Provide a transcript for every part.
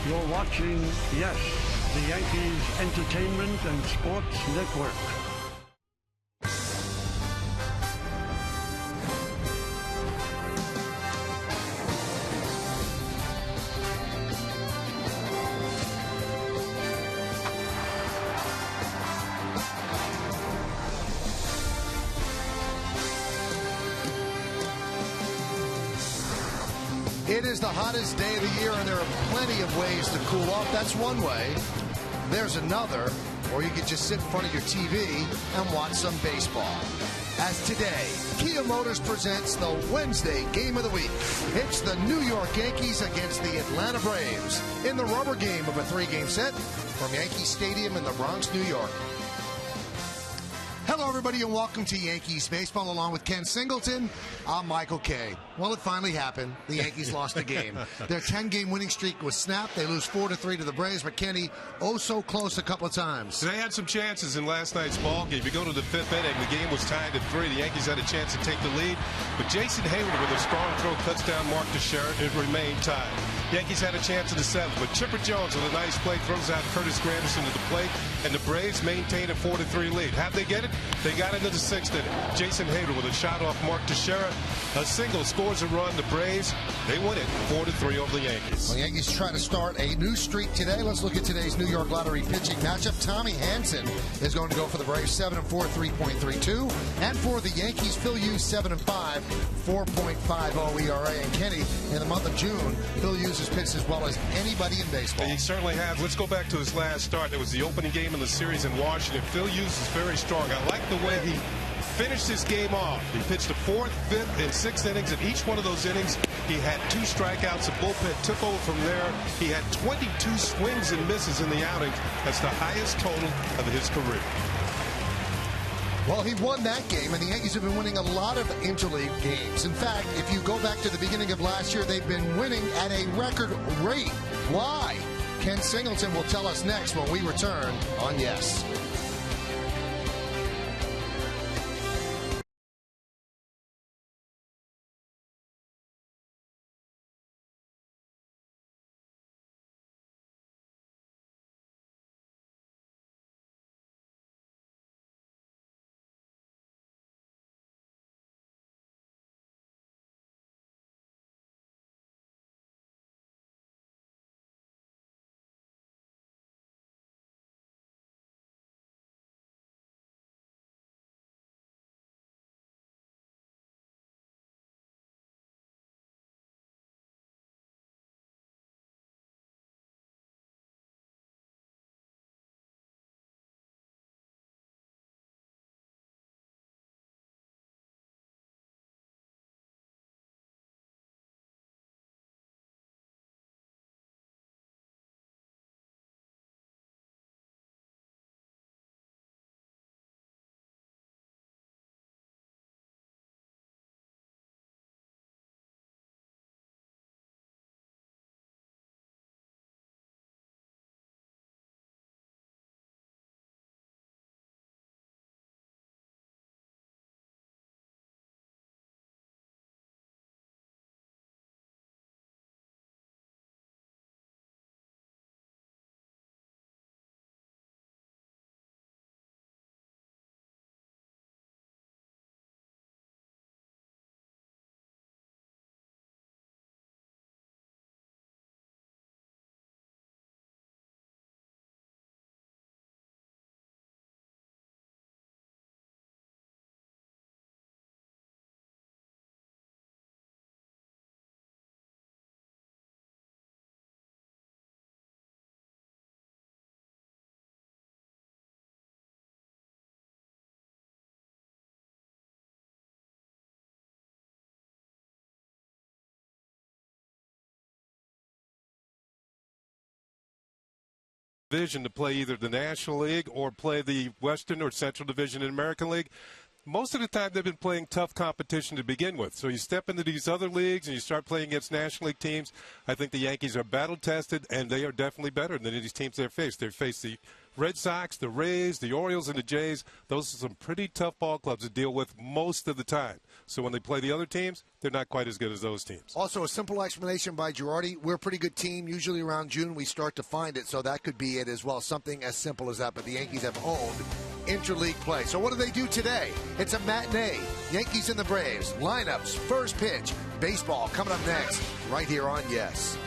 You're watching, yes, the Yankees Entertainment and Sports Network. It is the hottest day of the year, and there are plenty of ways to cool off. That's one way. There's another, or you could just sit in front of your TV and watch some baseball. As today, Kia Motors presents the Wednesday game of the week. It's the New York Yankees against the Atlanta Braves in the rubber game of a 3-game set from Yankee Stadium in the Bronx, New York. Hello, everybody, and welcome to Yankees Baseball. Along with Ken Singleton, I'm Michael Kay. Well, it finally happened. The Yankees lost a game. Their 10-game winning streak was snapped. They lose 4-3 to the Braves, but Kenny, oh so close a couple of times. They had some chances in last night's ball game. You go to the 5th inning, the game was tied at 3. The Yankees had a chance to take the lead, but Jason Hayward with a strong throw cuts down Mark Teixeira. It remained tied. Yankees had a chance in the 7th, but Chipper Jones with a nice play throws out Curtis Granderson to the plate, and the Braves maintain a 4-3 lead. How'd they get it? They got into the 6th inning. Jason Hayward with a shot off Mark Teixeira. A single scores a run. The Braves, they win it 4-3 over the Yankees. Well, the Yankees try to start a new streak today. Let's look at today's New York Lottery pitching matchup. Tommy Hanson is going to go for the Braves, 7-4, 3.32. And for the Yankees, Phil Hughes, 7-5, 4.50 ERA. And Kenny, in the month of June, Phil Hughes has pitched as well as anybody in baseball. He certainly has. Let's go back to his last start. It was the opening game of the series in Washington. Phil Hughes is very strong. I like the way he finished this game off. He pitched the 4th, 5th, and 6th innings. In each one of those innings, he had 2 strikeouts. The bullpen took over from there. He had 22 swings and misses in the outing. That's the highest total of his career. Well, he won that game, and the Yankees have been winning a lot of interleague games. In fact, if you go back to the beginning of last year, they've been winning at a record rate. Why? Ken Singleton will tell us next when we return on Yes. Division to play either the National League or play the Western or Central Division in American League. Most of the time they've been playing tough competition to begin with. So you step into these other leagues and you start playing against National League teams. I think the Yankees are battle-tested, and they are definitely better than these teams they've faced. They've faced the Red Sox, the Rays, the Orioles, and the Jays, those are some pretty tough ball clubs to deal with most of the time. So when they play the other teams, they're not quite as good as those teams. Also, a simple explanation by Girardi. We're a pretty good team. Usually around June we start to find it, so that could be it as well. Something as simple as that. But the Yankees have owned interleague play. So what do they do today? It's a matinee. Yankees and the Braves. Lineups, first pitch, baseball coming up next right here on Yes.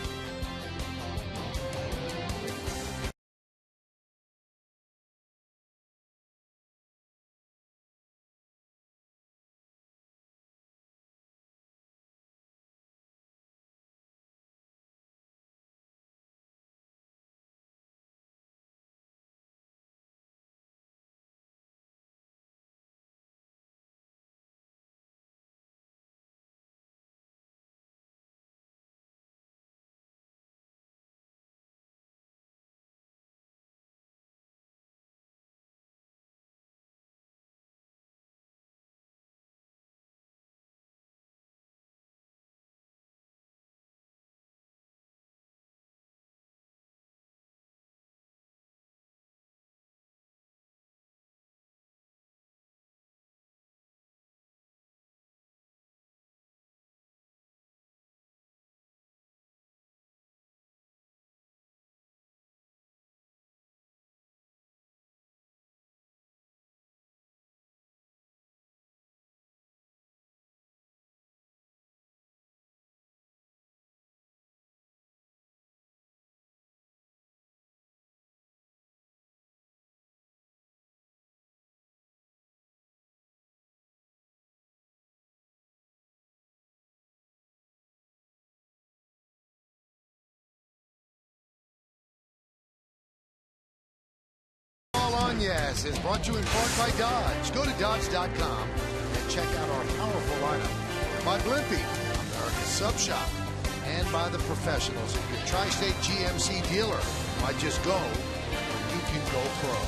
On Yes is brought to you in part by Dodge. Go to Dodge.com and check out our powerful lineup. By Blimpie, America's Sub Shop, and by the professionals at your Tri-State GMC dealer. Why just go where you can go pro.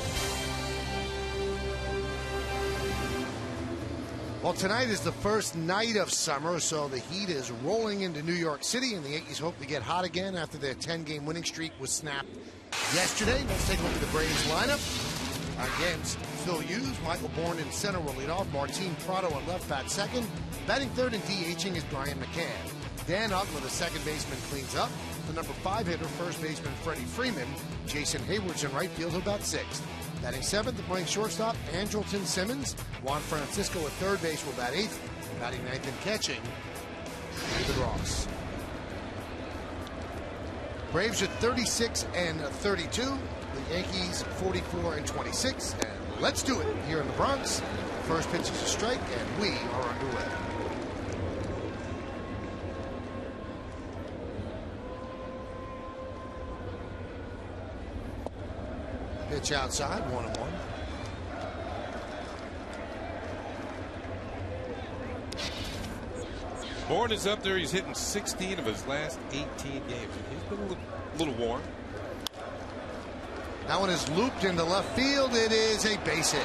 Well, tonight is the first night of summer, so the heat is rolling into New York City, and the Yankees hope to get hot again after their 10-game winning streak was snapped yesterday. Let's take a look at the Braves lineup. Against Phil Hughes, Michael Bourne in center will lead off. Martin Prado on left, bat second. Batting third and DHing is Brian McCann. Dan Uggla, the second baseman, cleans up. The number 5 hitter, first baseman Freddie Freeman. Jason Hayward's in right field, about sixth. Batting seventh, the playing shortstop, Andrelton Simmons. Juan Francisco at third base will bat eighth. Batting ninth and catching, David Ross. Braves are 36 and 32. The Yankees 44 and 26. And let's do it here in the Bronx. First pitch is a strike, and we are underway. Pitch outside, 1-1. Bourne is up there. He's hitting 16 of his last 18 games. He's been a little warm. That one is looped into left field. It is a base hit.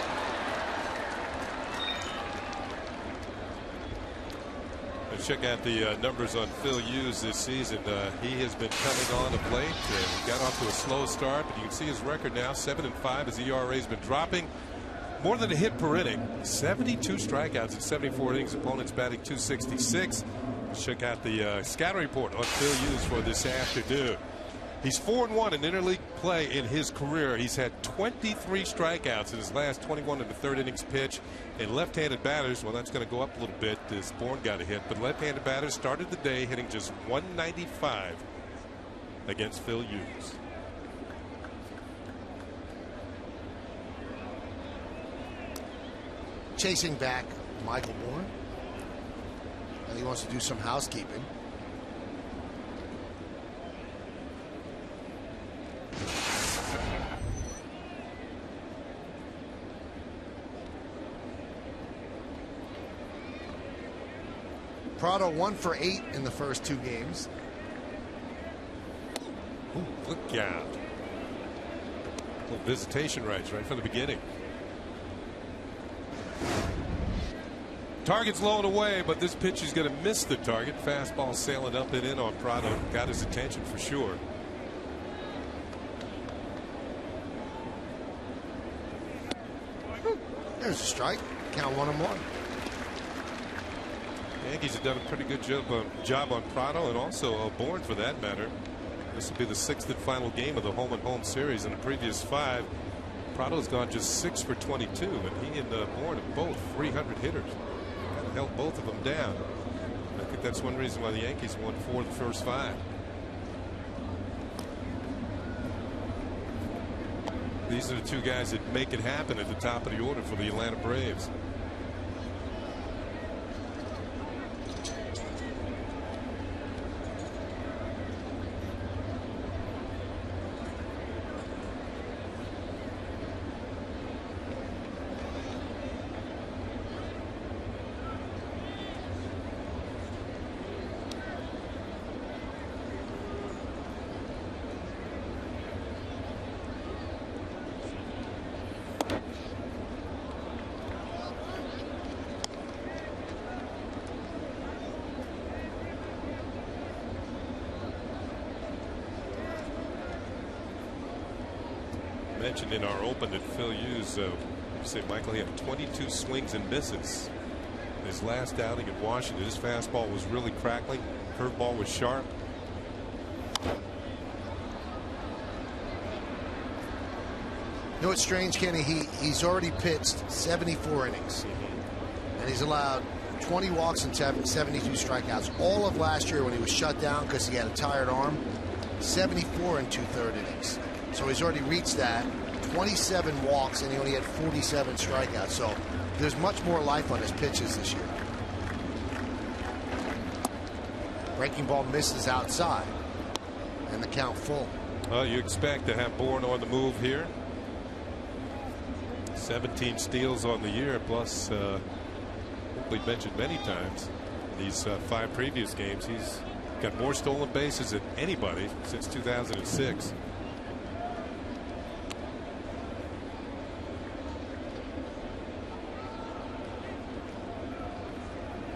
Let's check out the numbers on Phil Hughes this season. He has been coming on of late. He got off to a slow start, but you can see his record now, 7-5. His ERA has been dropping. More than a hit per inning. 72 strikeouts in 74 innings. Opponents batting .266. Let's check out the scouting report on Phil Hughes for this afternoon. He's 4-1 in interleague play in his career. He's had 23 strikeouts in his last 21 in the third innings pitch. And left-handed batters, well, that's going to go up a little bit as Bourne got a hit. But left-handed batters started the day hitting just .195 against Phil Hughes. Chasing back Michael Bourne. And he wants to do some housekeeping. Prado 1 for 8 in the first 2 games. Ooh, look out. Little visitation rights right from the beginning. Target's low and away, but this pitch is going to miss the target. Fastball sailing up and in on Prado. Got his attention for sure. There's a strike. Count 1-1. The Yankees have done a pretty good job on Prado and also Bourne for that matter. This will be the 6th and final game of the home series. In the previous 5, Prado's gone just 6 for 22, and he and Bourne are both 300 hitters. Kind of held both of them down. I think that's one reason why the Yankees won 4 of the first 5. These are the two guys that make it happen at the top of the order for the Atlanta Braves. Mentioned in our open that Phil Hughes, say Michael, he had 22 swings and misses in his last outing in Washington. His fastball was really crackling. Curveball was sharp. You know what's strange, Kenny? He's already pitched 74 innings, and he's allowed 20 walks and 72 strikeouts. All of last year when he was shut down because he had a tired arm, 74 and 2/3 innings. So he's already reached that. 27 walks, and he only had 47 strikeouts. So there's much more life on his pitches this year. Breaking ball misses outside, and the count full. Well, you expect to have Bourne on the move here. 17 steals on the year, plus we've mentioned many times in these 5 previous games, he's got more stolen bases than anybody since 2006.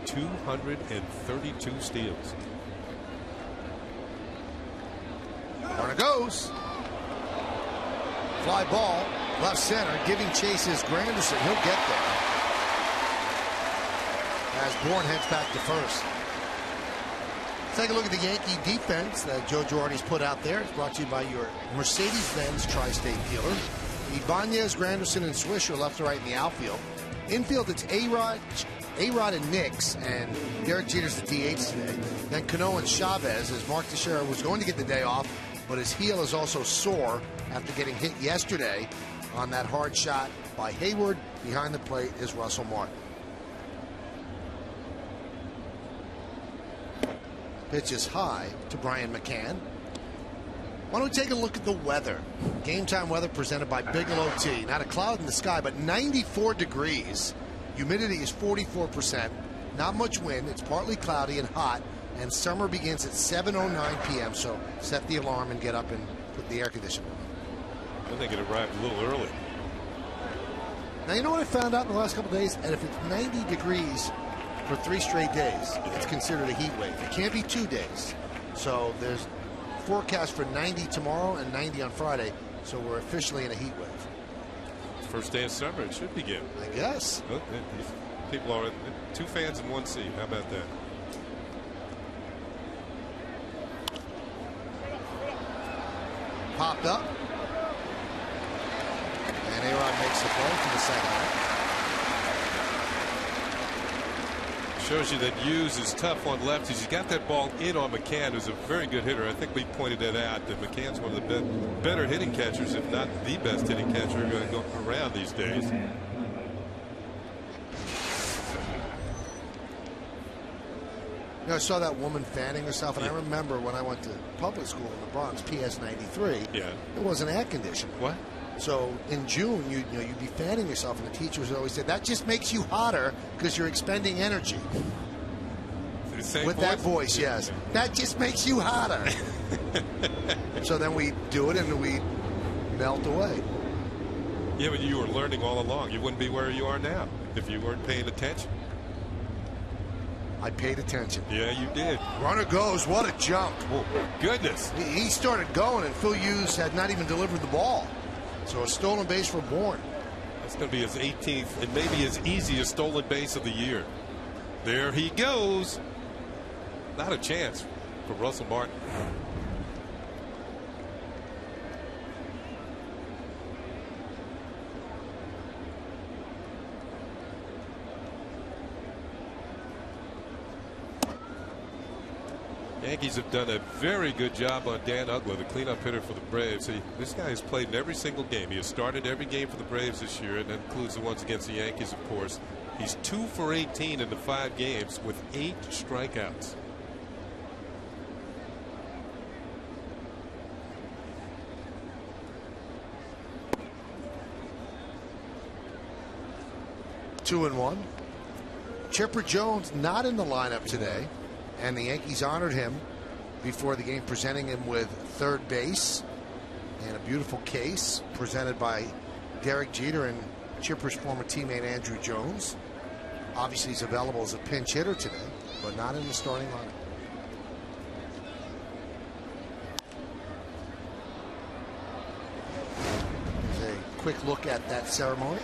232 steals. Runner goes. Fly ball, left center, giving chase is Granderson. He'll get there. As Bourne heads back to first. Let's take a look at the Yankee defense that Joe Girardi's put out there. It's brought to you by your Mercedes-Benz Tri-State dealer. Ibanez, Granderson, and Swisher left to right in the outfield. Infield, it's A-Rod and Nix, and Derek Jeter's the DH today. Then Cano and Chavez, as Mark Teixeira was going to get the day off, but his heel is also sore after getting hit yesterday on that hard shot by Hayward. Behind the plate is Russell Martin. Pitch is high to Brian McCann. Why don't we take a look at the weather? Game time weather presented by Bigelow Tea. Not a cloud in the sky, but 94 degrees. Humidity is 44%. Not much wind. It's partly cloudy and hot. And summer begins at 7:09 p.m. So set the alarm and get up and put the air conditioner on. I think it arrived a little early. Now, you know what I found out in the last couple days? And if it's 90 degrees for 3 straight days, it's considered a heat wave. It can't be 2 days. So there's forecast for 90 tomorrow and 90 on Friday. So we're officially in a heat wave. First day of summer, it should begin. I guess. Look, people are 2 fans in 1 seat. How about that? Popped up. And A-Rod makes the play for the second out. Shows you that Hughes is tough on lefties. He's got that ball in on McCann, who's a very good hitter. I think we pointed that out, that McCann's one of the better hitting catchers, if not the best hitting catcher going around these days. You know, I saw that woman fanning herself, and I remember when I went to public school in the Bronx, PS 93. Yeah. It wasn't air conditioning. What? So in June, you'd be fanning yourself, and the teachers always said that just makes you hotter because you're expending energy. With that voice, yes. That just makes you hotter. So then we do it, and we melt away. Yeah, but you were learning all along. You wouldn't be where you are now if you weren't paying attention. I paid attention. Yeah, you did. Runner goes. What a jump. Oh, goodness. He started going, and Phil Hughes had not even delivered the ball. So a stolen base for Bourne. That's going to be his 18th and maybe his easiest stolen base of the year. There he goes. Not a chance for Russell Martin. Yankees have done a very good job on Dan Uggla, the cleanup hitter for the Braves. This guy has played in every single game. He has started every game for the Braves this year, and that includes the ones against the Yankees, of course. He's 2 for 18 in the 5 games with 8 strikeouts. Two and one. Chipper Jones not in the lineup today, and the Yankees honored him before the game, presenting him with third base and a beautiful case presented by Derek Jeter and Chipper's former teammate Andrew Jones. Obviously he's available as a pinch hitter today, but not in the starting lineup. Here's a quick look at that ceremony.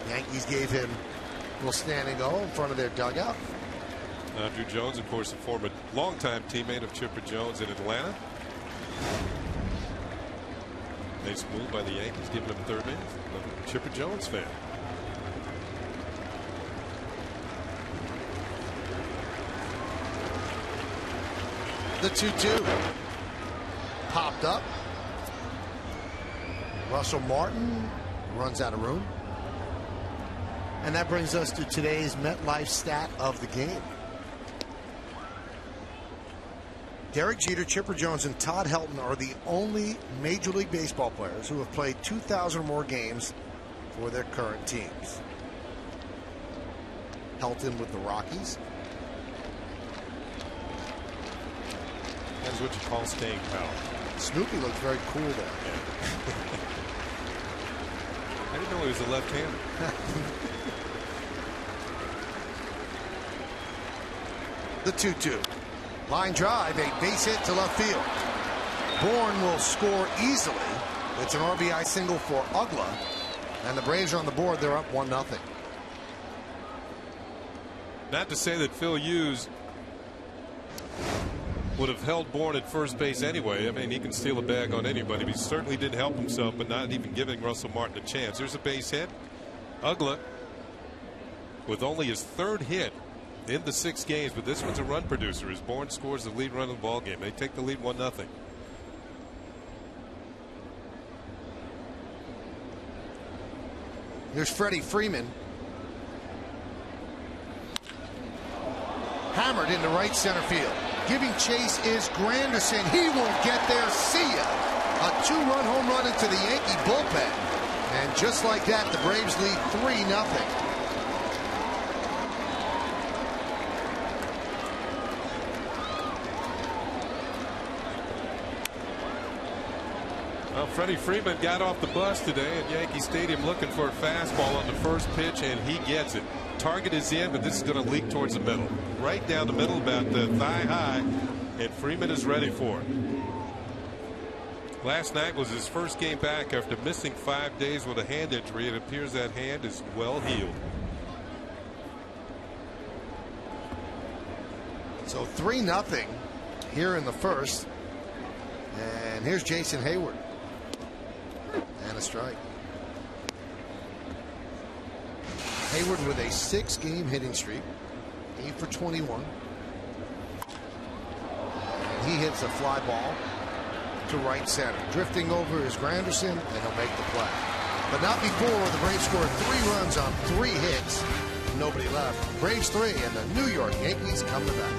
The Yankees gave him a little standing O in front of their dugout. Andrew Jones, of course, a former longtime teammate of Chipper Jones in Atlanta. Nice move by the Yankees, giving him third base. I'm a Chipper Jones fan. The 2-2 popped up. Russell Martin runs out of room. And that brings us to today's MetLife stat of the game. Derek Jeter, Chipper Jones, and Todd Helton are the only Major League Baseball players who have played 2,000 or more games for their current teams. Helton with the Rockies. That's what you call staying power. Snoopy looks very cool there. Yeah. I didn't know he was a left-hander. The 2-2. Line drive, a base hit to left field. Bourne will score easily. It's an RBI single for Uggla. And the Braves are on the board. They're up 1-0. Not to say that Phil Hughes would have held Bourne at first base anyway. I mean, he can steal a bag on anybody, but he certainly didn't help himself, but not even giving Russell Martin a chance. There's a base hit. Uggla with only his 3rd hit in the 6 games, but this one's a run producer as Bourne scores the lead run of the ball game. They take the lead 1-0. Here's Freddie Freeman. Hammered into right center field. Giving chase is Granderson. He won't get there. See ya. A 2-run home run into the Yankee bullpen. And just like that, the Braves lead 3-0. Well, Freddie Freeman got off the bus today at Yankee Stadium looking for a fastball on the first pitch, and he gets it. Target is in, but this is going to leak towards the middle. Right down the middle, about the thigh high, and Freeman is ready for it. Last night was his first game back after missing 5 days with a hand injury. It appears that hand is well healed. So 3-0 here in the first. And here's Jason Hayward. And a strike. Hayward with a 6-game hitting streak. 8 for 21. And he hits a fly ball to right center. Drifting over is Granderson, and he'll make the play. But not before the Braves scored 3 runs on 3 hits. Nobody left. Braves 3, and the New York Yankees come to bat.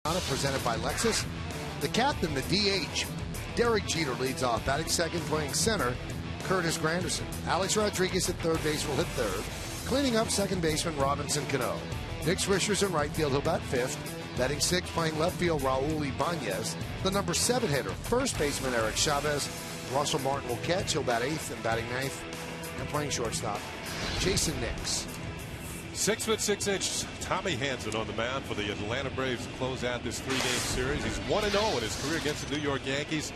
Presented by Lexus. The captain, the DH, Derek Jeter, leads off. Batting second, playing center, Curtis Granderson. Alex Rodriguez at third base will hit third. Cleaning up, second baseman Robinson Cano. Nick Swisher's in right field. He'll bat fifth. Batting sixth, playing left field, Raul Ibanez. The number 7 hitter, first baseman Eric Chavez. Russell Martin will catch. He'll bat eighth, and batting ninth and playing shortstop, Jason Nix. 6'6" Tommy Hanson on the mound for the Atlanta Braves to close out this 3-game series. He's 1-0 in his career against the New York Yankees,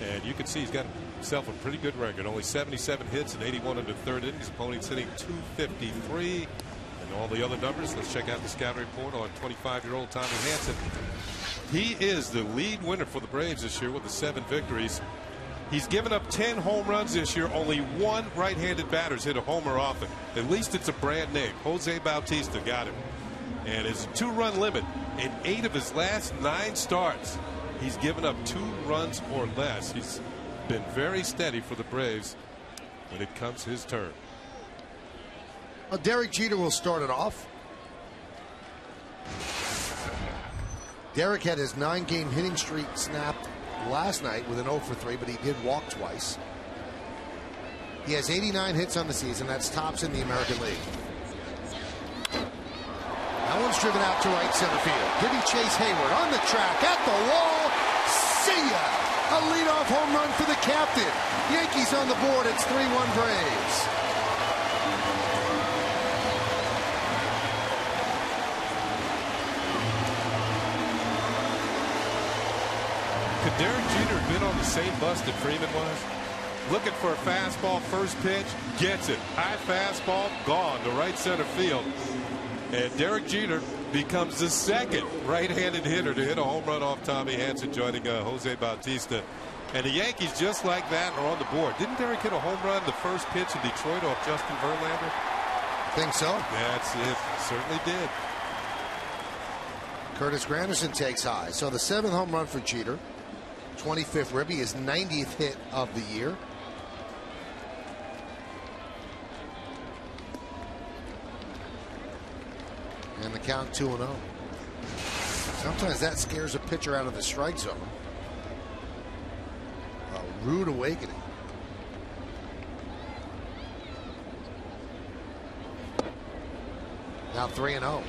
and you can see he's got himself a pretty good record. Only 77 hits and 81 in the third inning. His opponent's hitting .253, and all the other numbers. Let's check out the scouting report on 25-year-old Tommy Hanson. He is the lead winner for the Braves this year with the 7 victories. He's given up 10 home runs this year. Only one right-handed batter's hit a homer often. At least it's a brand name. Jose Bautista got him. And it's a 2-run limit. In 8 of his last 9 starts, he's given up 2 runs or less. He's been very steady for the Braves when it comes his turn. Well, Derek Jeter will start it off. Derek had his 9-game hitting streak snapped last night with an 0 for 3, but he did walk twice. He has 89 hits on the season. That's tops in the American League. That one's driven out to right center field. Gibby Chase Hayward on the track at the wall. See ya! A leadoff home run for the captain. Yankees on the board. It's 3-1 Braves. Could Derek Jeter have been on the same bus that Freeman was? Looking for a fastball, first pitch, gets it. High fastball, gone to right center field. And Derek Jeter becomes the second right-handed hitter to hit a home run off Tommy Hanson, joining Jose Bautista. And the Yankees, just like that, are on the board. Didn't Derek hit a home run the first pitch in Detroit off Justin Verlander? Think so. That's it. Certainly did. Curtis Granderson takes high. So the 7th home run for Jeter. 25th ribby, his 90th hit of the year. And the count 2-0. Sometimes that scares a pitcher out of the strike zone. A rude awakening. Now 3-0.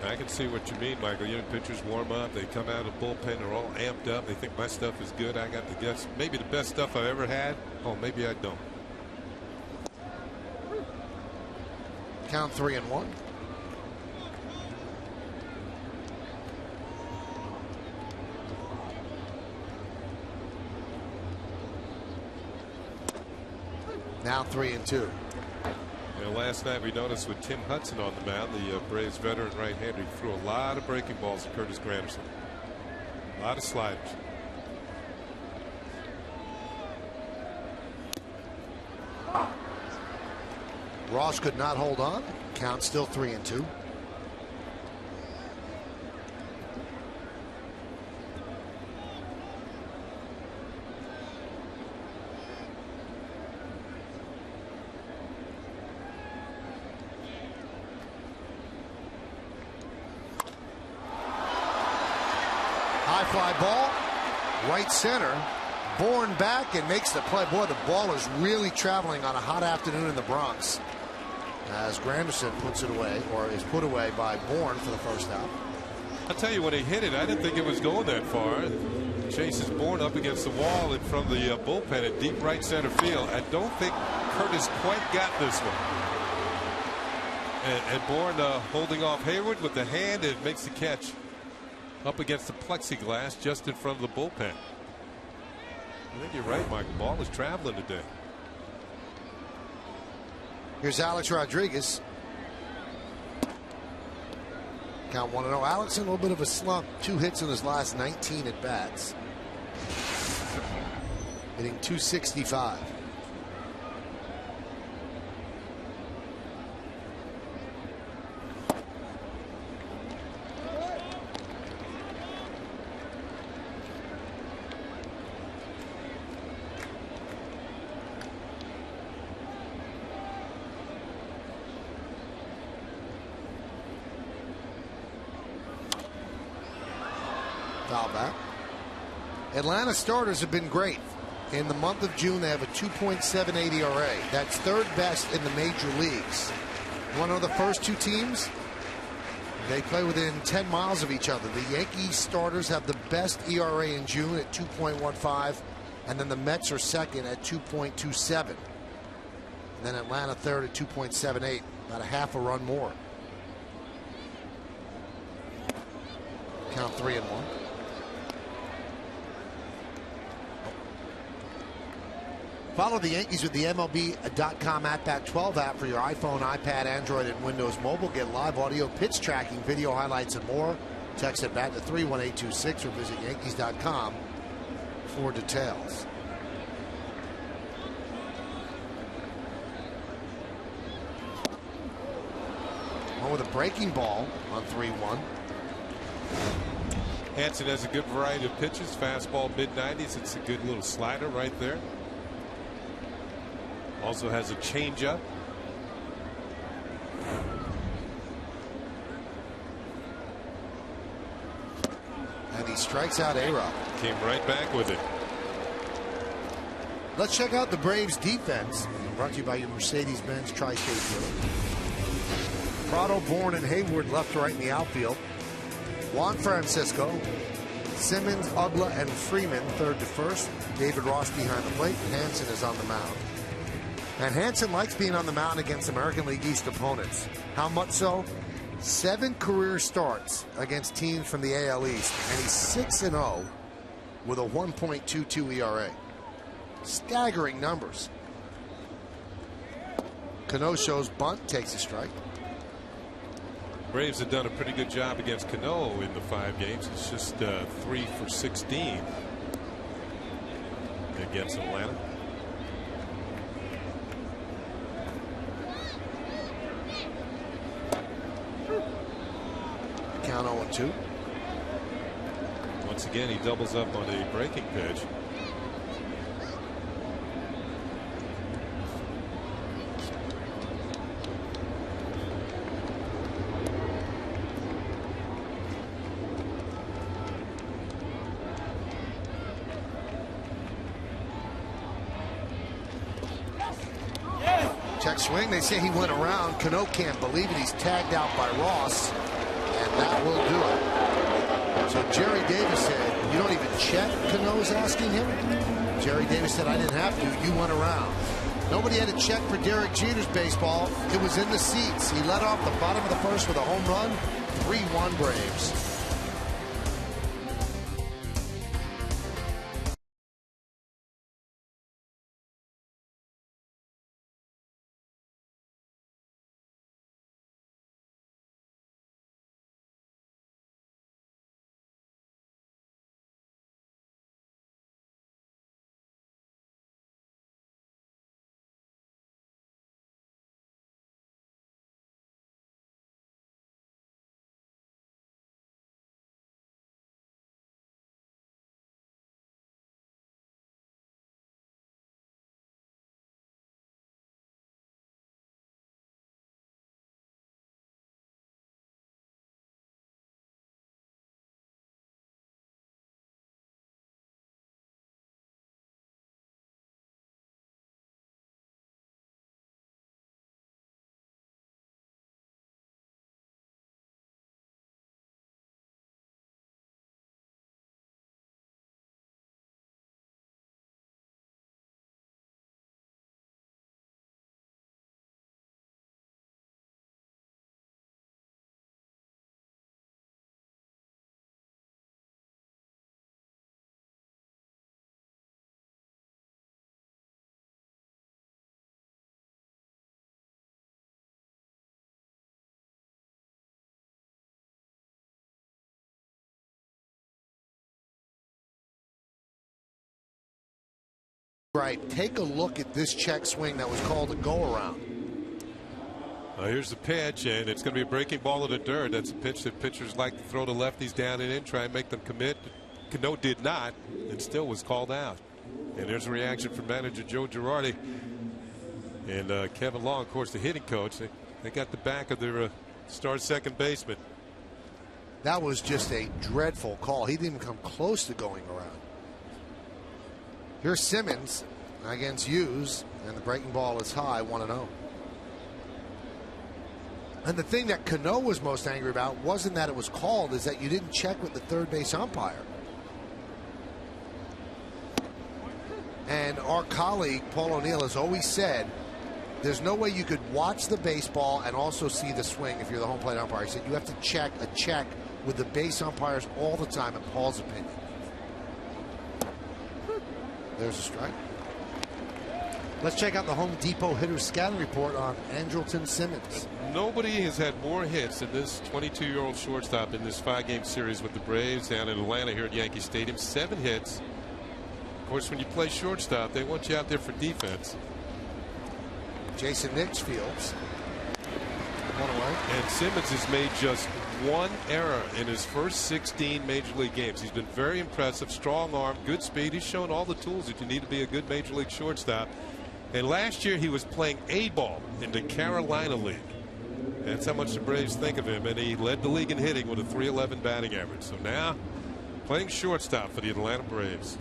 I can see what you mean, Michael. You know, pitchers warm up. They come out of the bullpen. They're all amped up. They think my stuff is good. I got the guess. Maybe the best stuff I've ever had. Oh, maybe I don't. Count 3-1. Now 3-2. You know, last night we noticed with Tim Hudson on the mound, the Braves veteran right-hander, he threw a lot of breaking balls to Curtis Granderson. A lot of sliders. Ross could not hold on. Count still 3-2. High fly ball, right center. Bourne back and makes the play. Boy, the ball is really traveling on a hot afternoon in the Bronx, as Granderson puts it away, or is put away by Bourne for the first out. I'll tell you, when he hit it, I didn't think it was going that far. Chases Bourne up against the wall and from the bullpen at deep right center field. I don't think Curtis quite got this one. And Bourne holding off Hayward with the hand, and makes the catch up against the plexiglass just in front of the bullpen. I think you're right, Mike. The ball is traveling today. Here's Alex Rodriguez. Count 1-0. Alex in a little bit of a slump. 2 hits in his last 19 at bats. Hitting .265. about that. Atlanta starters have been great. In the month of June, they have a 2.78 ERA. That's third best in the major leagues. One of the first two teams, they play within 10 miles of each other. The Yankees starters have the best ERA in June at 2.15, and then the Mets are second at 2.27. And then Atlanta third at 2.78, about a half a run more. Count 3-1. Follow the Yankees with the MLB.com @Bat12 app for your iPhone, iPad, Android, and Windows Mobile. Get live audio, pitch tracking, video highlights, and more. Text at BAT to 31826 or visit Yankees.com for details. One with a breaking ball on 3-1. Hansen has a good variety of pitches. Fastball mid-90s. It's a good little slider right there. Also has a changeup. And he strikes out A-Rod. Came right back with it. Let's check out the Braves defense. Brought to you by your Mercedes-Benz Tri-State dealer. Prado, Bourne, and Hayward left to right in the outfield. Juan Francisco, Simmons, Ugla, and Freeman third to first. David Ross behind the plate. Hansen is on the mound. And Hansen likes being on the mound against American League East opponents. How much so? 7 career starts against teams from the AL East, and he's 6-0 with a 1.22 ERA. Staggering numbers. Cano shows bunt, takes a strike. Braves have done a pretty good job against Cano in the 5 games. It's just 3 for 16 against Atlanta. Count 0-2. Once again, he doubles up on a breaking pitch. Check swing. They say he went around. Cano can't believe it. He's tagged out by Ross. And that will do it. So Jerry Davis said, you don't even check, Cano's asking him. Jerry Davis said, I didn't have to. You went around. Nobody had to check for Derek Jeter's baseball. It was in the seats. He led off the bottom of the first with a home run. 3-1 Braves. Right, take a look at this check swing that was called a go-around. Here's the pitch, and it's going to be a breaking ball to the dirt. That's a pitch that pitchers like to throw to lefties down and in, try and make them commit. Cano did not, and still was called out. And there's a reaction from manager Joe Girardi. And Kevin Long, of course, the hitting coach. They got the back of their star second baseman. That was just a dreadful call. He didn't even come close to going around. Here's Simmons against Hughes, and the breaking ball is high, 1-0. And the thing that Cano was most angry about wasn't that it was called, is that you didn't check with the third base umpire. And our colleague, Paul O'Neill, has always said there's no way you could watch the baseball and also see the swing if you're the home plate umpire. He said you have to check with the base umpires all the time, in Paul's opinion. There's a strike. Let's check out the Home Depot hitters scouting report on Andrelton Simmons. Nobody has had more hits than this 22-year-old shortstop in this 5-game series with the Braves down in Atlanta here at Yankee Stadium. 7 hits. Of course, when you play shortstop, they want you out there for defense. Jason Nix fields. One away. And Simmons has made just 1 error in his first 16 Major League games. He's been very impressive. Strong arm, good speed. He's shown all the tools that you need to be a good Major League shortstop. And last year he was playing A-ball in the Carolina League. That's how much the Braves think of him. And he led the league in hitting with a .311 batting average. So now playing shortstop for the Atlanta Braves.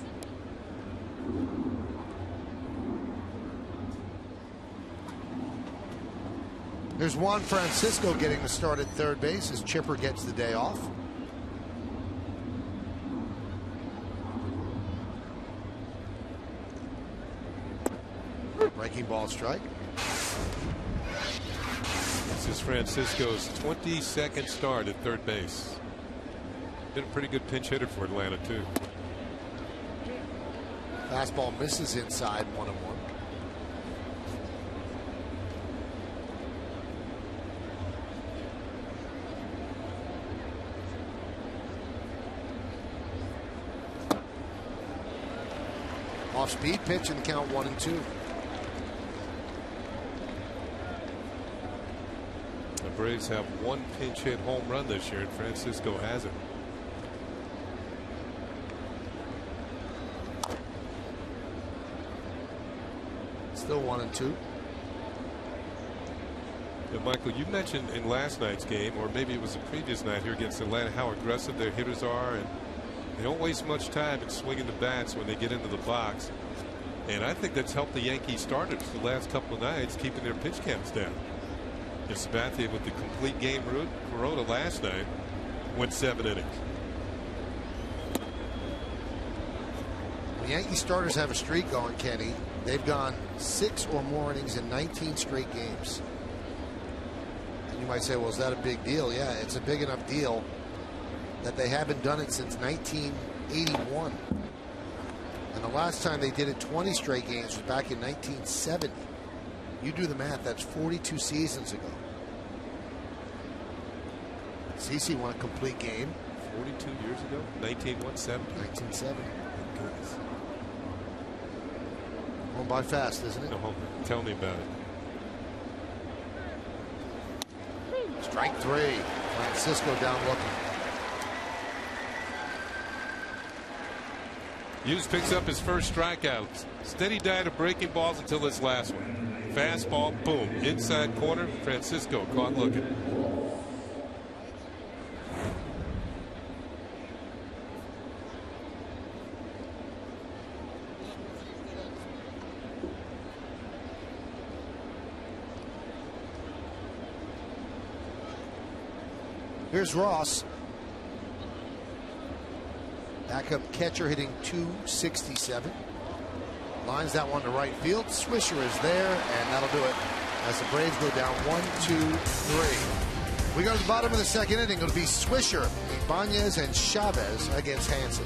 There's Juan Francisco getting the start at third base as Chipper gets the day off. Breaking ball strike. This is Francisco's 22nd start at third base. Been a pretty good pinch hitter for Atlanta, too. Fastball misses inside, 1-1. Off speed pitch and the count 1-2. The Braves have 1 pinch hit home run this year, and Francisco hasn't. Still 1-2. Yeah, Michael, you mentioned in last night's game, or maybe it was the previous night here against Atlanta, how aggressive their hitters are, and they don't waste much time in swinging the bats when they get into the box. And I think that's helped the Yankees starters the last couple of nights, keeping their pitch counts down. And Sabathia with the complete game Corona last night went 7 innings. The Yankee starters have a streak going, Kenny. They've gone 6 or more innings in 19 straight games. And you might say, well, is that a big deal? Yeah, it's a big enough deal that they haven't done it since 1981. And the last time they did it 20 straight games was back in 1970. You do the math, that's 42 seasons ago. CeCe won a complete game. 42 years ago? 1970? 1970. Goodness. Going by fast, isn't it? No, tell me about it. Strike 3. Francisco down looking. Hughes picks up his first strikeout. Steady diet of breaking balls until this last one. Fastball, boom, inside corner. Francisco caught looking. Here's Ross. Backup catcher hitting .267. Lines that one to right field. Swisher is there, and that'll do it as the Braves go down 1-2-3. We go to the bottom of the second inning. It'll be Swisher, Ibanez, and Chavez against Hanson.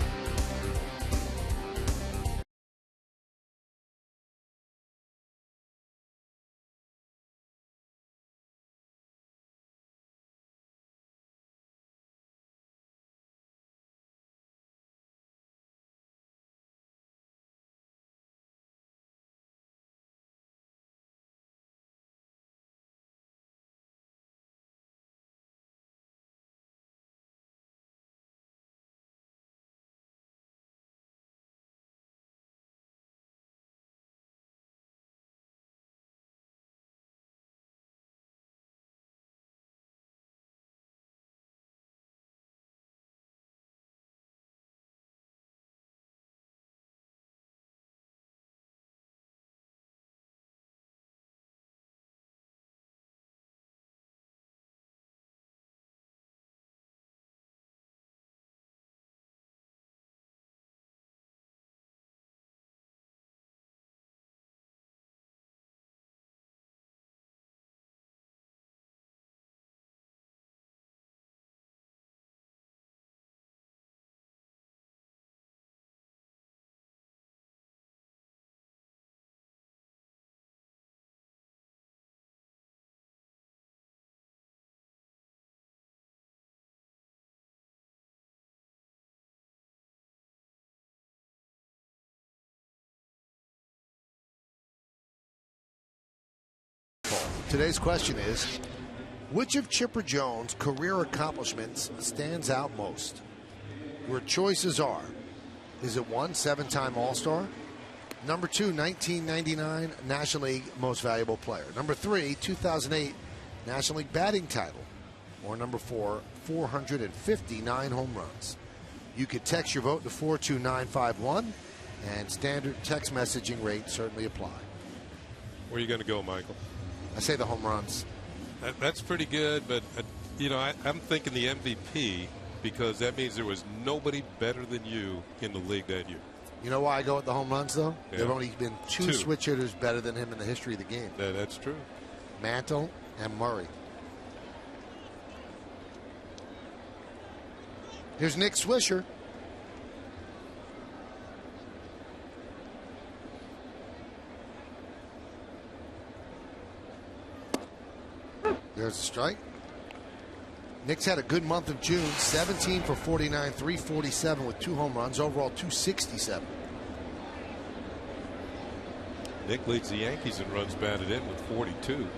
Today's question is, which of Chipper Jones' career accomplishments stands out most? Your choices are, is it 1, 7-time All-Star? Number 2, 1999 National League Most Valuable Player. Number 3, 2008 National League batting title. Or number 4, 459 home runs. You could text your vote to 42951, and standard text messaging rates certainly apply. Where are you going to go, Michael? I say the home runs. That's pretty good, but, I'm thinking the MVP because that means there was nobody better than you in the league that year. You know why I go with the home runs, though? Yeah. There have only been two switch hitters better than him in the history of the game. That's true. Mantle and Murray. Here's Nick Swisher. There's a strike. Nick's had a good month of June. 17 for 49, 347 with 2 home runs. Overall, 267. Nick leads the Yankees in runs batted in with 42.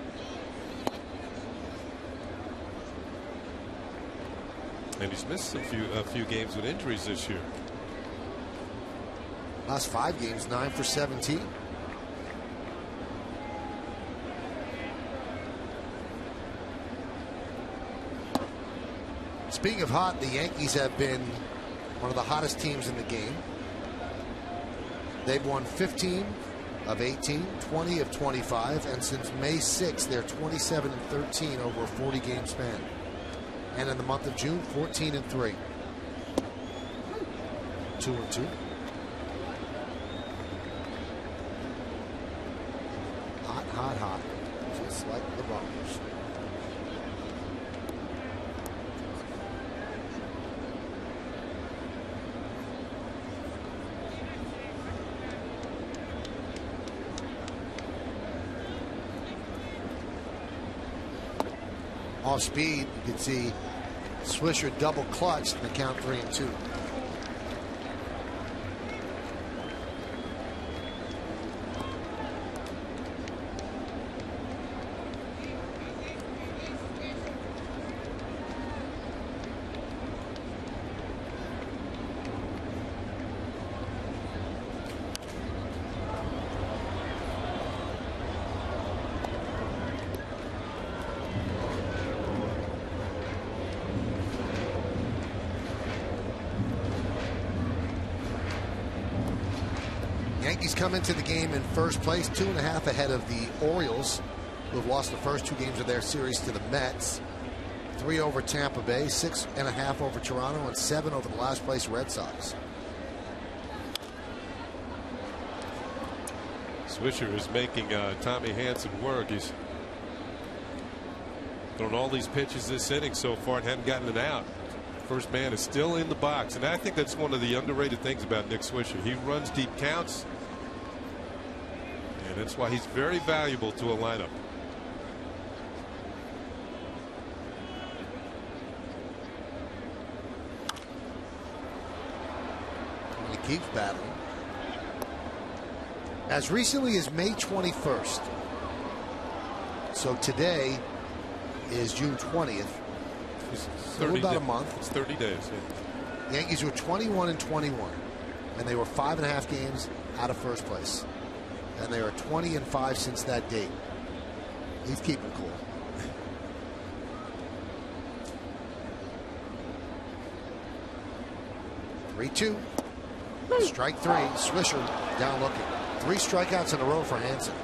And he's missed a few games with injuries this year. Last 5 games, 9 for 17. Speaking of hot, the Yankees have been one of the hottest teams in the game. They've won 15 of 18, 20 of 25, and since May 6th, they're 27-13 over a 40-game span. And in the month of June, 14-3. 2-2. Hot, hot, hot. Just like the Bombers. Off speed, you can see Swisher double clutched and the count 3-2. Yankees come into the game in first place, 2.5 ahead of the Orioles, who have lost the first 2 games of their series to the Mets. 3 over Tampa Bay, 6.5 over Toronto, and 7 over the last place Red Sox. Swisher is making Tommy Hanson work. He's thrown all these pitches this inning so far and hadn't gotten an out. First man is still in the box, and I think that's one of the underrated things about Nick Swisher. He runs deep counts, and that's why he's very valuable to a lineup. And he keeps battling. As recently as May 21st, so today is June 20th. About a month. It's 30 days. Yeah. Yankees were 21-21, and they were 5.5 games out of first place, and they are 20-5 since that date. He's keeping cool. Three-2. Strike 3. Swisher down looking. 3 strikeouts in a row for Hanson.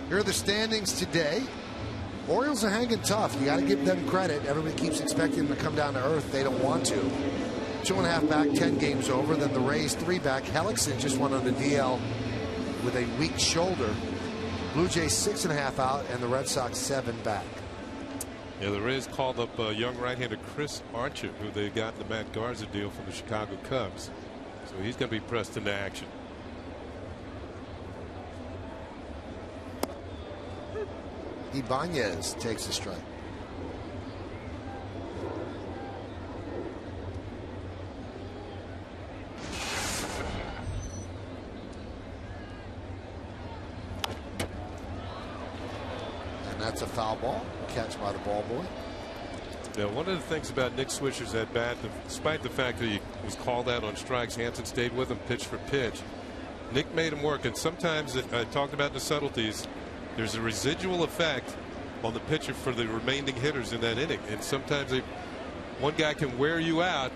Here are the standings today. Orioles are hanging tough. You got to give them credit. Everybody keeps expecting them to come down to earth. They don't want to. 2.5 back, 10 games over. Then the Rays 3 back. Hellickson just went on the DL with a weak shoulder. Blue Jays 6.5 out, and the Red Sox 7 back. Yeah, the Rays called up young right-hander Chris Archer, who they got in the Matt Garza deal from the Chicago Cubs. So he's going to be pressed into action. Ibanez takes a strike. That's a foul ball. Catch by the ball boy. Now, one of the things about Nick Swisher's at bat, despite the fact that he was called out on strikes, Hansen stayed with him pitch for pitch. Nick made him work, and sometimes I talked about the subtleties. There's a residual effect on the pitcher for the remaining hitters in that inning, and sometimes one guy can wear you out.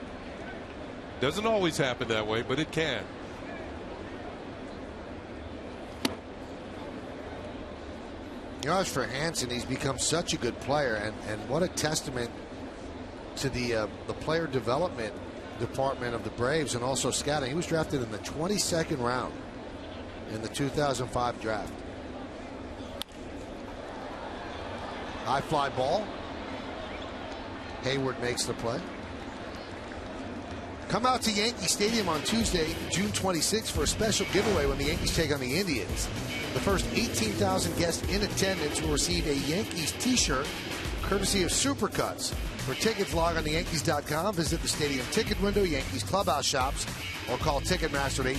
Doesn't always happen that way, but it can. You know, as for Hansen, he's become such a good player, and what a testament to the player development department of the Braves and also scouting. He was drafted in the 22nd round in the 2005 draft. High fly ball. Hayward makes the play. Come out to Yankee Stadium on Tuesday, June 26th for a special giveaway when the Yankees take on the Indians. The first 18,000 guests in attendance will receive a Yankees t-shirt courtesy of Supercuts. For tickets, log on to Yankees.com, visit the stadium ticket window, Yankees clubhouse shops, or call Ticketmaster at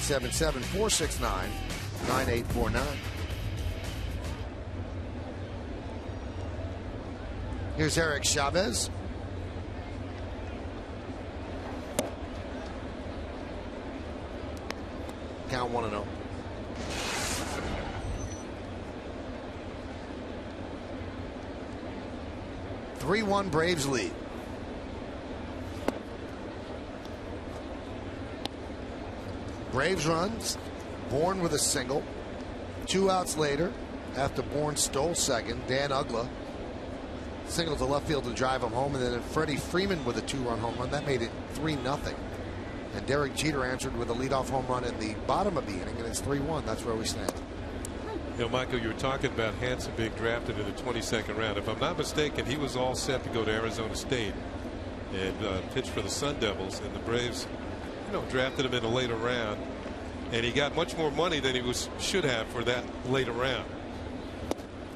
877-469-9849. Here's Eric Chavez. Count 1-0. (3-1) Braves lead. Braves runs. Bourne with a single. 2 outs later, after Bourne stole second, Dan Uggla singled to left field to drive him home, and then Freddie Freeman with a 2-run home run. That made it 3-0. And Derek Jeter answered with a leadoff home run in the bottom of the inning, and it's 3-1. That's where we stand. You know, Michael, you were talking about Hansen being drafted in the 22nd round. If I'm not mistaken, he was all set to go to Arizona State and pitch for the Sun Devils, and the Braves, drafted him in a later round, and he got much more money than he should have for that later round.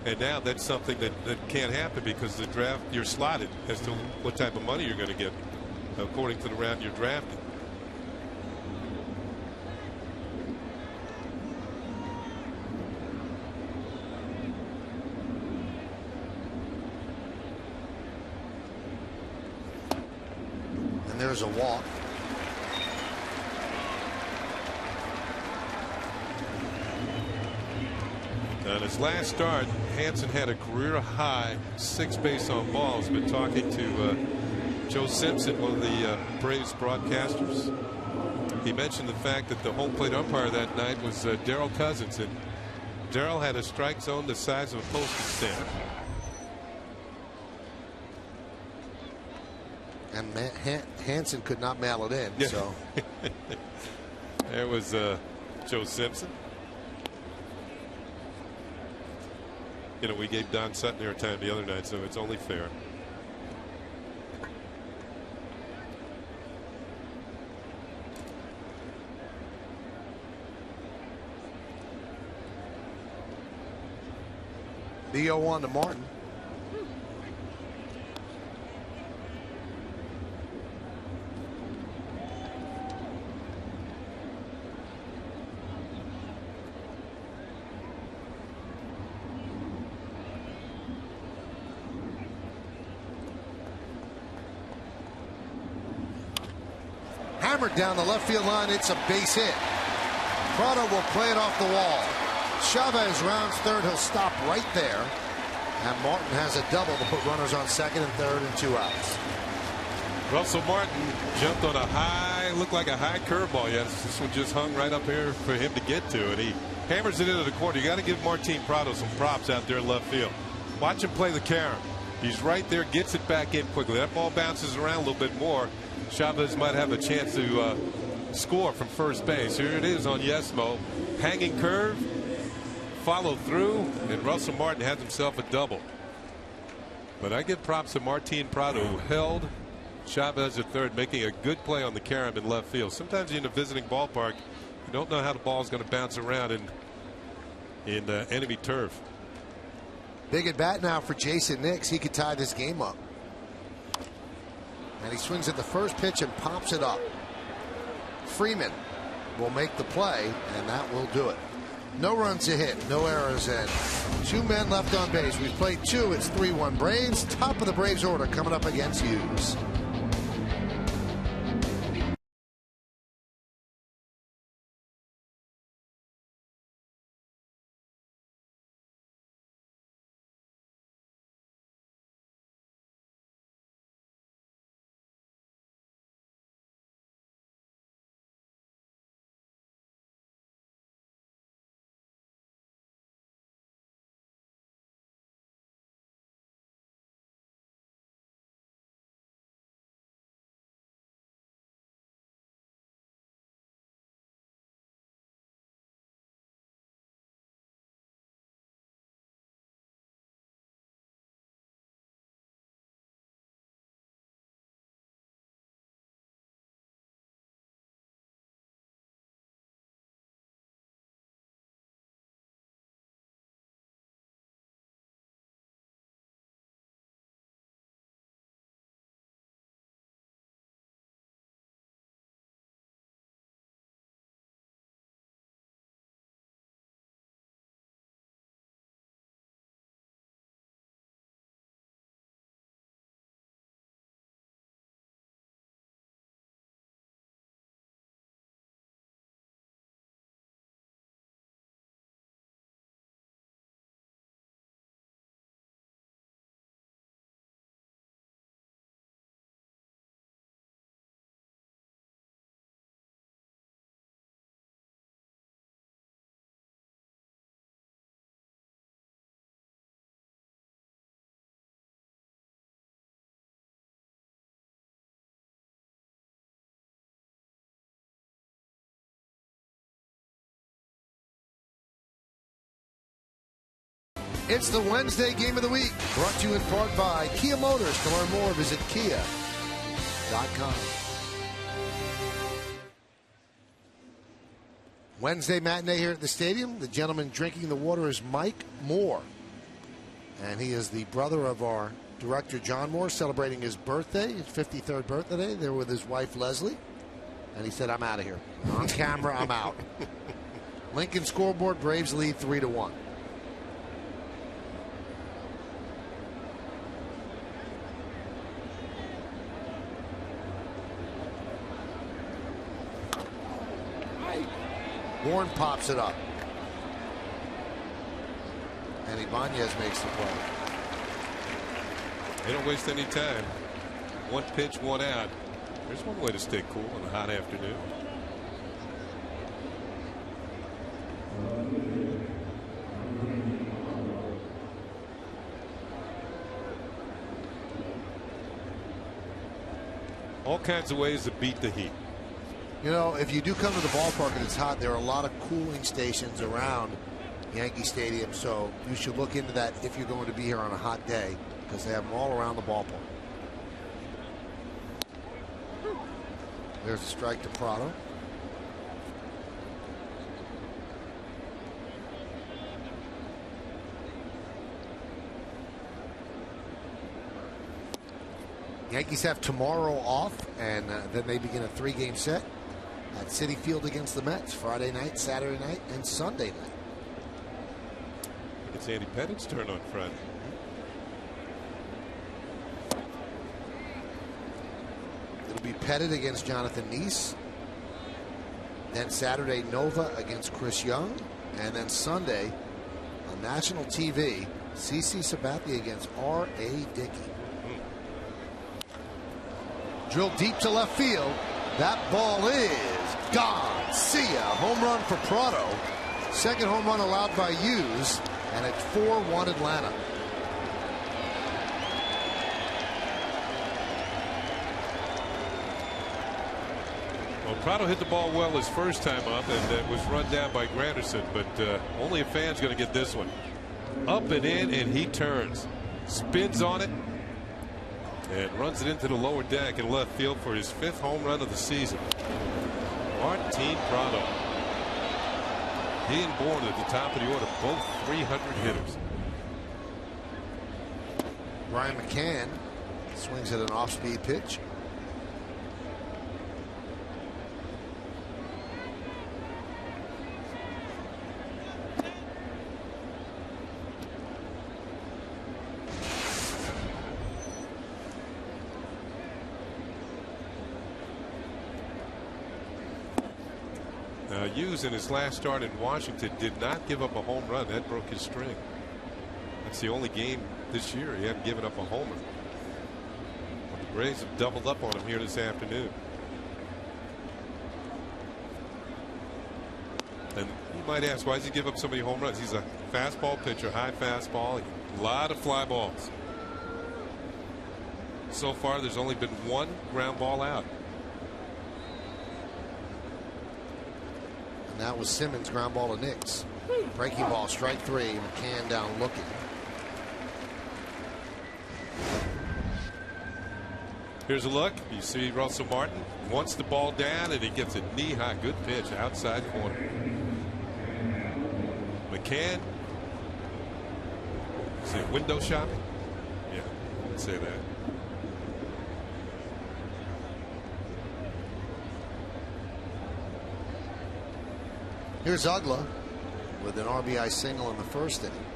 And now that's something that can't happen because the draft, you're slotted as to what type of money you're going to get according to the round you're drafted. And there's a walk. On his last start, Hansen had a career high 6 base on balls. Been talking to Joe Simpson, one of the Braves broadcasters. He mentioned the fact that the home plate umpire that night was Darryl Cousins, and Darryl had a strike zone the size of a postage stamp. And Hansen could not mail it in. Yeah. So there was Joe Simpson. We gave Don Sutton airtime the other night, so it's only fair. The 0-1 to Martin. Hammered down the left field line. It's a base hit. Prado will play it off the wall. Chavez rounds third. He'll stop right there. And Martin has a double to put runners on second and third and 2 outs. Russell Martin jumped on a high, looked like a high curveball. Yes, this one just hung right up here for him to get to, and he hammers it into the corner. You got to give Martin Prado some props out there in left field. Watch him play the carom. He's right there, gets it back in quickly. That ball bounces around a little bit more. Chavez might have a chance to score from first base. Here it is on Yesmo. Hanging curve, follow through, and Russell Martin has himself a double. But I give props to Martin Prado, who held Chavez at third, making a good play on the carom in left field. Sometimes in a visiting ballpark, you don't know how the ball is going to bounce around in enemy turf. Big at bat now for Jason Nix. He could tie this game up. And he swings at the first pitch and pops it up. Freeman will make the play, and that will do it. No runs to hit, no errors, and 2 men left on base. We've played 2. It's 3-1 Braves. Top of the Braves order coming up against Hughes. It's the Wednesday game of the week, brought to you in part by Kia Motors. To learn more, visit kia.com. Wednesday matinee here at the stadium. The gentleman drinking the water is Mike Moore. And he is the brother of our director, John Moore, celebrating his birthday, his 53rd birthday. There with his wife, Leslie. And he said, I'm out of here. On camera, I'm out. Lincoln scoreboard, Braves lead 3-1. Warren pops it up. And Ibanez makes the play. They don't waste any time. 1 pitch, 1 out. There's one way to stay cool on a hot afternoon. All kinds of ways to beat the heat. You know, if you do come to the ballpark and it's hot, there are a lot of cooling stations around Yankee Stadium, so you should look into that if you're going to be here on a hot day, because they have them all around the ballpark. There's a strike to Prado. Yankees have tomorrow off, and then they begin a 3-game set at Citi Field against the Mets, Friday night, Saturday night, and Sunday night. It's Andy Pettit's turn on Friday. It'll be Pettit against Jonathan Neese. Then Saturday, Nova against Chris Young. And then Sunday, on national TV, CC Sabathia against R.A. Dickey. Drilled deep to left field. That ball is gone. See ya. Home run for Prado. Second home run allowed by Hughes. And it's 4-1 Atlanta. Well, Prado hit the ball well his first time up, and it was run down by Granderson, but only a fan's going to get this one. Up and in, and he turns. Spins on it. And runs it into the lower deck in left field for his 5th home run of the season. Martin Prado. He and Bourne at the top of the order, both 300 hitters. Ryan McCann swings at an off-speed pitch. Hughes in his last start in Washington did not give up a home run. That broke his string. That's the only game this year he hadn't given up a homer. Well, the Braves have doubled up on him here this afternoon. And you might ask, why does he give up so many home runs? He's a fastball pitcher, high fastball, a lot of fly balls. So far, there's only been one ground ball out. And that was Simmons' ground ball to Nix. Breaking ball, strike 3. McCann down looking. Here's a look. You see Russell Martin wants the ball down, and he gets a knee-high. Good pitch, outside corner. McCann. Is it window shopping? Yeah, I'd say that. Here's Ugla with an RBI single in the first inning.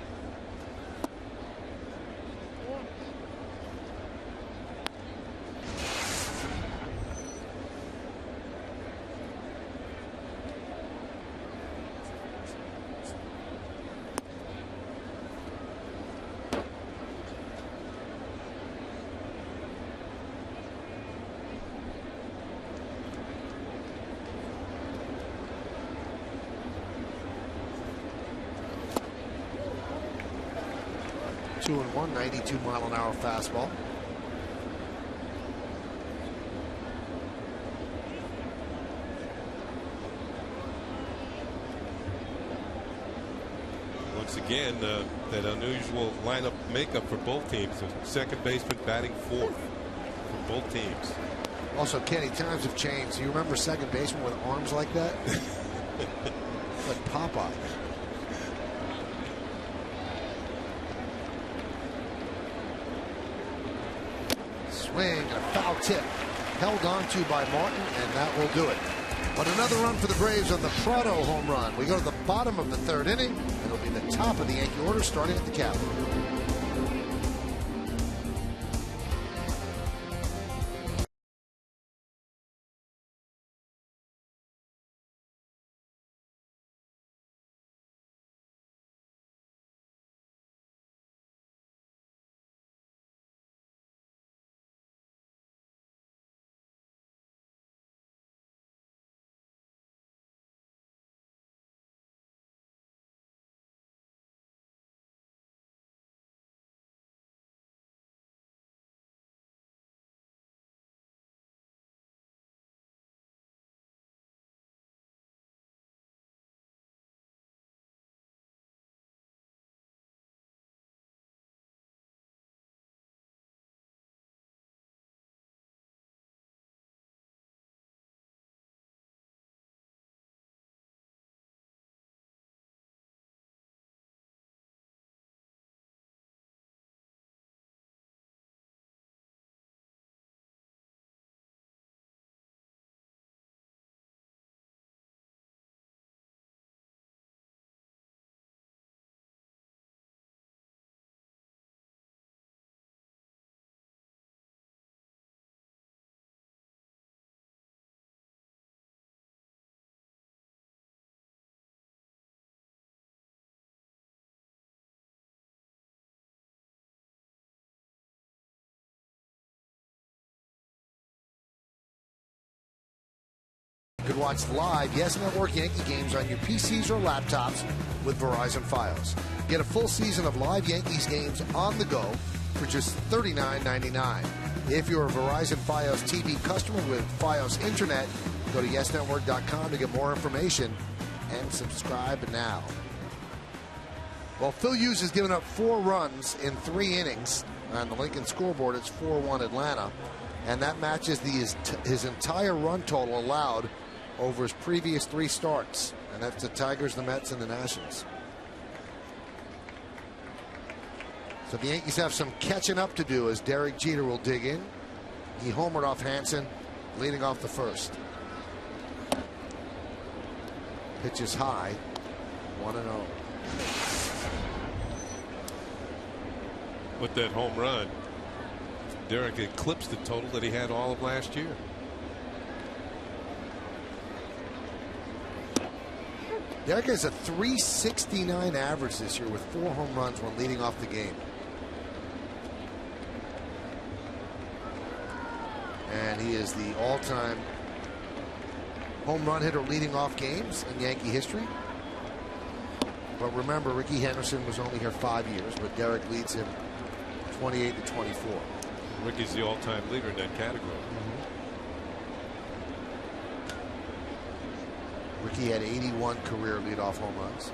Two and one, 92-mile-an-hour fastball. Once again, that unusual lineup makeup for both teams. The second baseman batting fourth for both teams. Also, Kenny, times have changed. Do you remember second baseman with arms like that? Like Popeye. Swing, a foul tip held on to by Martin, and that will do it. But another run for the Braves on the Prado home run. We go to the bottom of the third inning, and it'll be the top of the Yankee order starting at the Capitol. You can watch live Yes Network Yankee games on your PCs or laptops with Verizon Fios. Get a full season of live Yankees games on the go for just $39.99. If you're a Verizon Fios TV customer with Fios Internet, go to yesnetwork.com to get more information and subscribe now. Well, Phil Hughes has given up 4 runs in 3 innings. On the Lincoln scoreboard, it's 4-1 Atlanta. And that matches his entire run total allowed over his previous 3 starts. And that's the Tigers, the Mets, and the Nationals. So the Yankees have some catching up to do as Derek Jeter will dig in. He homered off Hansen, leading off the first. Pitch is high, 1-0. With that home run, Derek eclipsed the total that he had all of last year. Derek has a .369 average this year with 4 home runs when leading off the game. And he is the all-time home run hitter leading off games in Yankee history. But remember, Ricky Henderson was only here 5 years, but Derek leads him 28-24. Ricky's the all-time leader in that category. Ricky had 81 career leadoff home runs.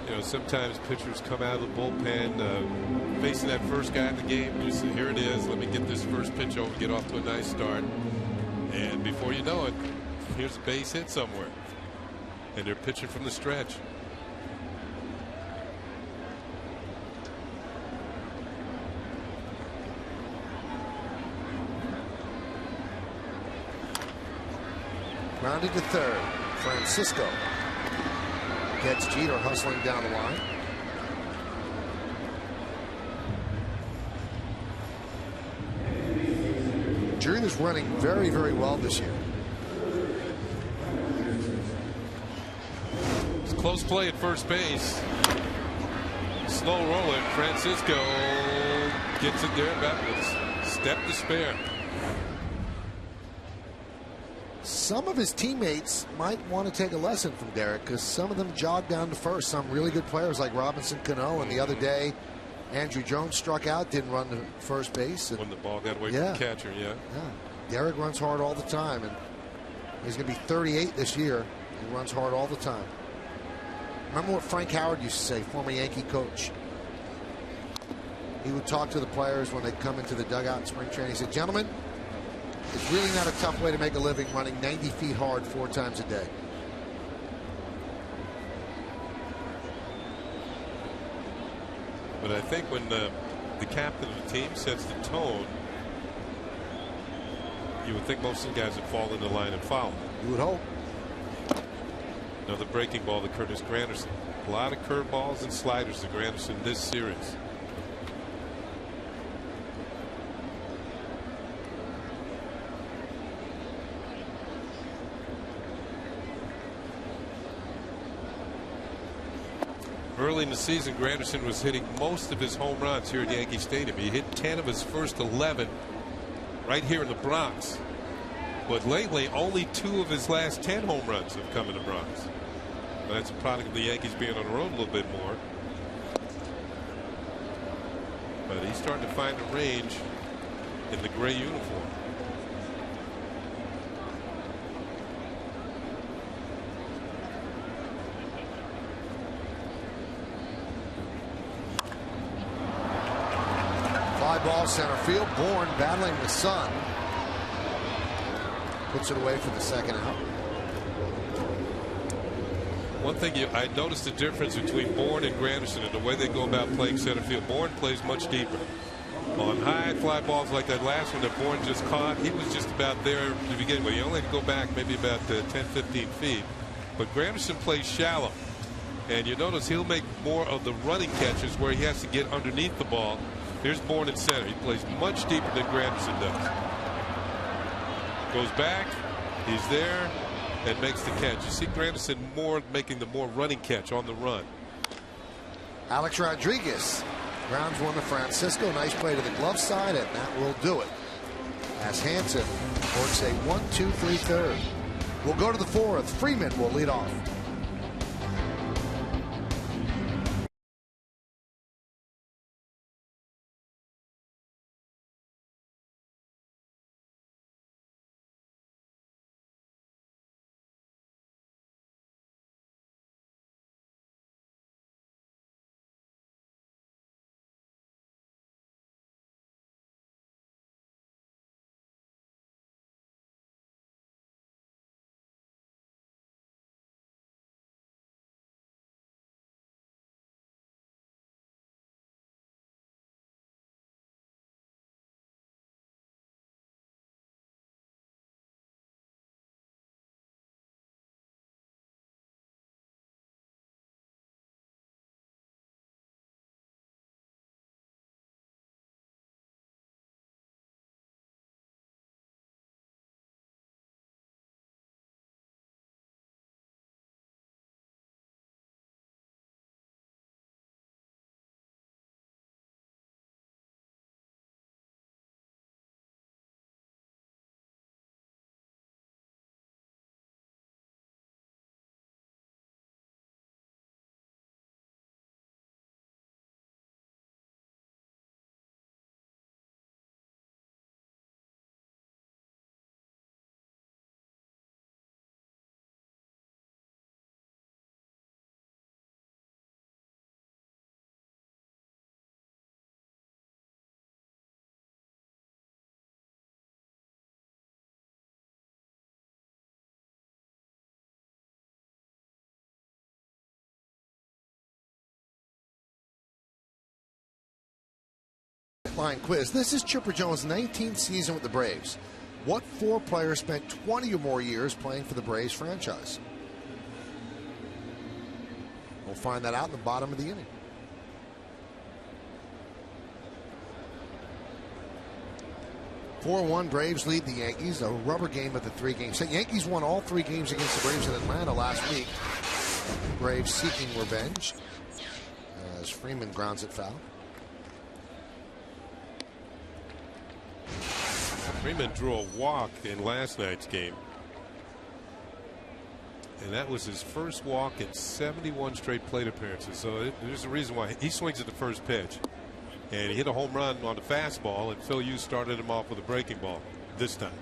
You know, sometimes pitchers come out of the bullpen facing that first guy in the game. Just say, here it is. Let me get this first pitch over, get off to a nice start. And before you know it, here's a base hit somewhere. And they're pitching from the stretch. Grounded to third. Francisco gets Jeter hustling down the line. Jeter's running very, very well this year. It's close play at first base. Slow rolling. Francisco gets it there about with step to spare. Some of his teammates might want to take a lesson from Derek because some of them jogged down to first. Some really good players like Robinson Cano, and the other day Andrew Jones struck out, didn't run to first base. When the ball got away from the catcher, yeah. Derek runs hard all the time, and he's going to be 38 this year. He runs hard all the time. Remember what Frank Howard used to say, former Yankee coach. He would talk to the players when they'd come into the dugout in spring training. He said, gentlemen, it's really not a tough way to make a living running 90 feet hard 4 times a day. But I think when the captain of the team sets the tone, you would think most of the guys would fall into line and foul. You would hope. Another breaking ball to Curtis Granderson. A lot of curveballs and sliders to Granderson this series. Early in the season, Granderson was hitting most of his home runs here at Yankee Stadium. He hit 10 of his first 11 right here in the Bronx. But lately, only 2 of his last 10 home runs have come in the Bronx. That's a product of the Yankees being on the road a little bit more. But he's starting to find a range in the gray uniform. Fly ball center field. Bourne battling the sun. Puts it away for the second out. One thing I noticed the difference between Bourne and Granderson in the way they go about playing center field. Bourne plays much deeper. On high fly balls like that last one that Bourne just caught, he was just about there to begin with. You only had to go back maybe about 10-15 feet. But Granderson plays shallow. And you notice he'll make more of the running catches where he has to get underneath the ball. Here's Bourne in center. He plays much deeper than Granderson does. Goes back. He's there and makes the catch. You see Granderson more making the more running catch on the run. Alex Rodriguez grounds one to Francisco. Nice play to the glove side, and that will do it. As Hanson works a 1-2-3 third. We'll go to the 4th. Freeman will lead off. qualifying quiz. This is Chipper Jones' 19th season with the Braves. What 4 players spent 20 or more years playing for the Braves franchise? We'll find that out in the bottom of the inning. (4-1) Braves lead the Yankees. A rubber game at the 3-game set. Yankees won all 3 games against the Braves in Atlanta last week. Braves seeking revenge as Freeman grounds it foul. Freeman drew a walk in last night's game. And that was his first walk in 71 straight plate appearances. So there's a reason why he swings at the first pitch. And he hit a home run on the fastball, and Phil Hughes started him off with a breaking ball this time.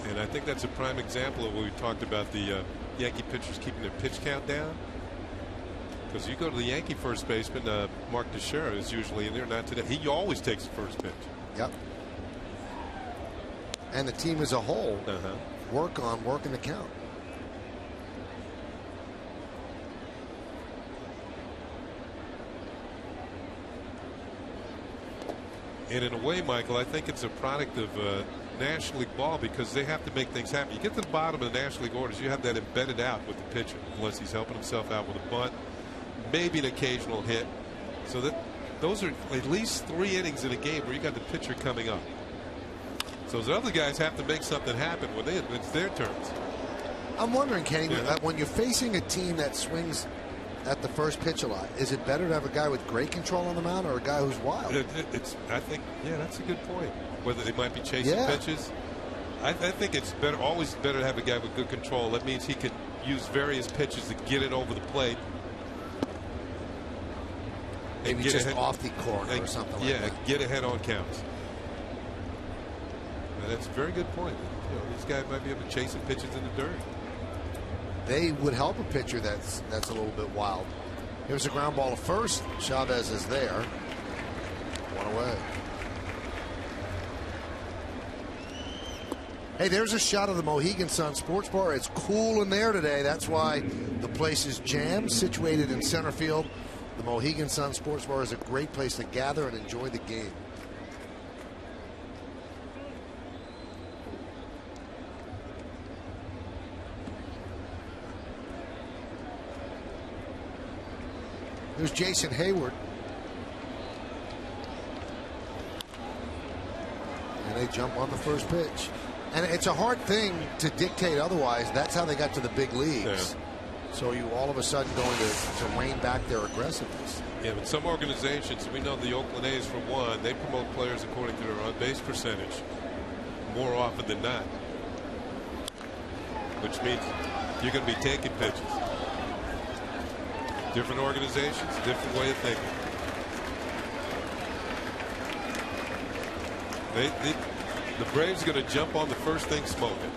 And I think that's a prime example of what we talked about, the Yankee pitchers keeping their pitch count down. Because you go to the Yankee first baseman, Mark Teixeira is usually in there, not today. He always takes the first pitch. Yep. And the team as a whole working the count. And in a way, Michael, I think it's a product of National League ball, because they have to make things happen. You get to the bottom of the National League orders, you have that embedded out with the pitcher, unless he's helping himself out with a bunt, maybe an occasional hit. So that those are at least 3 innings in a game where you got the pitcher coming up. So the other guys have to make something happen when it's their turns. I'm wondering, Kenny, that when you're facing a team that swings at the first pitch a lot, is it better to have a guy with great control on the mound or a guy who's wild? I think, that's a good point. Whether they might be chasing pitches. I think it's always better to have a guy with good control. That means he can use various pitches to get it over the plate. Maybe just off the corner or something like that. Yeah, get ahead on counts. And that's a very good point. These guys might be able to chase some pitches in the dirt. They would help a pitcher that's a little bit wild. Here's a ground ball to first. Chavez is there. 1 away. Hey, there's a shot of the Mohegan Sun Sports Bar. It's cool in there today. That's why the place is jammed, situated in center field. The Mohegan Sun Sports Bar is a great place to gather and enjoy the game. Here's Jason Hayward. And they jump on the first pitch. And it's a hard thing to dictate otherwise. That's how they got to the big leagues. Yeah. So you all of a sudden going to rein back their aggressiveness. Yeah, but some organizations, we know the Oakland A's for one, they promote players according to their on-base percentage more often than not. Which means you're going to be taking pitches. Different organizations, different way of thinking. The Braves are going to jump on the first thing smoking.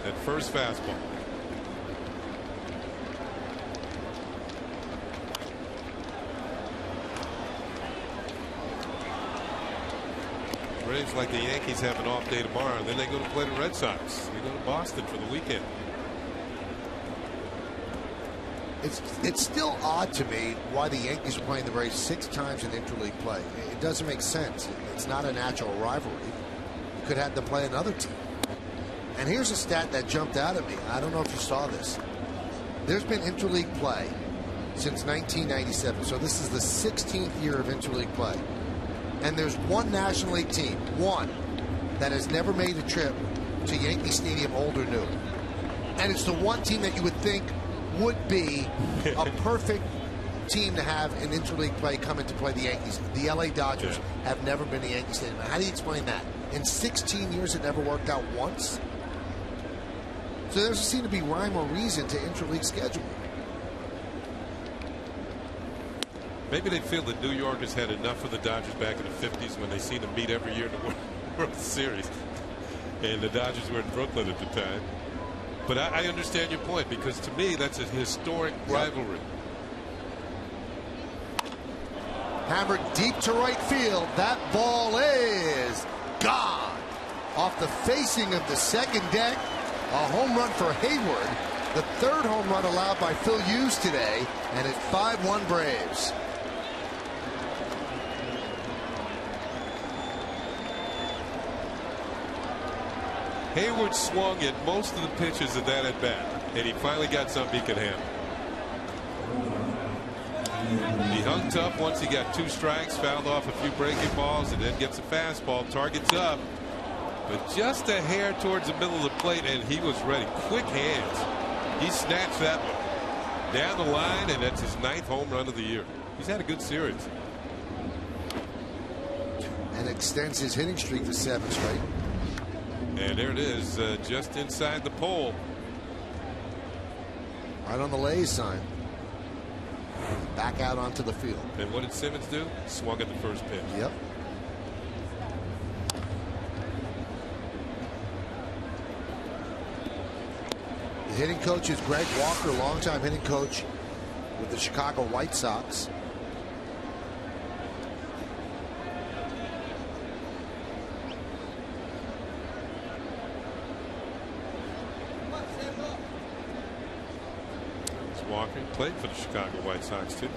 That first fastball. Braves, like the Yankees, have an off day tomorrow, and then they go to play the Red Sox. They go to Boston for the weekend. It's still odd to me why the Yankees are playing the Braves 6 times in interleague play. It doesn't make sense. It's not a natural rivalry. You could have them play another team. And here's a stat that jumped out at me. I don't know if you saw this. There's been interleague play since 1997. So this is the 16th year of interleague play. And there's one National League team, one, that has never made a trip to Yankee Stadium, old or new. And it's the one team that you would think would be a perfect team to have in interleague play come in to play the Yankees. The LA Dodgers have never been to Yankee Stadium. How do you explain that? In 16 years, it never worked out once. So there doesn't seem to be rhyme or reason to interleague scheduling. Maybe they feel that New York has had enough of the Dodgers back in the 50s when they seen them meet every year in the World Series. And the Dodgers were in Brooklyn at the time. But I understand your point, because to me, that's a historic rivalry. Hammered deep to right field. That ball is gone. Off the facing of the second deck. A home run for Hayward. The third home run allowed by Phil Hughes today. And it's 5-1 Braves. Hayward swung at most of the pitches of that at bat, and he finally got something he could handle. He hung tough once he got 2 strikes, fouled off a few breaking balls, and then gets a fastball, targets up, but just a hair towards the middle of the plate, and he was ready. Quick hands. He snatched that one down the line, and that's his 9th home run of the year. He's had a good series. And extends his hitting streak to 7 straight. And there it is, just inside the pole. Right on the Lays sign. Back out onto the field. And what did Simmons do? Swung at the first pitch. Yep. The hitting coach is Greg Walker, longtime hitting coach with the Chicago White Sox. Walker played for the Chicago White Sox too.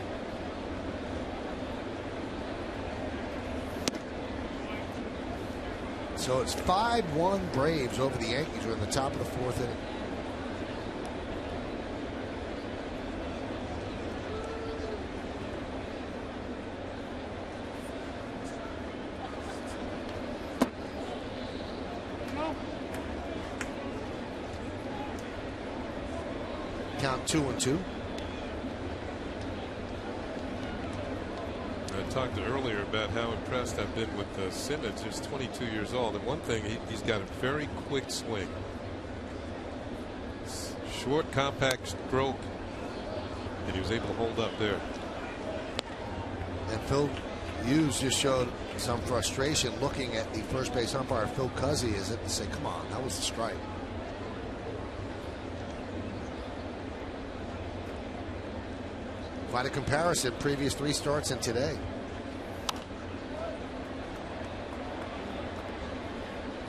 So it's 5-1 Braves over the Yankees. We're in the top of the 4th inning. Count 2-2. I talked earlier about how impressed I've been with Simmons. He's 22 years old, and one thing, he's got a very quick swing. Short, compact stroke, and he was able to hold up there. And Phil Hughes just showed some frustration looking at the first base umpire, Phil Cuzzy, as if to say, come on, that was the strike. Quite a comparison, previous 3 starts and today.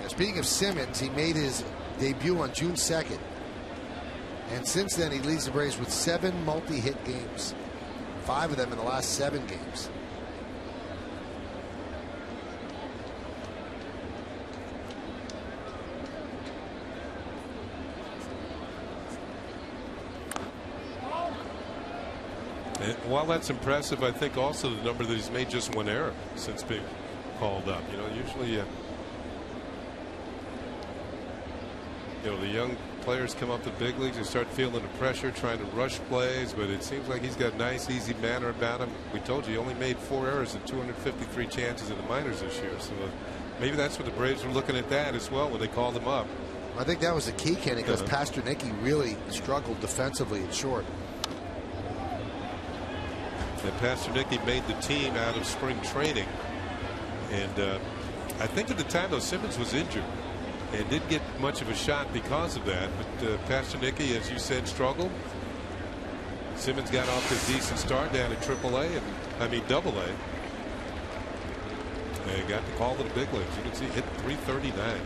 Now, speaking of Simmons, he made his debut on June 2nd. And since then, he leads the Braves with 7 multi-hit games. 5 of them in the last 7 games. And while that's impressive, I think also the number that he's made just 1 error since being called up. You know, usually, the young players come up to big leagues and start feeling the pressure, trying to rush plays, but it seems like he's got a nice, easy manner about him. We told you he only made 4 errors in 253 chances in the minors this year, so maybe that's what the Braves were looking at that as well when they called him up. I think that was the key, Kenny, because Pasternicki really struggled defensively at short. And Pasternicki made the team out of spring training, and I think at the time though Simmons was injured and didn't get much of a shot because of that, but Pasternicki, as you said, struggled. Simmons got off to a decent start down at AAA, and Double-A, and got the call to the big leagues. You can see hit 339.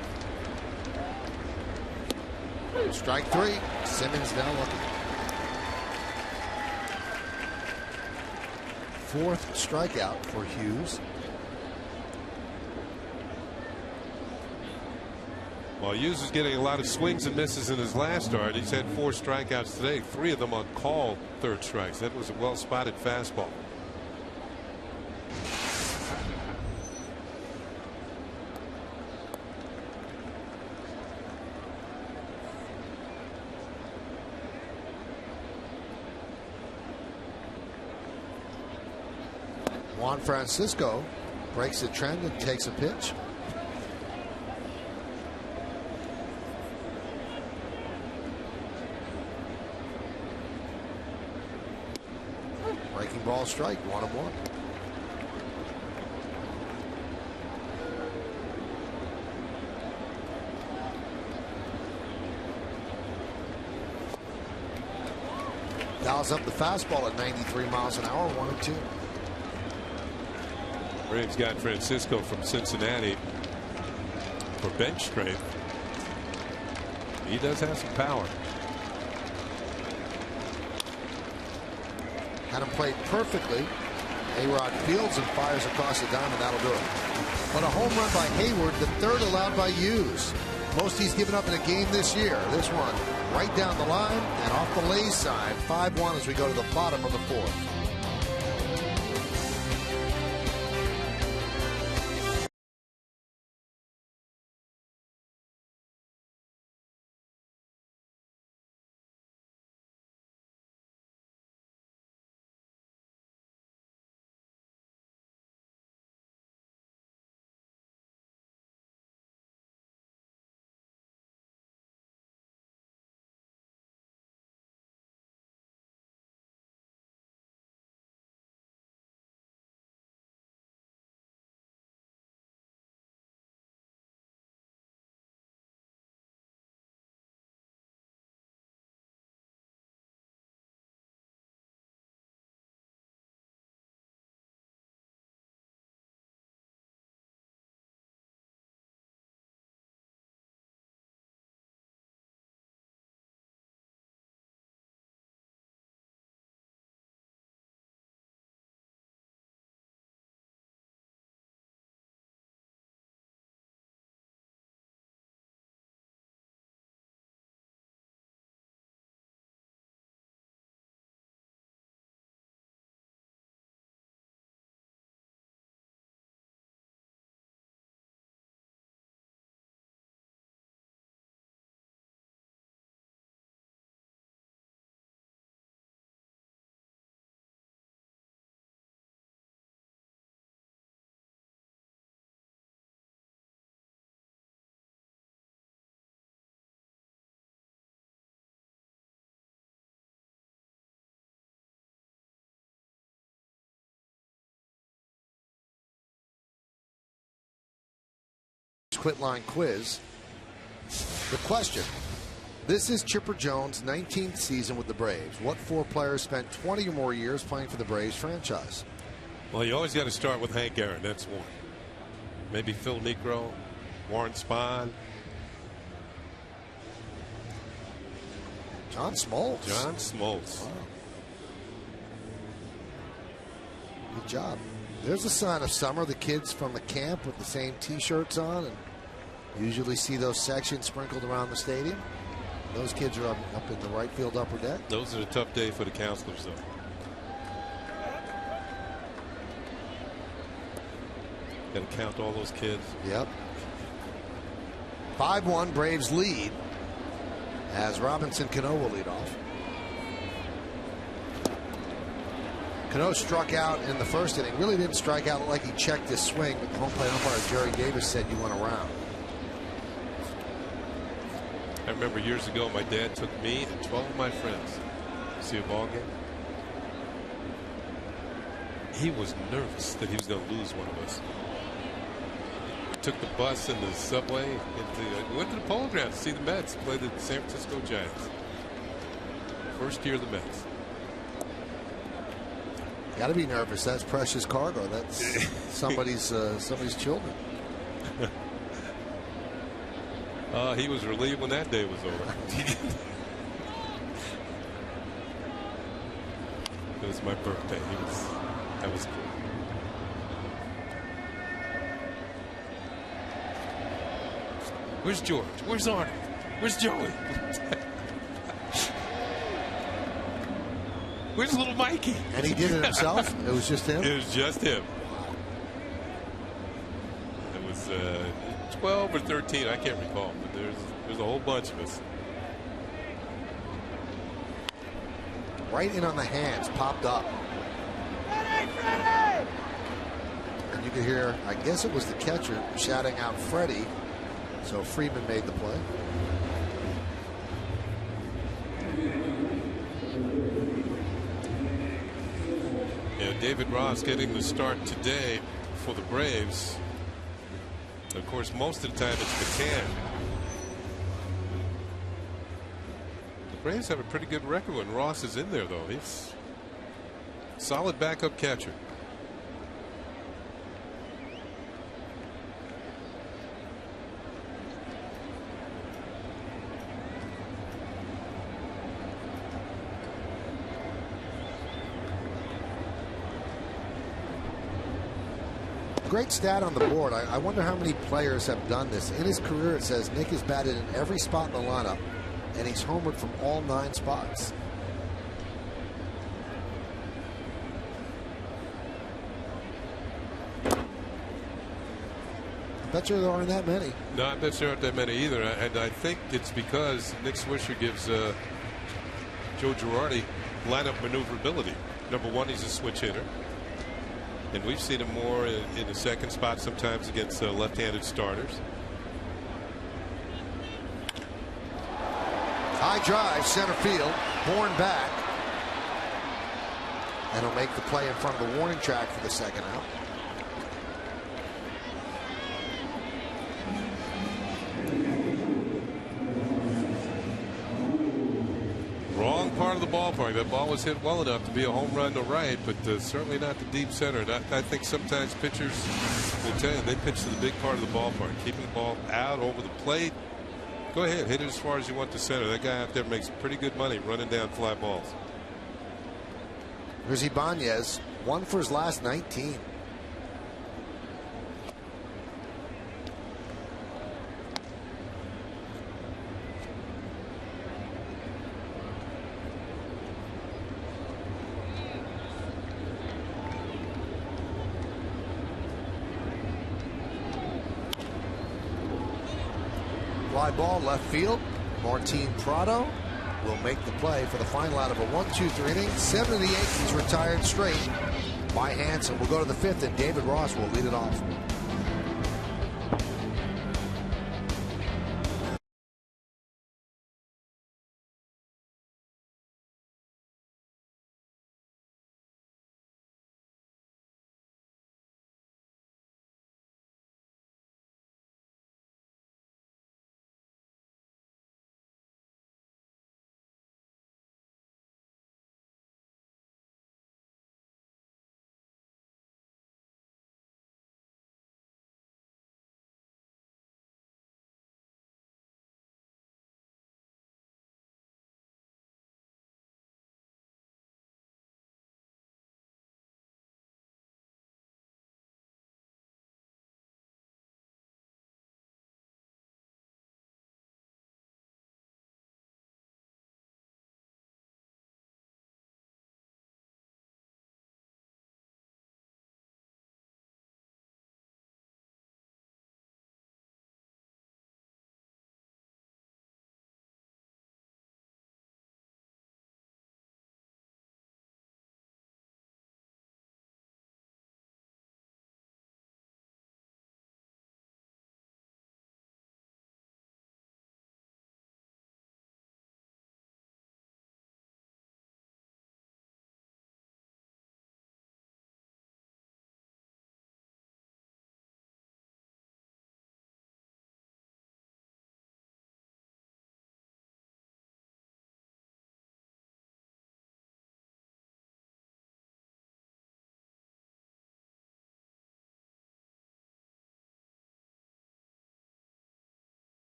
Strike 3. Simmons now looking. 4th strikeout for Hughes. While Hughes is getting a lot of swings and misses in his last start, he's had 4 strikeouts today, 3 of them on call 3rd strikes. That was a well spotted fastball. Juan Francisco breaks the trend and takes a pitch. Breaking ball strike, 1-1. Dials up the fastball at 93 miles an hour, 1-2. Braves got Francisco from Cincinnati for bench strength. He does have some power. Had him played perfectly. A-Rod fields and fires across the diamond. That'll do it. But a home run by Hayward, the third allowed by Hughes. Most he's given up in a game this year. This one right down the line and off the Lays side. 5-1 as we go to the bottom of the fourth. Quit line quiz. The question: this is Chipper Jones' 19th season with the Braves. What 4 players spent 20 or more years playing for the Braves franchise? Well, you always got to start with Hank Aaron. That's one. Maybe Phil Niekro, Warren Spahn, John Smoltz. John Smoltz. Wow. Good job. There's a sign of summer. The kids from the camp with the same T-shirts on, and usually see those sections sprinkled around the stadium. Those kids are up in the right field upper deck. Those are a tough day for the counselors, though. Got to count all those kids. Yep. 5-1 Braves lead as Robinson Cano will lead off. Cano struck out in the first inning. Really didn't strike out like he checked his swing, but the home plate umpire Jerry Davis said you went around. I remember years ago my dad took me and 12 of my friends to see a ball game. He was nervous that he was going to lose one of us. We took the bus and the subway. We went to the Polo Grounds to see the Mets play the San Francisco Giants. First year of the Mets. Got to be nervous. That's precious cargo. That's somebody's children. He was relieved when that day was over. It was my birthday. That was cool. Where's George? Where's Arnold? Where's Joey? Where's little Mikey? And he did it himself? It was just him? It was just him. It was 12 or 13. I can't recall, but there's a whole bunch of us. Right in on the hands, popped up. And you could hear, I guess it was the catcher shouting out Freddie. So Freeman made the play. David Ross getting the start today for the Braves. Of course, most of the time it's McCann. The Braves have a pretty good record when Ross is in there, though. He's a solid backup catcher. Great stat on the board. I wonder how many players have done this. In his career, it says Nick has batted in every spot in the lineup, and he's homered from all 9 spots. I bet you there aren't that many. No, I bet there aren't that many either. And I think it's because Nick Swisher gives Joe Girardi lineup maneuverability. Number one, he's a switch hitter. And we've seen him more in the second spot sometimes against left-handed starters. High drive, center field, borne back. And he'll make the play in front of the warning track for the second out. Wrong part of the ballpark. That ball was hit well enough to be a home run to right, but certainly not the deep center. And I think sometimes pitchers will tell you they pitch to the big part of the ballpark, keeping the ball out over the plate. Go ahead, hit it as far as you want to center. That guy out there makes pretty good money running down fly balls. Here's Ibanez, 1 for his last 19. Fly ball left field. Martin Prado will make the play for the final out of a 1-2-3 inning. 7 of the Yankees retired straight by Hanson. We'll go to the 5th, and David Ross will lead it off.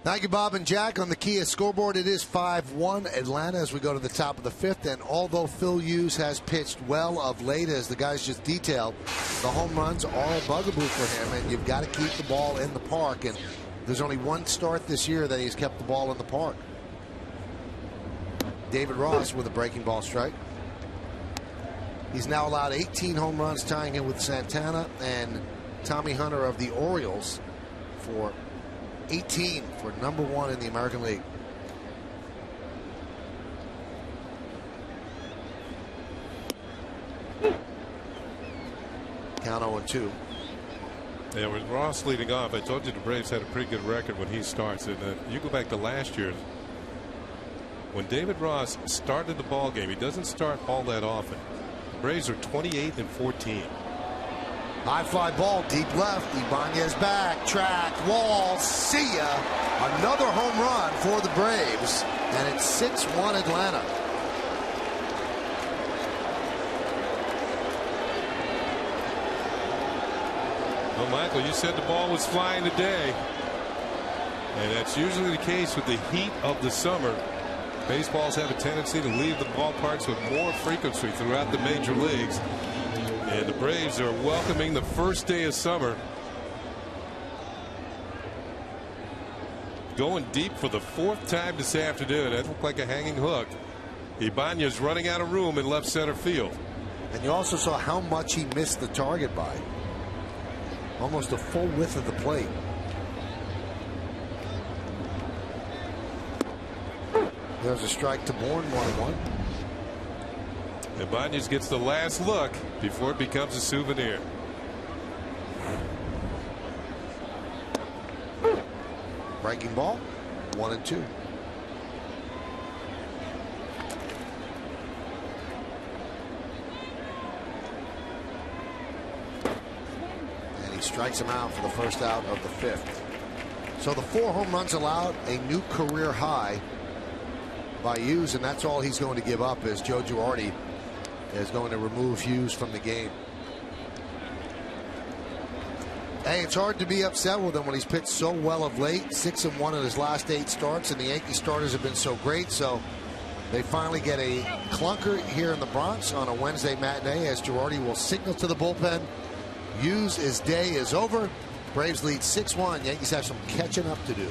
Thank you, Bob and Jack. On the Kia scoreboard, it is 5-1 Atlanta as we go to the top of the 5th. And although Phil Hughes has pitched well of late, as the guys just detailed, the home runs are a bugaboo for him, and you've got to keep the ball in the park. And there's only one start this year that he's kept the ball in the park. David Ross with a breaking ball strike. He's now allowed 18 home runs, tying him with Santana and Tommy Hunter of the Orioles for 18 for #1 in the American League. Count 0-2. Yeah, with Ross leading off, I told you the Braves had a pretty good record when he starts. And you go back to last year, when David Ross started the ball game, he doesn't start all that often. The Braves are 28-14. High fly ball, deep left. Ibanez back, track, wall, see ya. Another home run for the Braves, and it's 6-1 Atlanta. Well, Michael, you said the ball was flying today. And that's usually the case with the heat of the summer. Baseballs have a tendency to leave the ballparks with more frequency throughout the major leagues. And the Braves are welcoming the first day of summer. Going deep for the 4th time this afternoon. That looked like a hanging hook. Ibanez running out of room in left center field. And you also saw how much he missed the target by. Almost a full width of the plate. There's a strike to Bourne, 1-1. Ibanez gets the last look before it becomes a souvenir. Breaking ball, 1-2. And he strikes him out for the first out of the 5th. So the 4 home runs allowed, a new career high by Hughes, and that's all he's going to give up, as Joe Girardi is going to remove Hughes from the game. Hey, it's hard to be upset with him when he's pitched so well of late. 6-1 in his last 8 starts, and the Yankee starters have been so great. So they finally get a clunker here in the Bronx on a Wednesday matinee, as Girardi will signal to the bullpen Hughes' day is over. Braves lead 6-1. Yankees have some catching up to do.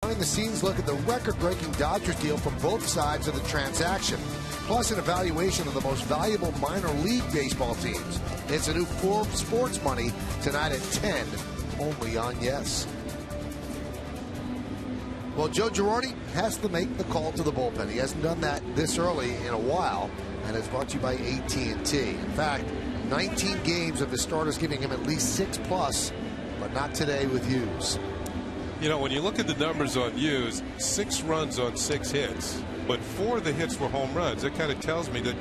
Behind the scenes look at the record-breaking Dodgers deal from both sides of the transaction, plus an evaluation of the most valuable minor league baseball teams. It's a new Forbes Sports Money tonight at 10, only on Yes. Well, Joe Girardi has to make the call to the bullpen. He hasn't done that this early in a while, and it's brought to you by AT&T. In fact, 19 games of his starters giving him at least 6+, but not today with Hughes. You know, when you look at the numbers on Hughes, 6 runs on 6 hits, but 4 of the hits were home runs. That kind of tells me that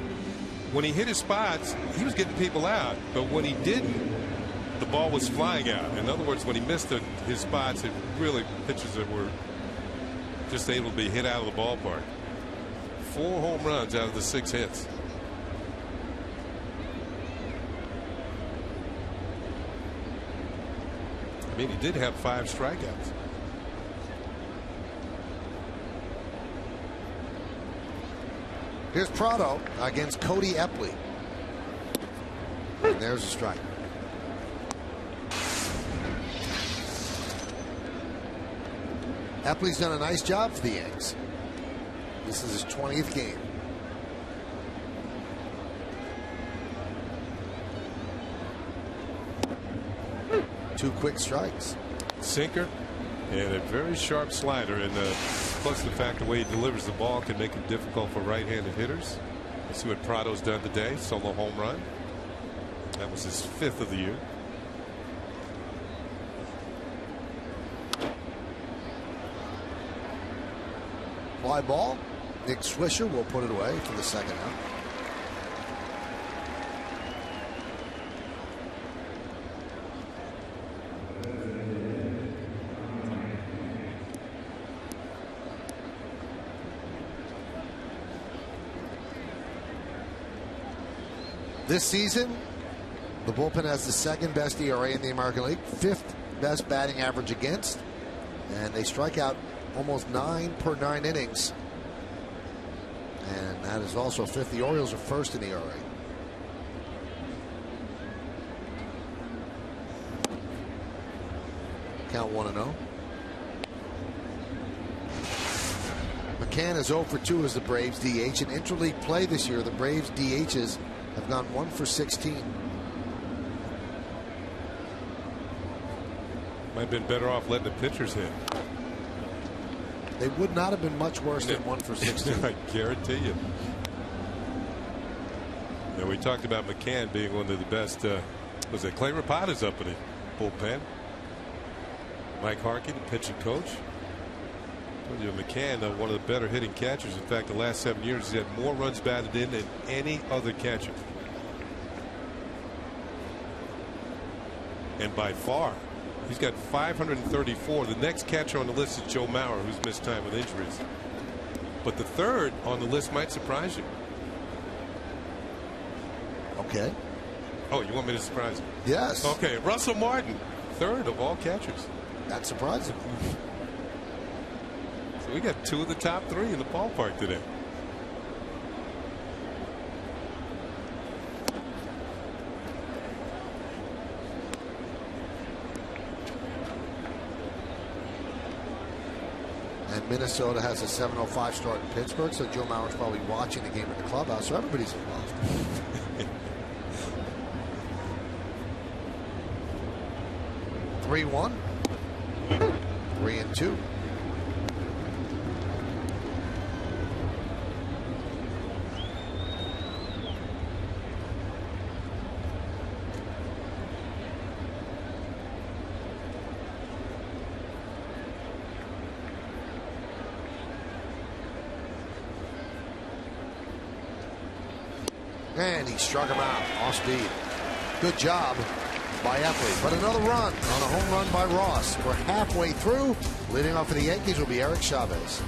when he hit his spots, he was getting people out, but when he didn't, the ball was flying out. In other words, when he missed his spots, it really pitches that were just able to be hit out of the ballpark. 4 home runs out of the 6 hits. I mean, he did have 5 strikeouts. Here's Prado against Cody Epley. And there's a strike. Epley's done a nice job for the Yanks. This is his 20th game. Two quick strikes. Sinker and a very sharp slider, and plus the fact the way he delivers the ball can make it difficult for right-handed hitters. Let's see what Prado's done today. Solo home run. That was his 5th of the year. Fly ball, Nick Swisher will put it away for the second out. This season, the bullpen has the second best ERA in the American League, fifth best batting average against, and they strike out almost 9 per 9 innings. And that is also fifth. The Orioles are first in ERA. Count 1-0. McCann is 0 for 2 as the Braves DH. In interleague play this year, the Braves DHs have gone 1 for 16. Might have been better off letting the pitchers hit. They would not have been much worse than 1 for 16. I guarantee you. And we talked about McCann being one of the best. Was it Clay Rapata's up in the bullpen? Mike Harkey, the pitching coach. Told you, McCann, one of the better hitting catchers. In fact, the last 7 years, he's had more runs batted in than any other catcher. And by far, he's got 534. The next catcher on the list is Joe Mauer, who's missed time with injuries. But the third on the list might surprise you. Okay. Oh, you want me to surprise you? Yes. Okay, Russell Martin, third of all catchers. That's surprising. So we got 2 of the top 3 in the ballpark today. And Minnesota has a 7:05 start in Pittsburgh, so Joe Mauer's probably watching the game in the clubhouse, so everybody's involved. 3-1. 3-2. And he struck him out off speed. Good job by Epley. But another run on a home run by Ross. We're halfway through. Leading off for the Yankees will be Eric Chavez.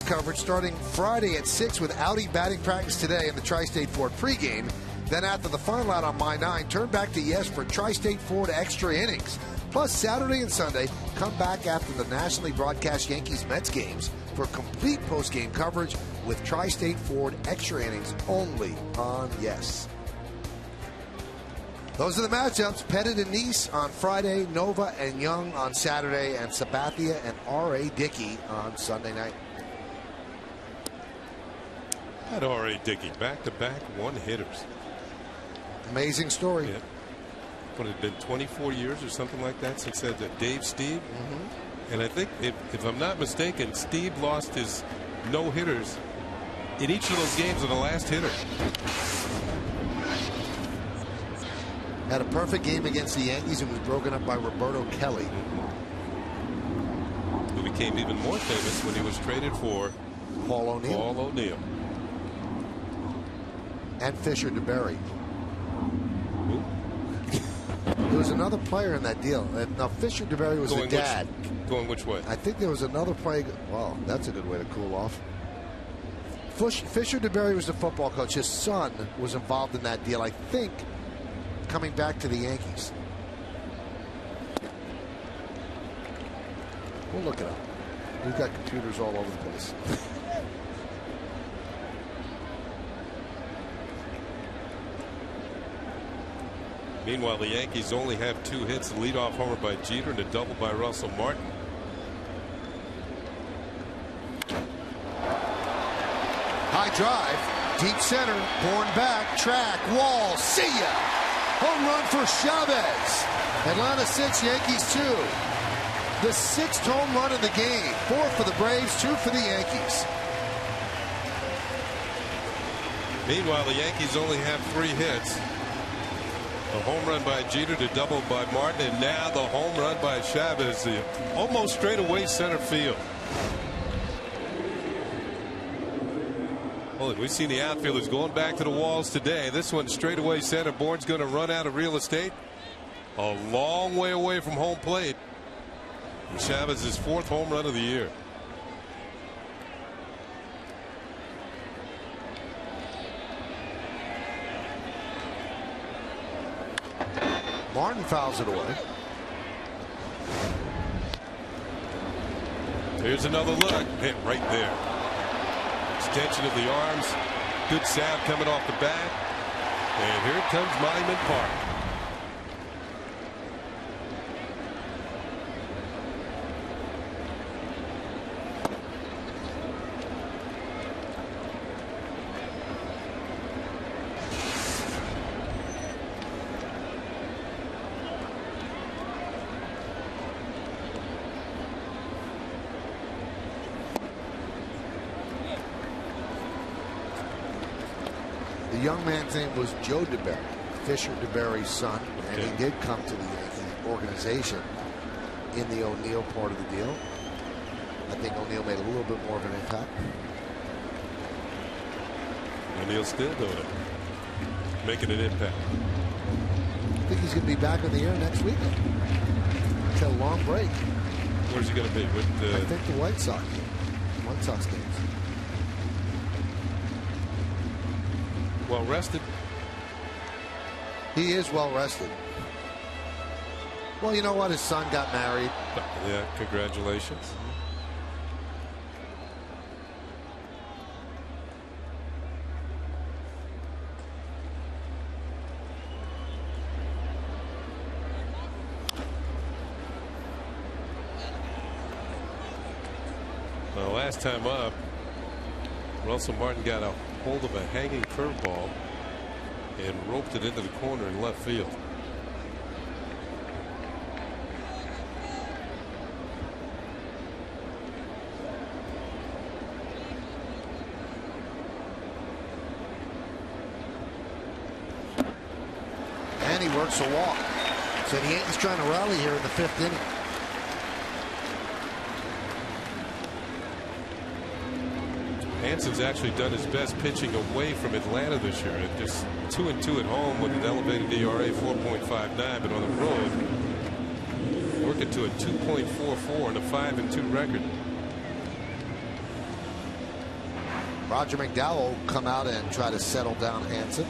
Coverage starting Friday at 6 with Audi batting practice today in the Tri-State Ford pregame. Then after the final out on My 9, turn back to Yes for Tri-State Ford extra innings. Plus Saturday and Sunday, come back after the nationally broadcast Yankees-Mets games for complete post-game coverage with Tri-State Ford extra innings only on Yes. Those are the matchups. Pettit and Nice on Friday, Nova and Young on Saturday, and Sabathia and R.A. Dickey on Sunday night. That R.A. Dickey, back-to-back one-hitters. Amazing story. Yeah. What, it had been 24 years or something like that since Dave Steve? Mm-hmm. And I think, if I'm not mistaken, Steve lost his no-hitters in each of those games with the last hitter. Had a perfect game against the Yankees and was broken up by Roberto Kelly, who became even more famous when he was traded for Paul O'Neill. And Fisher DeBerry. There was another player in that deal. Now, Fisher DeBerry was the dad. Going which way? I think there was another player. Well, that's a good way to cool off. Fisher DeBerry was the football coach. His son was involved in that deal, I think, coming back to the Yankees. We'll look it up. We've got computers all over the place. Meanwhile, the Yankees only have 2 hits, a leadoff homer by Jeter and a double by Russell Martin. High drive, deep center, born back, track, wall, see ya! Home run for Chavez. Atlanta 6, Yankees 2. The 6th home run of the game. 4 for the Braves, 2 for the Yankees. Meanwhile, the Yankees only have 3 hits. A home run by Jeter, to double by Martin, and now the home run by Chavez, almost straight away center field. Well, we've seen the outfielders going back to the walls today. This one straight away center. Bourne's going to run out of real estate. A long way away from home plate. And Chavez's 4th home run of the year. Martin fouls it away. Here's another look. Hit right there. Extension of the arms. Good salve coming off the bat. And here comes Monument Park. The young man's name was Joe DeBerry, Fisher DeBerry's son, and he did come to the Yankee organization in the O'Neill part of the deal. I think O'Neill made a little bit more of an impact. O'Neill's still doing it, making an impact. I think he's going to be back in the air next weekend. It's a long break. Where's he going to be? With I think the White Sox. White Sox games. Well rested. He is well rested. Well, you know what? His son got married. Yeah, congratulations. Well, last time up, Russell Martin got a hold of a hanging curveball and roped it into the corner in left field. And he works a walk. So the Yankees trying to rally here in the 5th inning. Hanson's actually done his best pitching away from Atlanta this year. At just 2-2 at home with an elevated ERA 4.59, but on the road working to a 2.44 and a 5-2 record. Roger McDowell come out and try to settle down Hanson.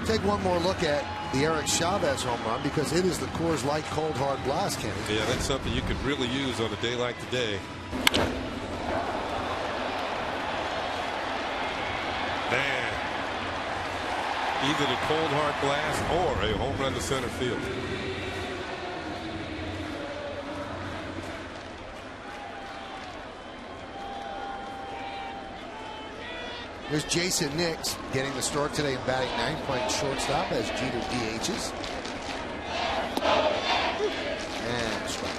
Take one more look at the Eric Chavez home run because it is the Coors Light cold hard blast, Kenny. Yeah, that's something you could really use on a day like today. Man, either the cold hard blast or a home run to center field. Here's Jason Nix getting the start today in batting ninth, playing shortstop as Jeter DHs. And strike.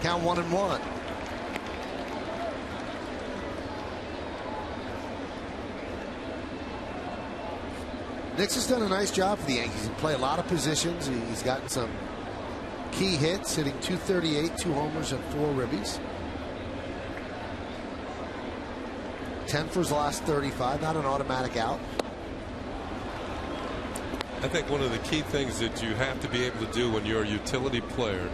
Count 1-1. Nix has done a nice job for the Yankees. He play a lot of positions. He's gotten some key hits, hitting .238, 2 homers and 4 ribbies. 10 for his last 35, not an automatic out. I think one of the key things that you have to be able to do when you're a utility player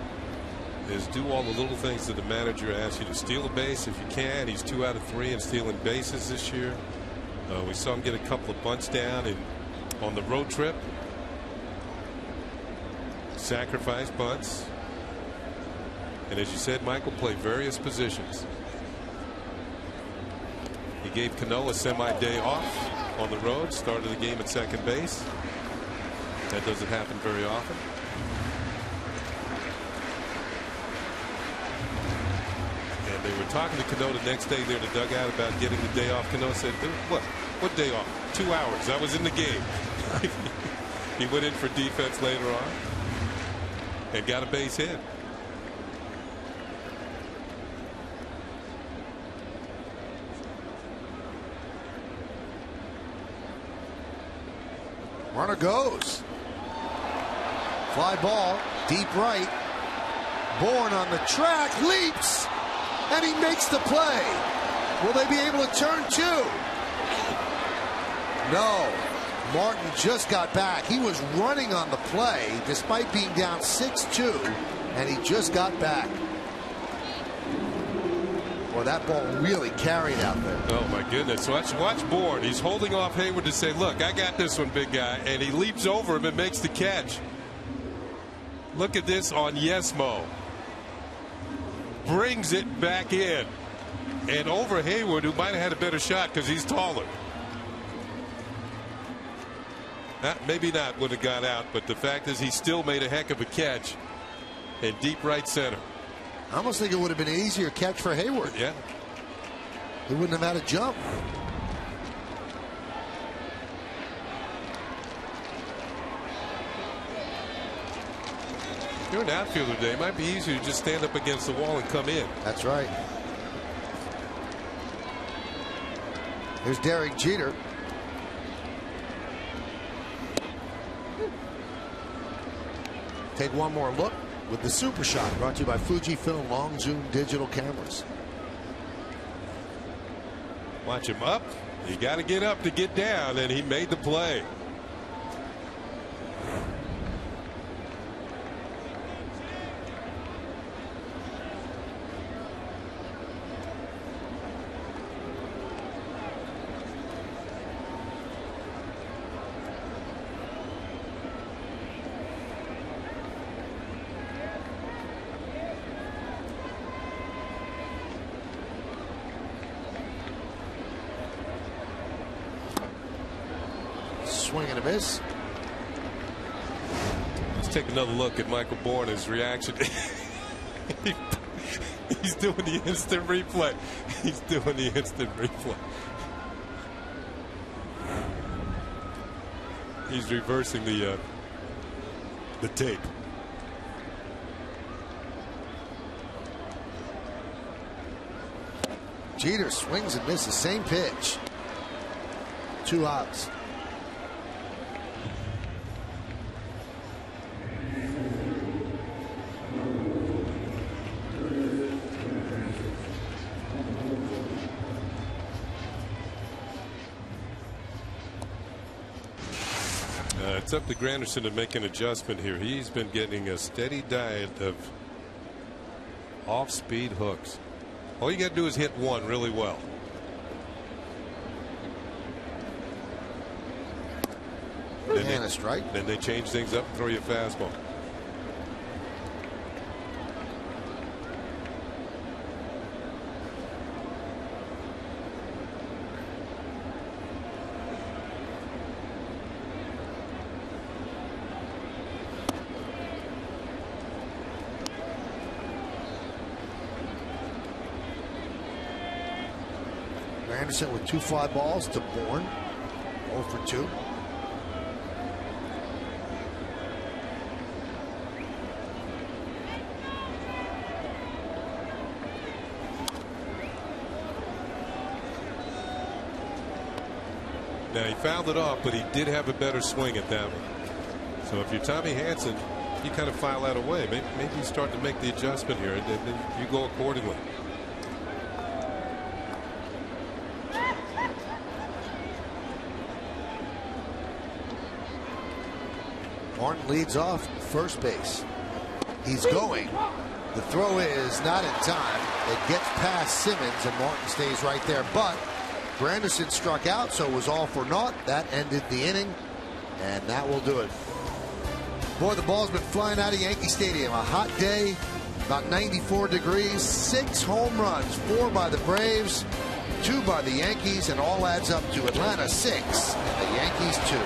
is do all the little things that the manager asks you to. Steal a base if you can. He's 2 out of 3 in stealing bases this year. We saw him get a couple of bunts down on the road trip. Sacrifice bunts. And as you said, Michael, play various positions. He gave Cano a semi-day off on the road. Started the game at second base. That doesn't happen very often. They were talking to Cano the next day there in the dugout about getting the day off. Cano said, what day off? 2 hours. I was in the game. He went in for defense later on and got a base hit. Runner goes. Fly ball, deep right. Bourne on the track, leaps. And he makes the play. Will they be able to turn 2? No. Martin just got back. He was running on the play despite being down 6-2, and he just got back. Well, that ball really carried out there. Oh, my goodness. Watch Bourne. He's holding off Hayward to say, look, I got this one, big guy. And he leaps over him and makes the catch. Look at this on Yesmo. Brings it back in and over Hayward, who might have had a better shot because he's taller. Maybe not would have got out, but the fact is he still made a heck of a catch in deep right center. I almost think it would have been an easier catch for Hayward. Yeah. He wouldn't have had a jump. If you're an outfielder today, it might be easier to just stand up against the wall and come in. That's right. Here's Derek Jeter. Take one more look with the Super Shot, brought to you by Fujifilm Long Zoom digital cameras. Watch him up. You got to get up to get down, and he made the play. Swing and a miss. Let's take another look at Michael Bourne, his reaction. He's doing the instant replay. He's doing the instant replay. He's reversing the tape. Jeter swings and misses. Same pitch. 2 outs. It's up to Granderson to make an adjustment here. He's been getting a steady diet of off-speed hooks. All you got to do is hit one really well. And a strike. Then they change things up and throw you a fastball. Granderson with 2 fly balls to Bourne. 0 for 2. Now he fouled it off, but he did have a better swing at that one. So if you're Tommy Hanson, you kind of file that away. Maybe you start to make the adjustment here, and then you go accordingly. Martin leads off first base. He's going. The throw is not in time. It gets past Simmons, and Martin stays right there. But Granderson struck out, so it was all for naught. That ended the inning, and that will do it. Boy, the ball's been flying out of Yankee Stadium. A hot day, about 94 degrees, 6 home runs, 4 by the Braves, 2 by the Yankees, and all adds up to Atlanta 6 and the Yankees 2.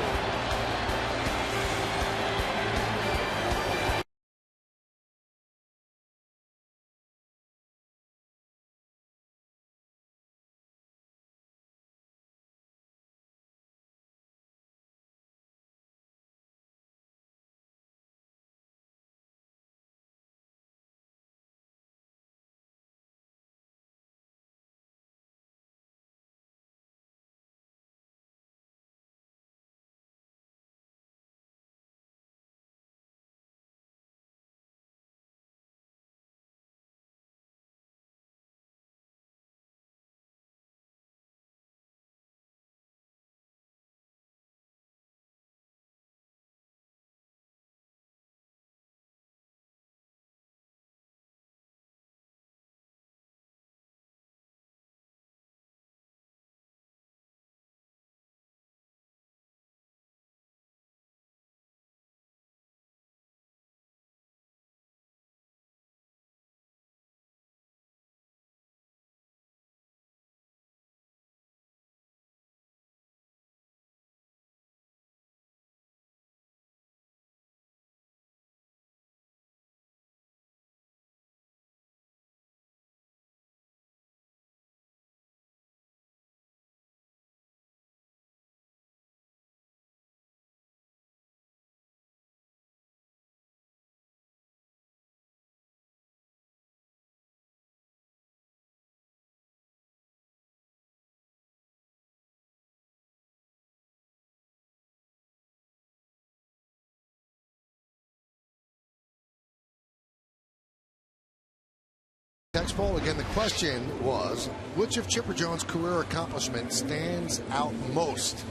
Text poll again. The question was, which of Chipper Jones' career accomplishments stands out most?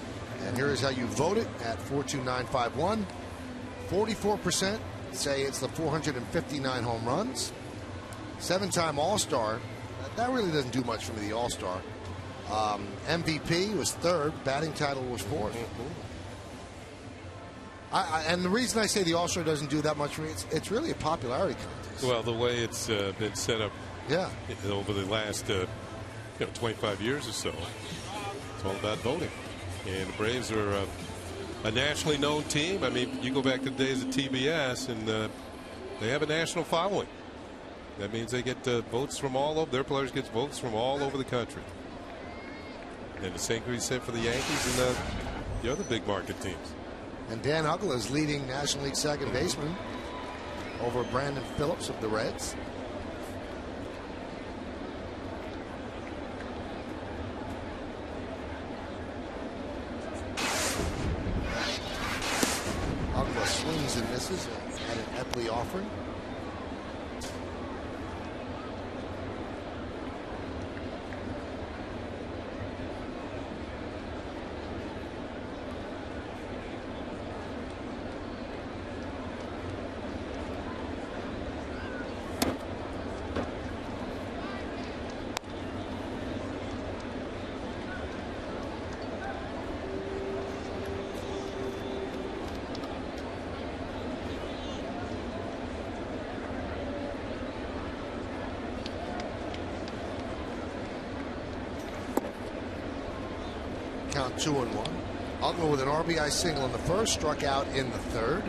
And here is how you vote it at 42951. 44% say it's the 459 home runs. 7-time All-Star. That really doesn't do much for me, the All-Star. MVP was 3rd. Batting title was 4th. And the reason I say the All-Star doesn't do that much for me, it's really a popularity contest. Well, the way it's been set up, yeah, over the last 25 years or so, it's all about voting. And the Braves are a nationally known team. I mean, you go back to the days of TBS, and they have a national following. That means they get votes from all over. Their players get votes from all over the country. And the same can be said for the Yankees and the other big market teams. And Dan Uggla is leading National League second baseman over Brandon Phillips of the Reds. Uggla swings and misses at an Epley offering. down 2-1. Ugla with an RBI single in the first, struck out in the third.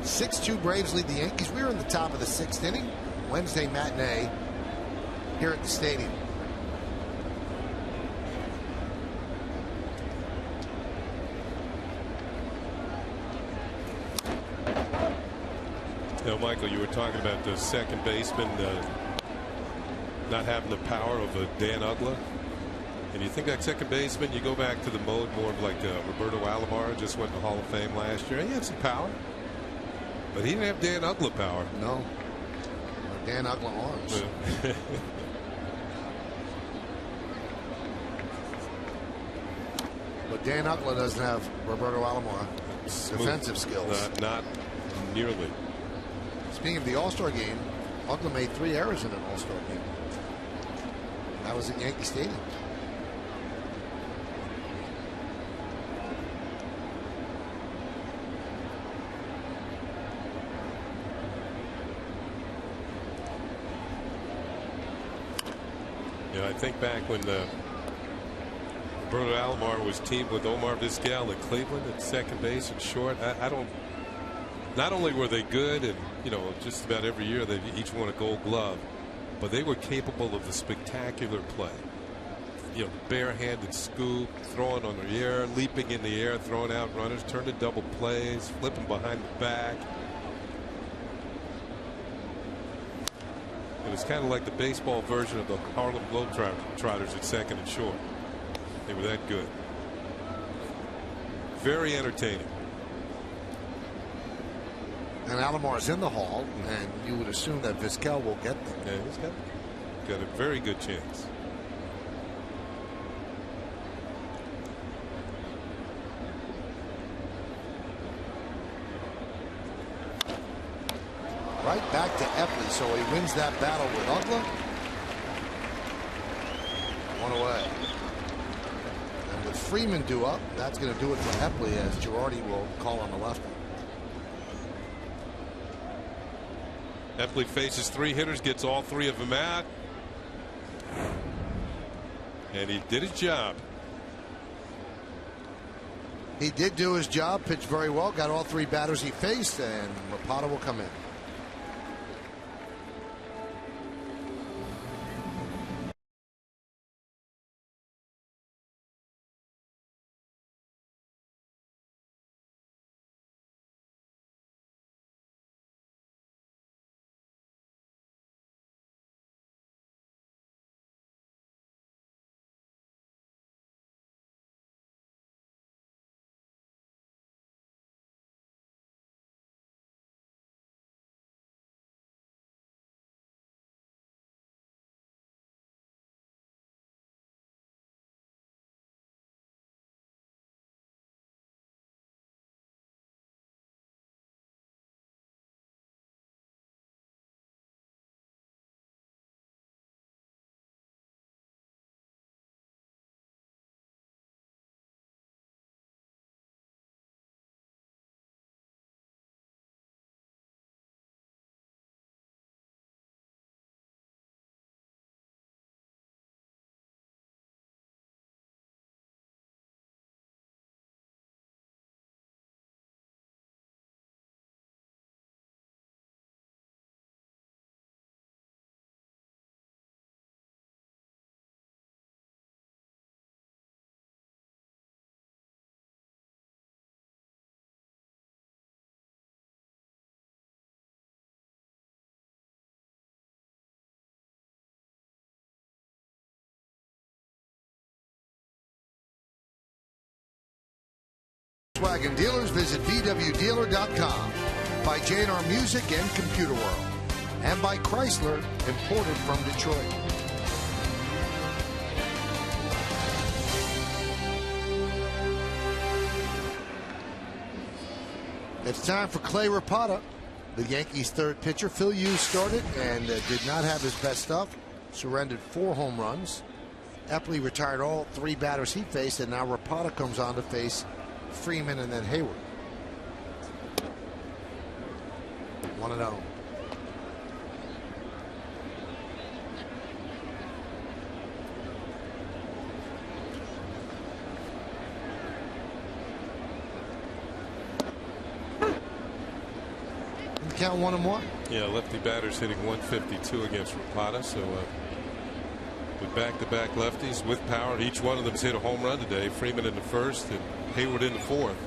6-2 Braves lead the Yankees. We're in the top of the 6th inning. Wednesday matinee here at the stadium. You know, Michael, you were talking about the second baseman not having the power of a Dan Ugla. And you think that second baseman, you go back to the mode more of like Roberto Alomar, just went to the Hall of Fame last year. He had some power, but he didn't have Dan Ugla power. No. Or Dan Ugla arms. Yeah. But Dan Ugla doesn't have Roberto Alomar defensive skills. Not nearly. Speaking of the All-Star game, Ugla made 3 errors in an All-Star game. That was at Yankee Stadium. Yeah, I think back when Roberto Alomar was teamed with Omar Vizquel at Cleveland at second base and short. I don't. Not only were they good, and you know, just about every year they each won a Gold Glove, but they were capable of the spectacular play. You know, barehanded scoop, throwing on the air, leaping in the air, throwing out runners, turn to double plays, flipping behind the back. It was kind of like the baseball version of the Harlem Globetrotters at second and short. They were that good. Very entertaining. And Alomar's in the Hall, and you would assume that Vizquel will get them. Yeah, he's got a very good chance. Right back to Epley, so he wins that battle with Ugla. 1 away. And with Freeman due up, that's going to do it for Epley, as Girardi will call on the lefty. Epley faces 3 hitters, gets all 3 of them out. And he did his job. He did do his job, pitched very well, got all 3 batters he faced, and Rapata will come in. Volkswagen dealers, visit VWDealer.com. By J&R Music and Computer World. And by Chrysler, imported from Detroit. It's time for Clay Rapata, the Yankees' 3rd pitcher. Phil Hughes started and did not have his best stuff. Surrendered 4 home runs. Epley retired all 3 batters he faced, and now Rapata comes on to face Freeman and then Hayward. 1-0. count 1-1. Yeah, lefty batters hitting 152 against Rapata. So with back-to-back lefties with power, each one of them's hit a home run today. Freeman in the first and Hayward in the fourth.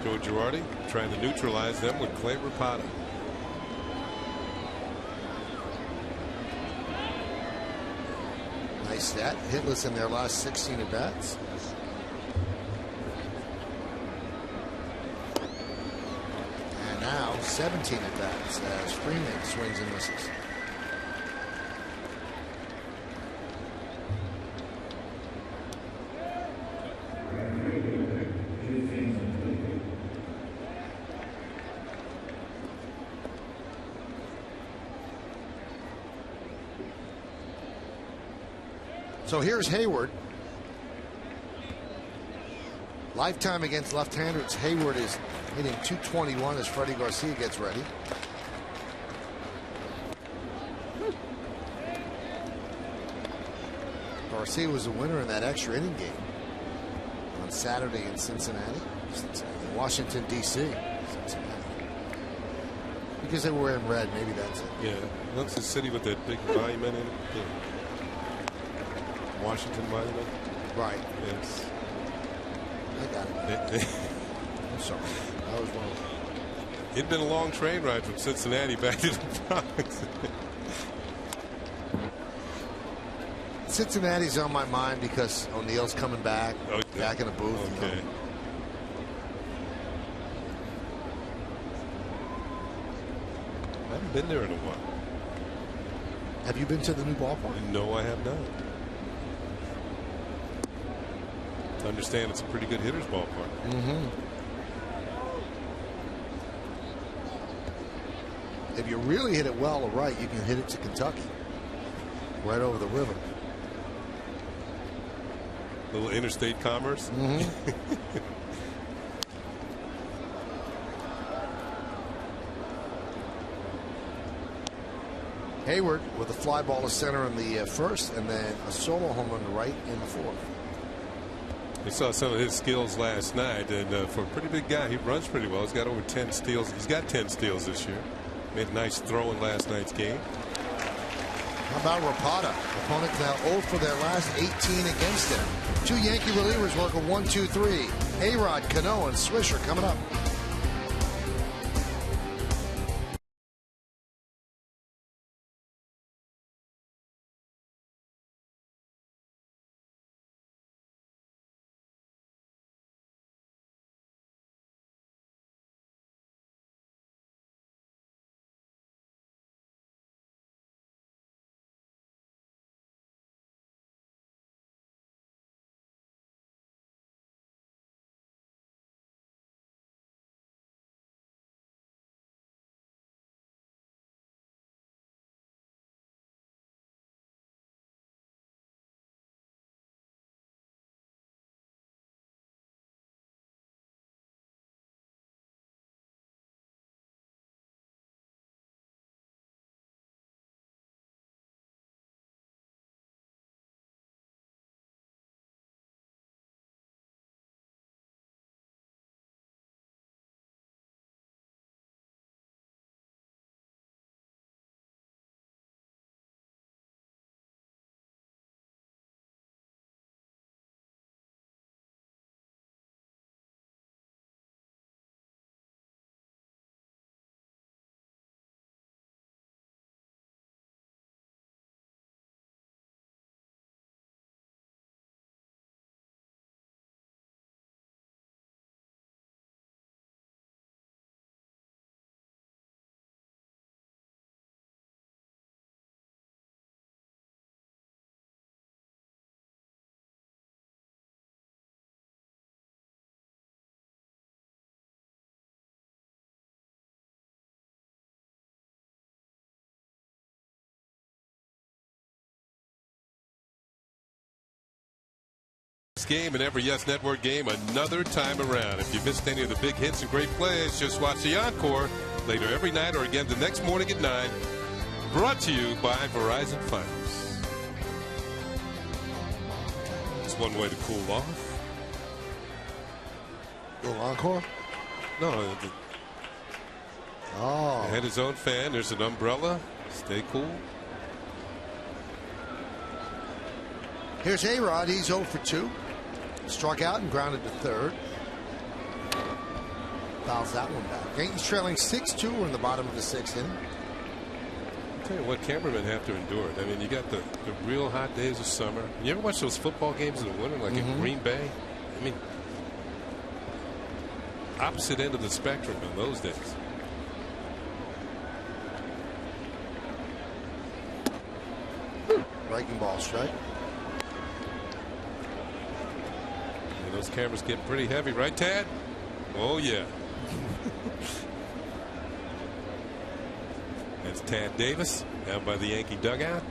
Joe Girardi trying to neutralize them with Clay Rapata. Nice stat. Hitless in their last 16 at bats. And now 17 at bats as Freeman swings and misses. So here's Hayward. Lifetime against left-handers. Hayward is hitting .221 as Freddie Garcia gets ready. Garcia was the winner in that extra inning game on Saturday in Cincinnati. Washington, D.C. Cincinnati. Because they were wearing red, maybe that's it. Yeah, that's the city with that big monument in it. Yeah. Washington Monument. Right. Yes. I got it. I'm sorry. I was wrong. It'd been a long train ride from Cincinnati back to the Bronx. Cincinnati's on my mind because O'Neill's coming back. Okay. Back in the booth. Okay. You know. I haven't been there in a while. Have you been to the new ballpark? No, I have not. I understand it's a pretty good hitter's ballpark. Mm-hmm. If you really hit it well or right, you can hit it to Kentucky. Right over the river. Little interstate commerce. Mm-hmm. Hayward with a fly ball to center in the first, and then a solo home run to right in the fourth. We saw some of his skills last night, and for a pretty big guy, he runs pretty well. He's got over 10 steals. He's got 10 steals this year. Made a nice throw in last night's game. How about Rapata? Opponents now 0 for their last 18 against him. Two Yankee relievers work a 1-2-3. A-Rod, Cano, and Swisher coming up. Game and every Yes Network game another time around. If you missed any of the big hits and great plays, just watch the encore later every night or again the next morning at 9. Brought to you by Verizon Finance. It's one way to cool off. Little encore? No. Oh. He had his own fan. There's an umbrella. Stay cool. Here's A-Rod. He's 0 for 2. Struck out and grounded to third. Fouls that one back. Yankees trailing 6-2. We're in the bottom of the 6th inning. I'll tell you what, cameramen have to endure it. I mean, you got the real hot days of summer. You ever watch those football games in the winter, like in Green Bay? I mean, opposite end of the spectrum in those days. Breaking ball strike. And those cameras get pretty heavy, right, Tad? Oh, yeah. That's Tad Davis down by the Yankee dugout.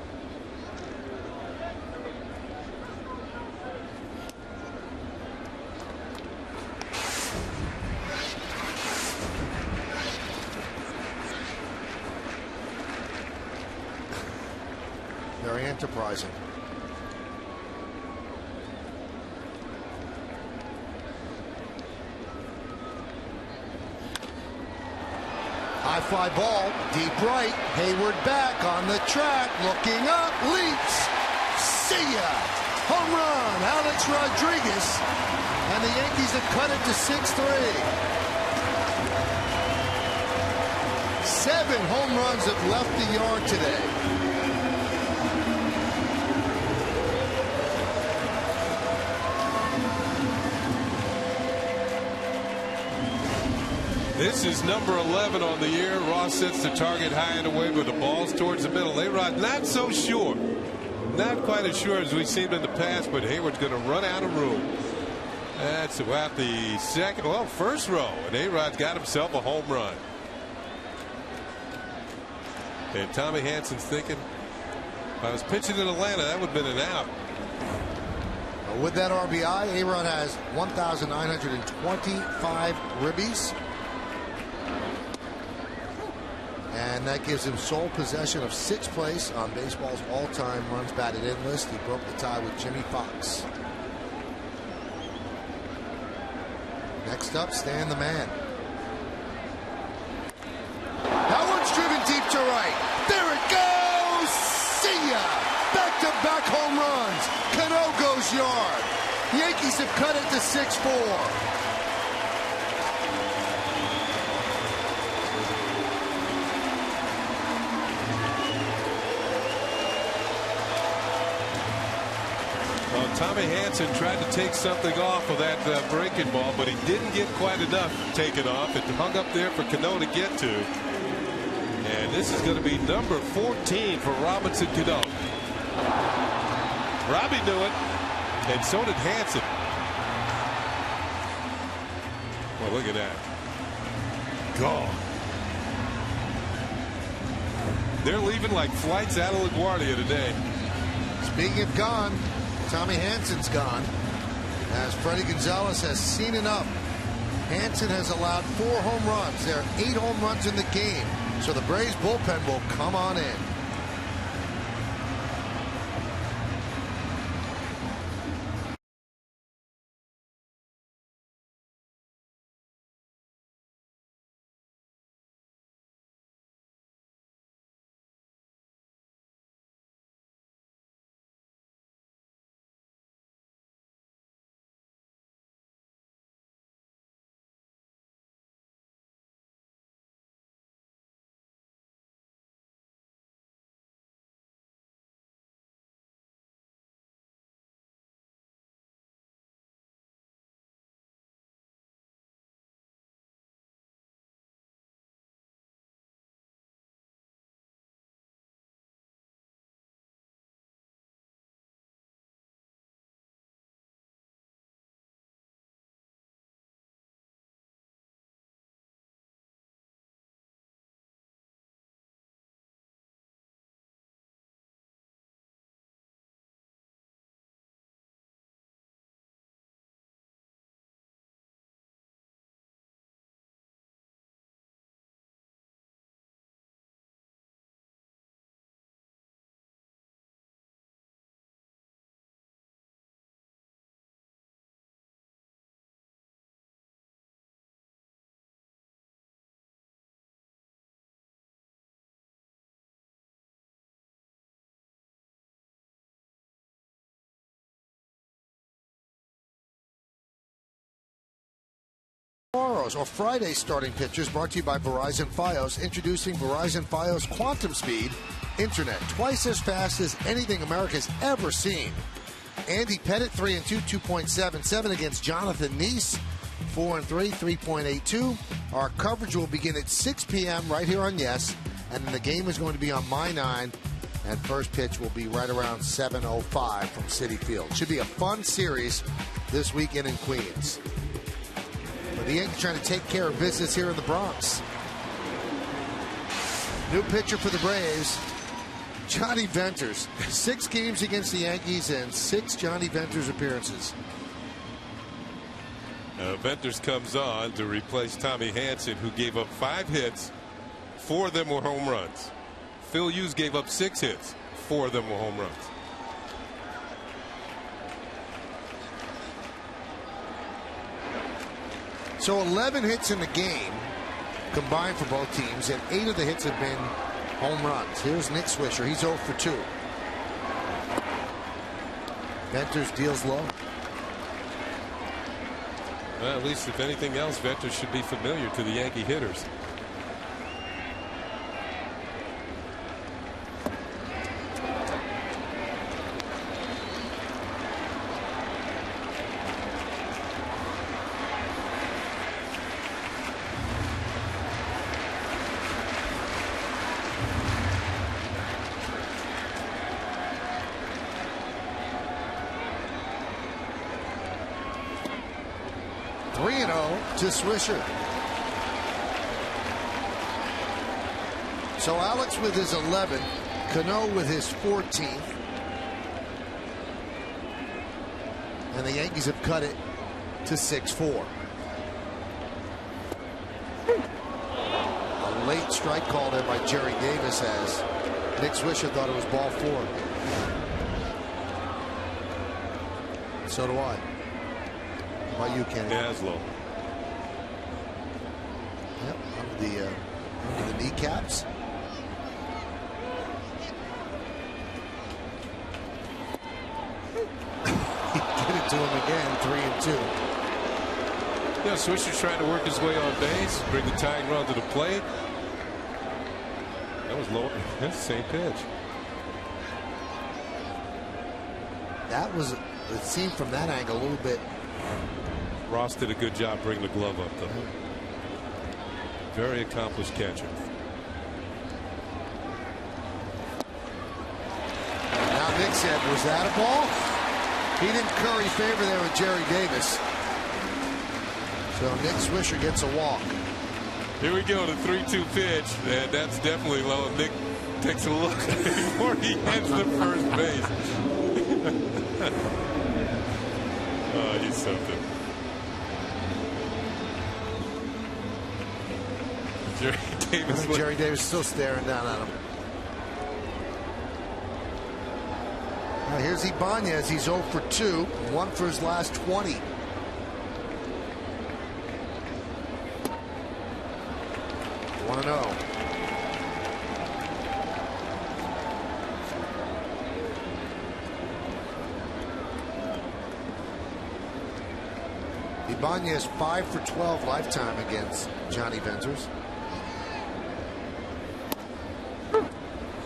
Very enterprising. High fly ball, deep right. Hayward back on the track, looking up, leaps. See ya! Home run, Alex Rodriguez. And the Yankees have cut it to 6-3. 7 home runs have left the yard today. This is number 11 on the year. Ross sets the target high and away, but the ball's towards the middle. A-Rod not so sure. Not quite as sure as we've seen in the past, but Hayward's going to run out of room. That's about the first row, and A-Rod's got himself a home run. And Tommy Hansen's thinking, if I was pitching in Atlanta, that would have been an out. With that RBI, A-Rod has 1,925 ribbies. And that gives him sole possession of 6th place on baseball's all-time runs batted in list. He broke the tie with Jimmy Fox. Next up, Stan the Man. That one's driven deep to right. There it goes! See ya! Back-to-back home runs. Cano goes yard. Yankees have cut it to 6-4. Well, Tommy Hansen tried to take something off of that breaking ball, but he didn't get quite enough taken off. It hung up there for Cano to get to. And this is going to be number 14 for Robinson Cano. Robbie knew it, and so did Hansen. Well, look at that. Gone. They're leaving like flights out of LaGuardia today. Speaking of gone, Tommy Hansen's gone, as Freddie Gonzalez has seen enough. Hansen has allowed 4 home runs. There are 8 home runs in the game, so the Braves bullpen will come on in. Tomorrow's or Friday's starting pitchers brought to you by Verizon Fios. Introducing Verizon Fios Quantum Speed Internet. Twice as fast as anything America's ever seen. Andy Pettit, 3-2, 2.77 against Jonathan Neese, 4-3, 3.82. Our coverage will begin at 6 p.m. right here on Yes, and then the game is going to be on My 9, and first pitch will be right around 7:05 from Citi Field. Should be a fun series this weekend in Queens. But the Yankees trying to take care of business here in the Bronx. New pitcher for the Braves, Johnny Venters. 6 games against the Yankees and 6 Johnny Venters appearances. Venters comes on to replace Tommy Hanson, who gave up 5 hits. 4 of them were home runs. Phil Hughes gave up 6 hits. 4 of them were home runs. So 11 hits in the game combined for both teams, and 8 of the hits have been home runs. Here's Nick Swisher. He's 0 for 2. Venters deals low. Well, at least if anything else, Venters should be familiar to the Yankee hitters. To Swisher. So Alex with his 11th, Cano with his 14th, and the Yankees have cut it to 6-4. A late strike call there by Jerry Davis as Nick Swisher thought it was ball 4. So do I. How about you, Kenny? Maslow. Yep, under the kneecaps. He did it to him again, 3-2. Yeah, Swisher's trying to work his way on base, bring the tying run to the plate. That was low. That's the same pitch. That was, it seemed from that angle a little bit. Ross did a good job bringing the glove up, though. Very accomplished catcher. Now Nick said, was that a ball? He didn't curry favor there with Jerry Davis. So Nick Swisher gets a walk. Here we go, the 3-2 pitch, and that's definitely low. Nick takes a look before he heads to first base. Oh, he's something. Jerry Davis still staring down at him. Now here's Ibanez. He's 0 for 2. 1 for his last 20. Want to know. Ibanez 5 for 12 lifetime against Johnny Venters.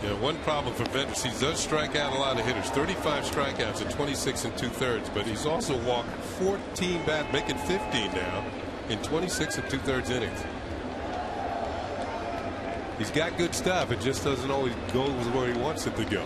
Yeah, one problem for Venters, he does strike out a lot of hitters. 35 strikeouts at 26 2/3, but he's also walked 14 bats, making 15 now in 26 2/3 innings. He's got good stuff. It just doesn't always go where he wants it to go.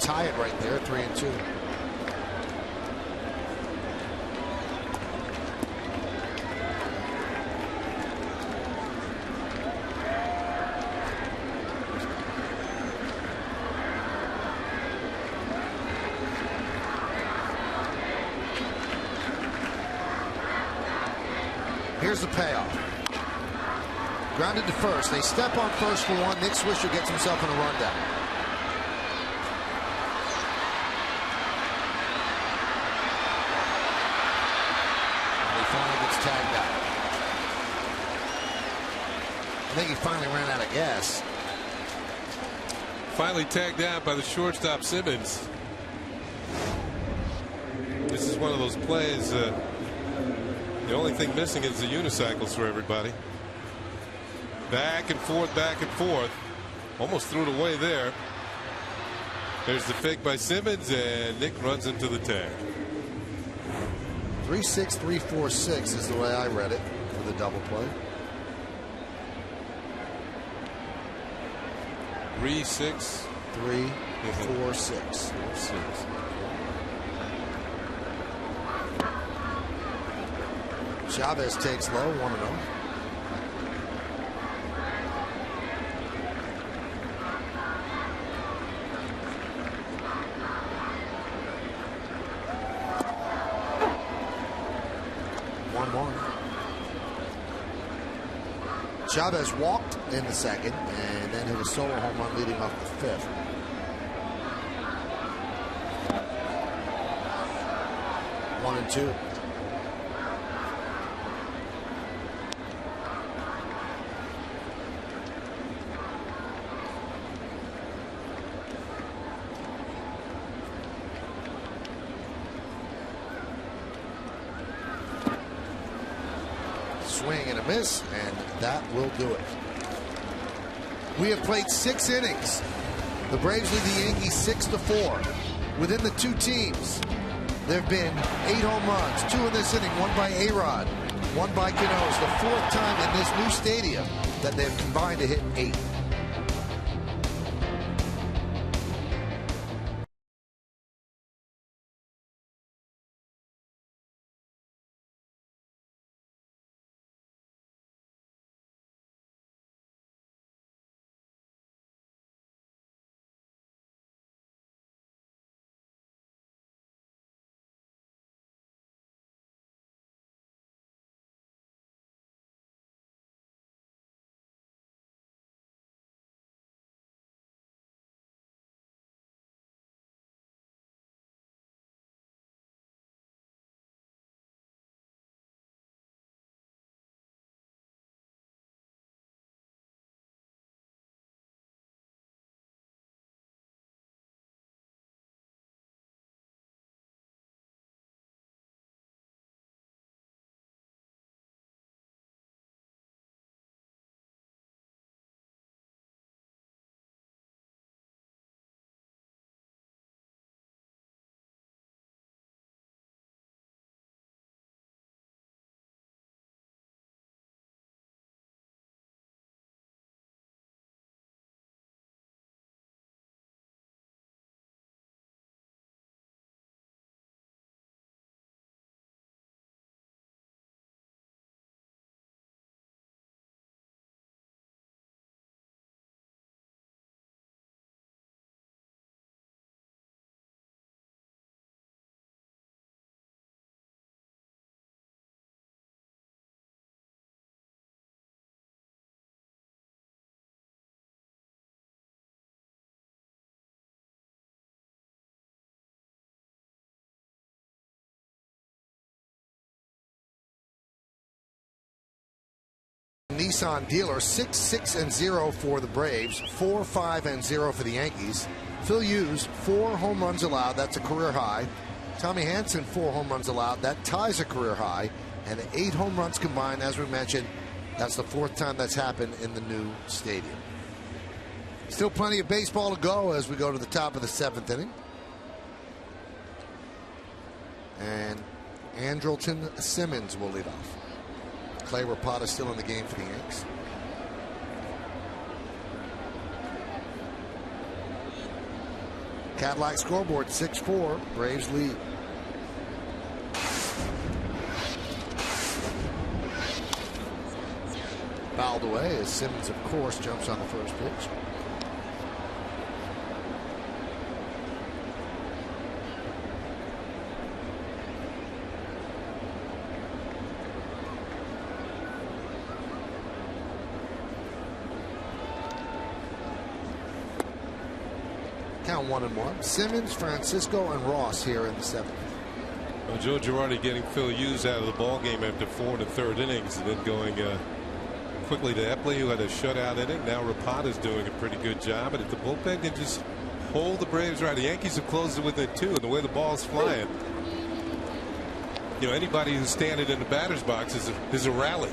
Tie it right there, 3-2. Here's the payoff. Grounded to first. They step on first for one. Nick Swisher gets himself in a rundown. And he finally gets tagged out. I think he finally ran out of gas. Finally tagged out by the shortstop Simmons. This is one of those plays. The only thing missing is the unicycles for everybody. Back and forth, back and forth. Almost threw it away there. There's the fake by Simmons, and Nick runs into the tag. 3-6, 3-4-6 is the way I read it for the double play. 3-6. 3-4-6. 4-6. Chavez takes low, 1-0. Chavez walked in the second and then hit a solo home run leading off the fifth. One and two. Swing and a miss, and that will do it. We have played 6 innings. The Braves lead the Yankees 6-4. Within the two teams, there have been 8 home runs, 2 in this inning, 1 by A-Rod, 1 by Cano. It's the 4th time in this new stadium that they've combined to hit 8. Nissan dealer 6-6-0 for the Braves, 4-5-0 for the Yankees. Phil Hughes, 4 home runs allowed, that's a career high. Tommy Hanson, 4 home runs allowed, that ties a career high. And 8 home runs combined, as we mentioned, that's the 4th time that's happened in the new stadium. Still plenty of baseball to go as we go to the top of the 7th inning. And Andrelton Simmons will lead off. Clay Rapata still in the game for the Yanks. Cadillac scoreboard 6-4. Braves lead. Fouled away as Simmons, of course, jumps on the first pitch. now 1-1. Simmons, Francisco, and Ross here in the 7th. Well, Joe Girardi getting Phil Hughes out of the ball game after 4 1/3 innings, and then going quickly to Epley, who had a shutout inning. Now Rapata's doing a pretty good job, and if the bullpen can just hold the Braves right, the Yankees have closed it within 2, and the way the ball's flying, anybody who's standing in the batter's box is a rally.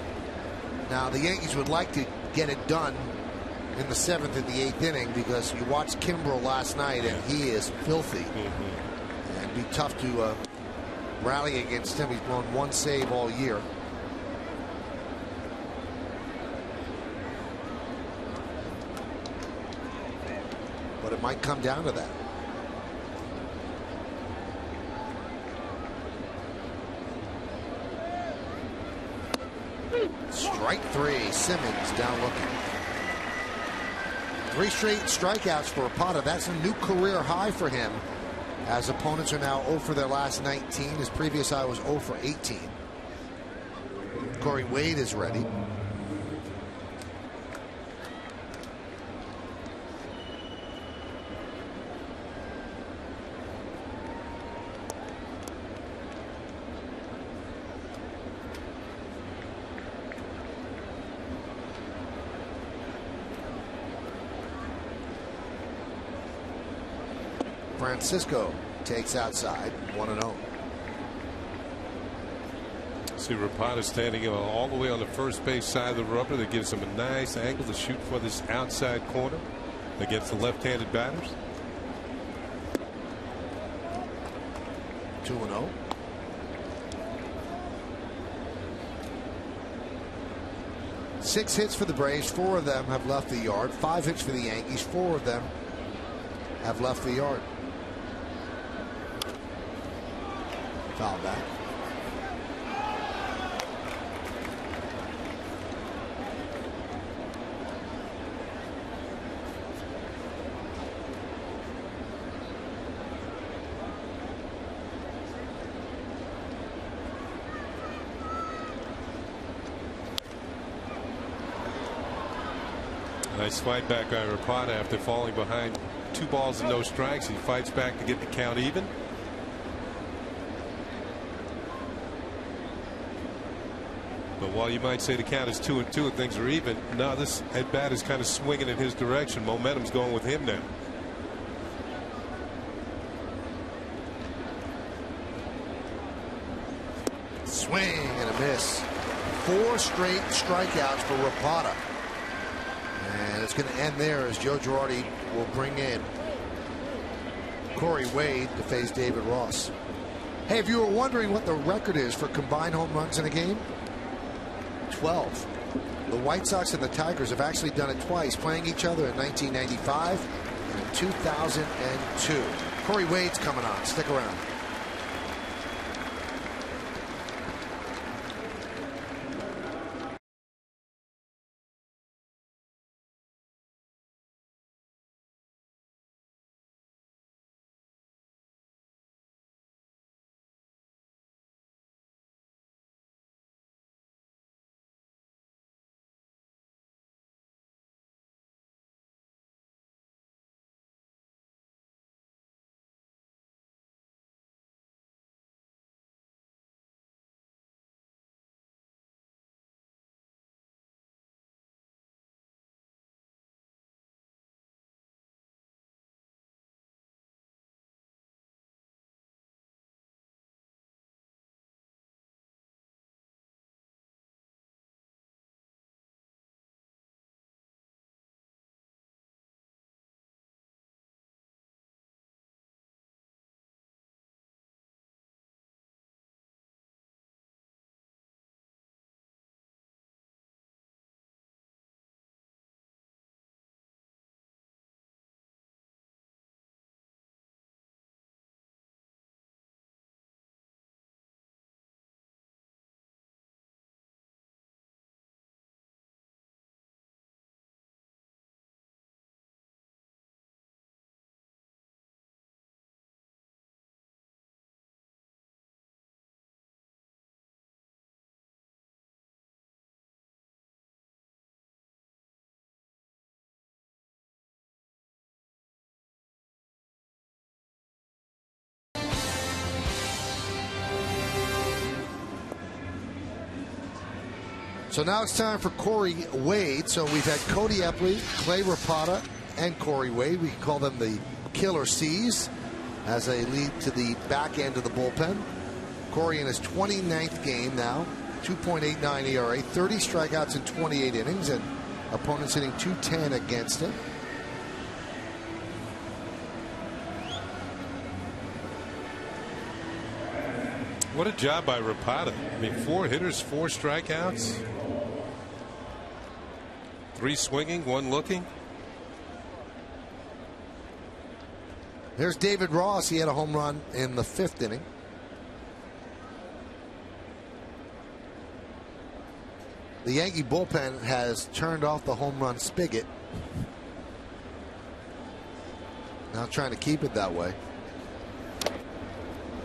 Now the Yankees would like to get it done in the 7th and the 8th inning, because you watched Kimbrel last night and he is filthy. And it'd be tough to rally against him. He's blown 1 save all year. But it might come down to that. Strike 3. Simmons down looking. 3 straight strikeouts for Rapata. That's a new career high for him, as opponents are now 0 for their last 19. His previous high was 0 for 18. Corey Wade is ready. Francisco takes outside, 1-0. See Rapata standing all the way on the first base side of the rubber. That gives him a nice angle to shoot for this outside corner against the left-handed batters. 2-0. Six hits for the Braves. 4 of them have left the yard. 5 hits for the Yankees. 4 of them have left the yard. Foul back. Nice fight back by Rapata after falling behind 2 balls and no strikes. He fights back to get the count even. But while you might say the count is 2-2 and things are even, now this at bat is kind of swinging in his direction. Momentum's going with him now. Swing and a miss. 4 straight strikeouts for Rapata. And it's going to end there as Joe Girardi will bring in Corey Wade to face David Ross. Hey, if you were wondering what the record is for combined home runs in a game, 12. The White Sox and the Tigers have actually done it twice, playing each other in 1995 and 2002. Corey Wade's coming on. Stick around. So now it's time for Corey Wade. So we've had Cody Epley, Clay Rapata, and Corey Wade. We call them the Killer C's as they lead to the back end of the bullpen. Corey in his 29th game now, 2.89 ERA, 30 strikeouts in 28 innings, and opponents hitting .210 against him. What a job by Rapata. I mean, 4 hitters, 4 strikeouts. 3 swinging, 1 looking. There's David Ross. He had a home run in the 5th inning. The Yankee bullpen has turned off the home run spigot. Now trying to keep it that way.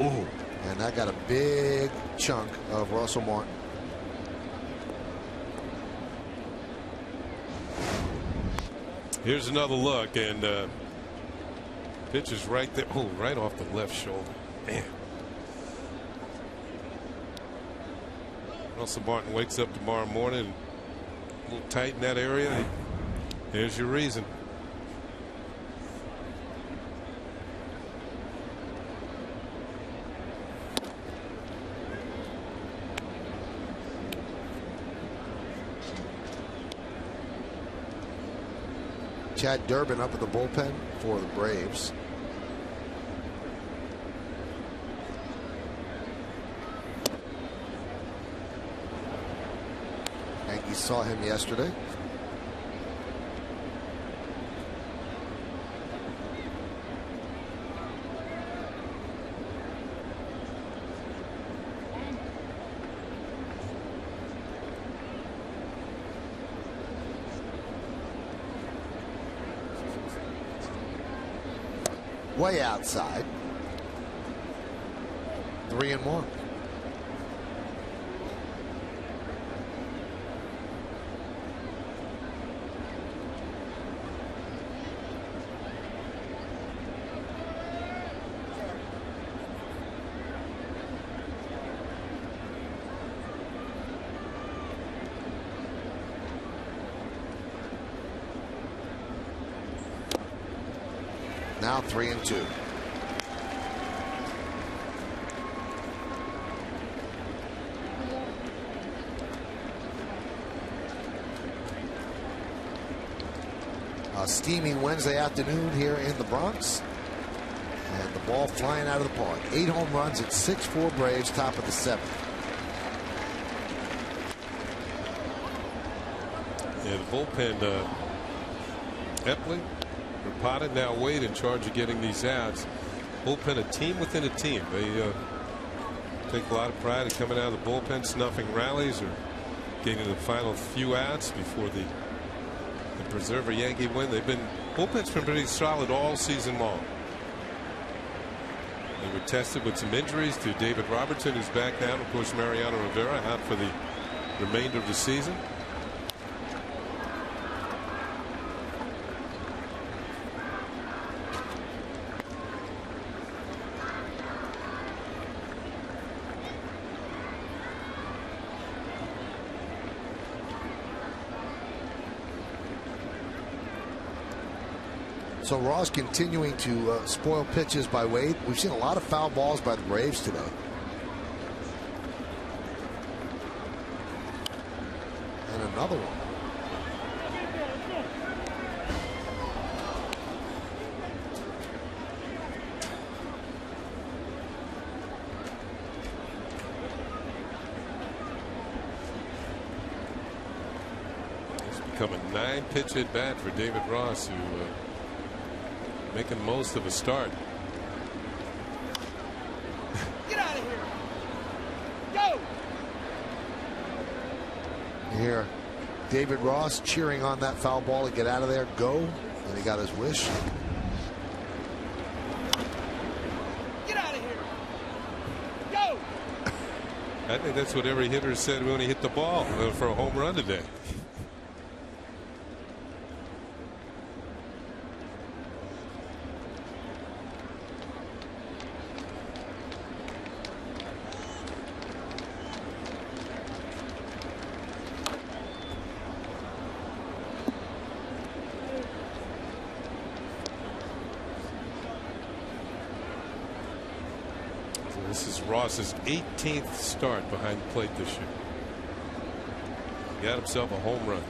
Ooh. And that got a big chunk of Russell Martin. Here's another look, and pitch is right there. Oh, right off the left shoulder. Man. Russell Martin wakes up tomorrow morning a little tight in that area. Here's your reason. Chad Durbin up at the bullpen for the Braves. Yankees saw him yesterday. Way outside. 3-1. Now 3-2. A steaming Wednesday afternoon here in the Bronx. And the ball flying out of the park. 8 home runs at 6-4 Braves, top of the 7th. Yeah, the bullpen, Epley, Rapata, now Wade in charge of getting these outs. Bullpen, a team within a team. They take a lot of pride in coming out of the bullpen, snuffing rallies or getting the final few outs before the preserve a Yankee win. Bullpen's been pretty solid all season long. They were tested with some injuries to David Robertson, who's back now. Of course, Mariano Rivera out for the remainder of the season. So Ross continuing to spoil pitches by Wade. We've seen a lot of foul balls by the Braves today. And another one. It's become a 9-pitch at bat for David Ross, who making the most of a start. Get out of here. Go. You hear David Ross cheering on that foul ball to get out of there. Go. And he got his wish. Get out of here. Go. I think that's what every hitter said when he hit the ball for a home run today. Ross's 18th start behind the plate this year. He got himself a home run.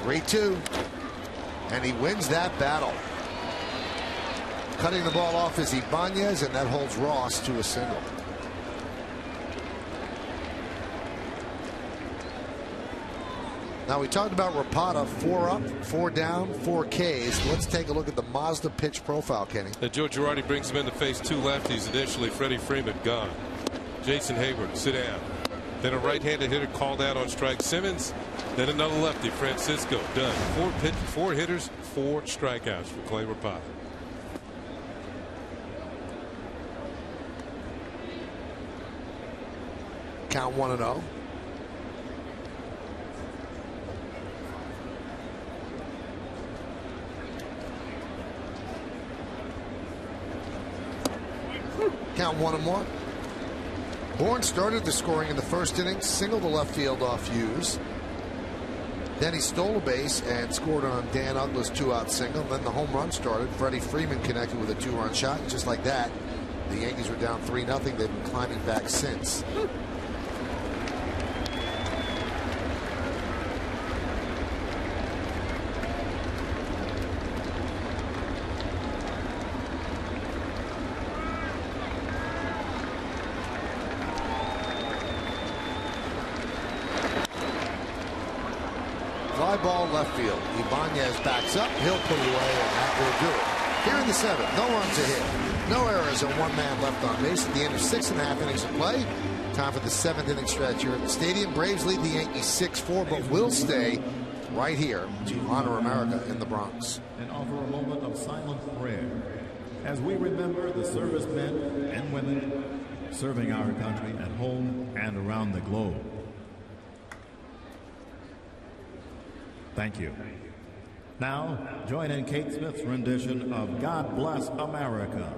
Three-two, and he wins that battle. Cutting the ball off is Ibanez, and that holds Ross to a single. Now, we talked about Rapata, 4 up, 4 down, 4 Ks. Let's take a look at the Mazda pitch profile, Kenny. Joe Girardi brings him in to face 2 lefties. Initially, Freddie Freeman gone. Jason Hayward, sit down. Then a right-handed hitter called out on strike, Simmons. Then another lefty, Francisco, done. 4 hitters, 4 strikeouts for Clay Rapata. Count 1-0. Count 1-1. Bourne started the scoring in the first inning, singled the left field off Hughes. Then he stole a base and scored on Dan Uggla's 2-out single. Then the home run started. Freddie Freeman connected with a 2-run shot. And just like that, the Yankees were down 3-0. They've been climbing back since. Fly ball left field. Ibanez backs up. He'll put it away, and that will do it. Here in the 7th, no runs a hit, no errors, and 1 man left on base at the end of 6.5 innings of play. Time for the 7th inning stretch here at the stadium. Braves lead the Yankees 6-4, but will stay right here to honor America in the Bronx. And offer a moment of silent prayer as we remember the servicemen and women serving our country at home and around the globe. Thank you. Now, join in Kate Smith's rendition of God Bless America.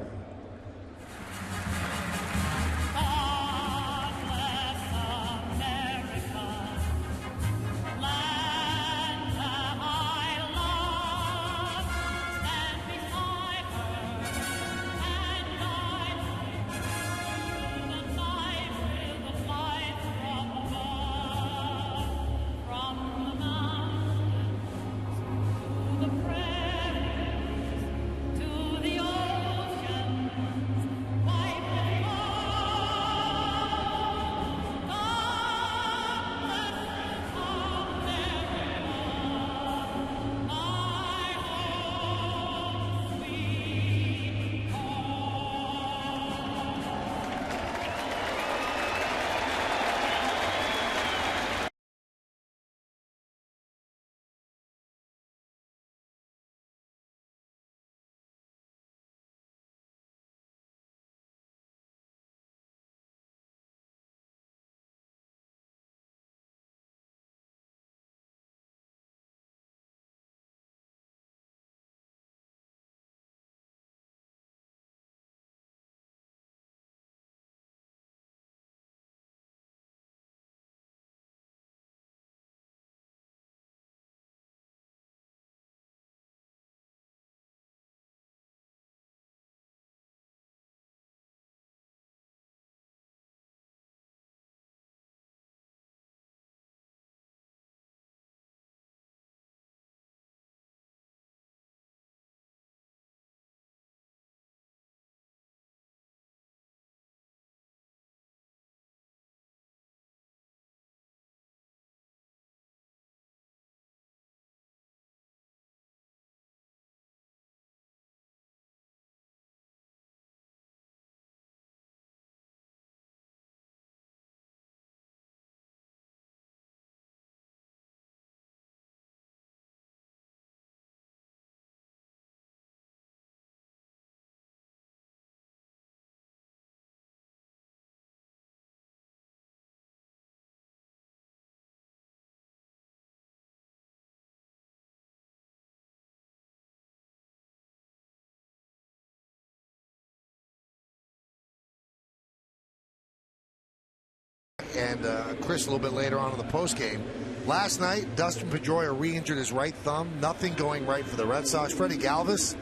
And Chris, a little bit later on in the postgame, Last night, Dustin Pedroia re-injured his right thumb. Nothing going right for the Red Sox. Freddie Galvis,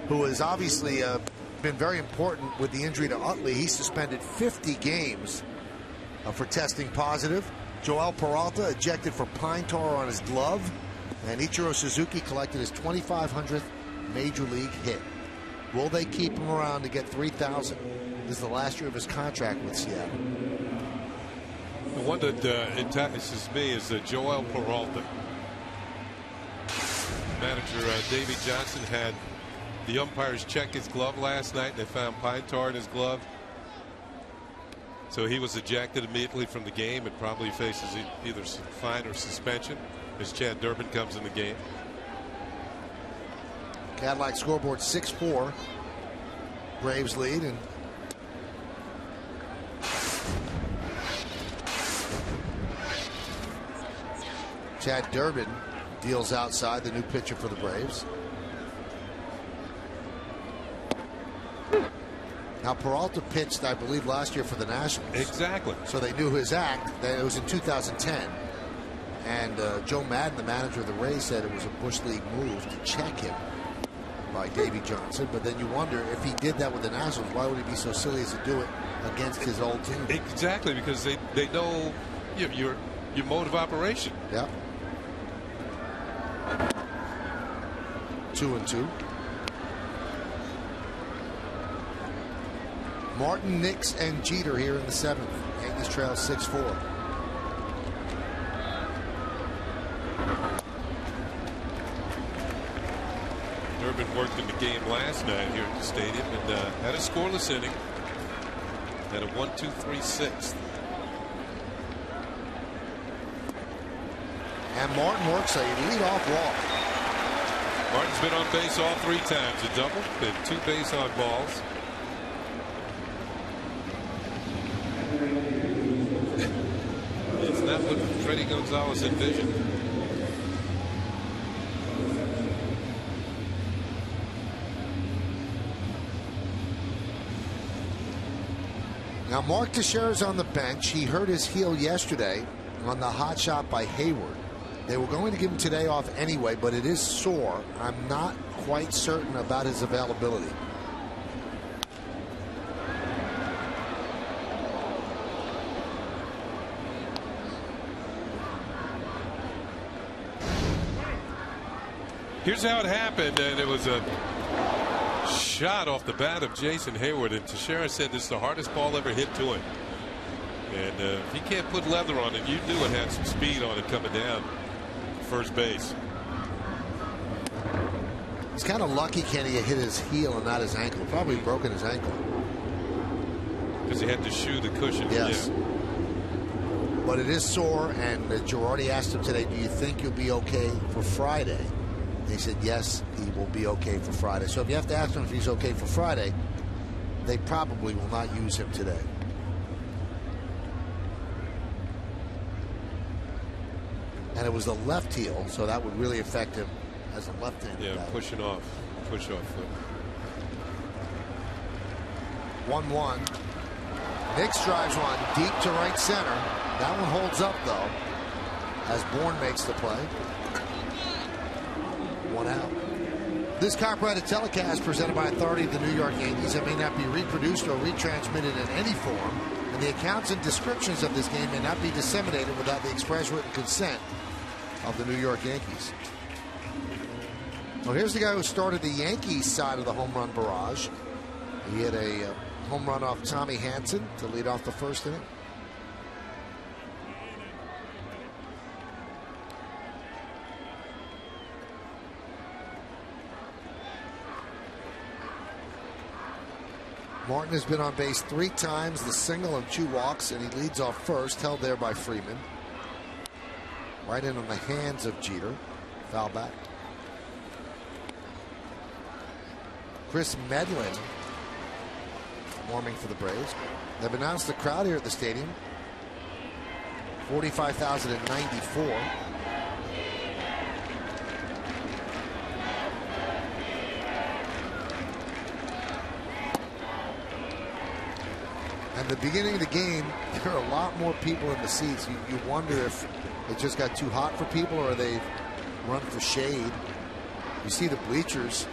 who has obviously been very important with the injury to Utley, he suspended 50 games for testing positive. Joel Peralta ejected for pine tar on his glove. And Ichiro Suzuki collected his 2,500th Major League hit. Will they keep him around to get 3,000? This is the last year of his contract with Seattle. The one that entices me is Joel Peralta. Manager Davey Johnson had the umpires check his glove last night, and they found pine tar in his glove. So he was ejected immediately from the game and probably faces either fine or suspension as Chad Durbin comes in the game. Cadillac scoreboard 6-4. Braves lead, and Chad Durbin deals outside, the new pitcher for the Braves. Now Peralta pitched, I believe, last year for the Nationals. Exactly. So they knew his act. It was in 2010. And Joe Madden, the manager of the Rays, said it was a Bush League move to check him by Davey Johnson. But then you wonder, if he did that with the Nationals, why would he be so silly as to do it against his old team? Exactly, because they know your mode of operation. Yep. 2-2. Martin, Nix, and Jeter here in the 7th. Yankees trail 6-4. Durbin worked in the game last night here at the stadium and had a scoreless inning. Had a 1-2-3 6th. And Martin works a leadoff walk. Martin's been on base all 3 times. A double and 2 base on balls. It's not what Freddie Gonzalez envisioned. Now Mark Teixeira's on the bench. He hurt his heel yesterday on the hot shot by Hayward. They were going to give him today off anyway, but it is sore. I'm not quite certain about his availability. Here's how it happened, and it was a shot off the bat of Jason Hayward, and Teixeira said this is the hardest ball ever hit to him. And if he can't put leather on it, you knew it had some speed on it coming down first base. He's kind of lucky Kenny hit his heel and not his ankle. Probably broken his ankle. Because he had to shoe the cushion. Yes. Yeah. But it is sore, and Girardi asked him today, do you think you'll be okay for Friday? He said yes, he will be okay for Friday. So if you have to ask him if he's okay for Friday, they probably will not use him today. And it was the left heel, so that would really affect him as a left-handed Yeah, batter. push off foot. 1-1. Nix drives one deep to right center. That one holds up, though, as Bourne makes the play. 1 out. This copyrighted telecast presented by authority of the New York Yankees and may not be reproduced or retransmitted in any form, and the accounts and descriptions of this game may not be disseminated without the express written consent of the New York Yankees. Well, here's the guy who started the Yankees side of the home run barrage. He had a home run off Tommy Hanson to lead off the first inning. Martin has been on base 3 times, the single and 2 walks, and he leads off first, held there by Freeman. Right in on the hands of Jeter. Foul back. Chris Medlin warming for the Braves. They've announced the crowd here at the stadium. 45,094. At the beginning of the game, there are a lot more people in the seats. You wonder if It just got too hot for people, or they've run for shade. You see the bleachers,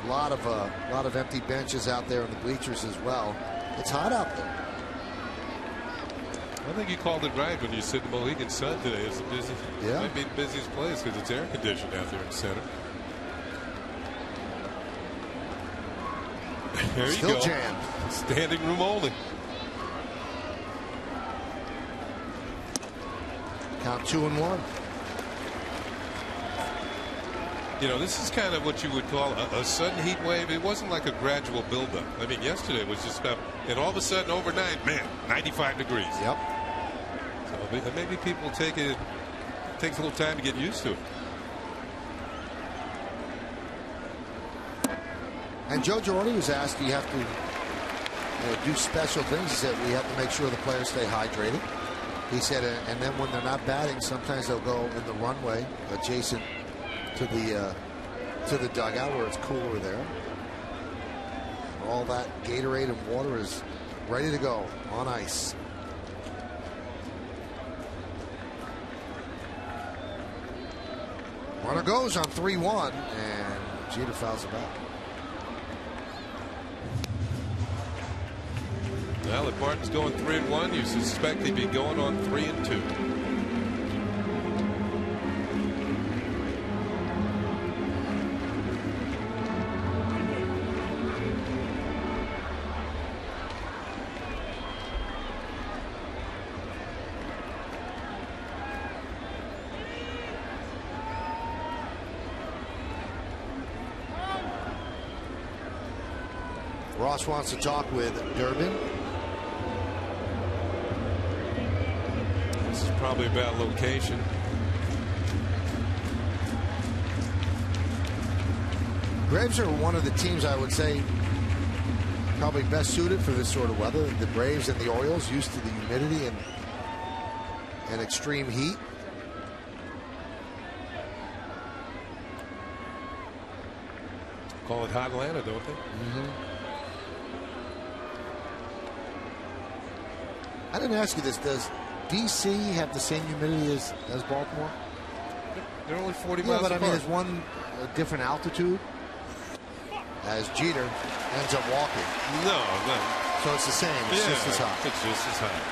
a lot of empty benches out there in the bleachers as well. It's hot out there. I think you called it right when you said the Mohegan Sun today is the busiest. Yeah. Might be the busiest place because it's air conditioned out there in the center. There you Still go. jammed. Standing room only. Count 2-1. You know, this is kind of what you would call a sudden heat wave. It wasn't like a gradual buildup. I mean, yesterday was just about, and all of a sudden overnight, man, 95 degrees. Yep. So maybe people take it. It takes a little time to get used to it. And Joe Girardi was asked, do you have to do special things? He said, we have to make sure the players stay hydrated. He said, and then when they're not batting, sometimes they'll go in the runway adjacent to the dugout where it's cooler there. All that Gatorade and water is ready to go on ice. Runner goes on 3-1, and Jeter fouls it back. Well, if Martin's going 3-1, you suspect he'd be going on 3-2. Ross wants to talk with Durbin. This is probably about location. Braves are one of the teams I would say probably best suited for this sort of weather. The Braves and the Orioles, used to the humidity and extreme heat. Call it hot Atlanta, don't they? I didn't ask you this. Does D.C. have the same humidity as Baltimore? They're only 40 Yeah, miles but apart. I mean, is one a different altitude? As Jeter ends up walking. No. So it's the same. It's just as hot. It's just as hot.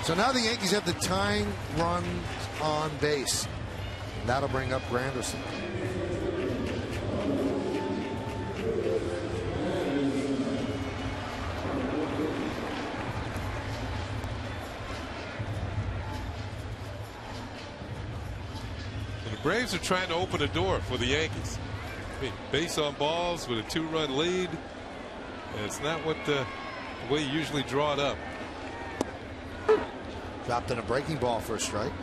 So now the Yankees have the tying run on base. That'll bring up Granderson. The Braves are trying to open a door for the Yankees. I mean, base on balls with a 2-run lead. And it's not what the way you usually draw it up. Dropped in a breaking ball for a strike.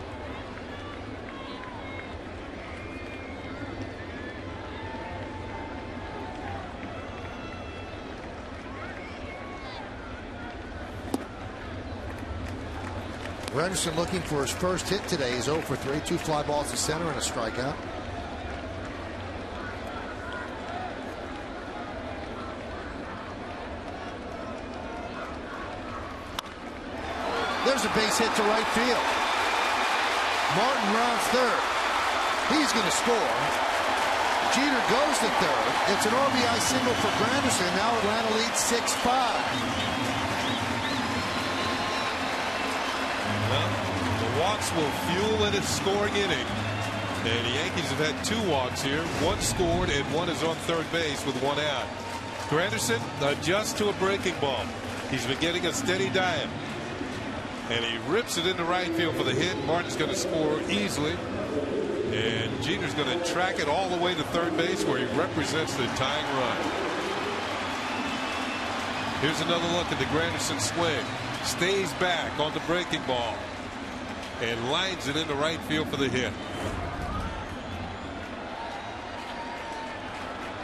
Granderson looking for his first hit today. He's 0 for 3. 2 fly balls to center and a strikeout. There's a base hit to right field. Martin rounds third. He's going to score. Jeter goes to third. It's an RBI single for Granderson. Now Atlanta leads 6-5. The walks will fuel in its scoring inning. And the Yankees have had 2 walks here. 1 scored and 1 is on third base with 1 out. Granderson adjusts to a breaking ball. He's been getting a steady dive. And he rips it into right field for the hit. Martin's going to score easily. And Jeter's going to track it all the way to third base where he represents the tying run. Here's another look at the Granderson swing. Stays back on the breaking ball and lines it into right field for the hit.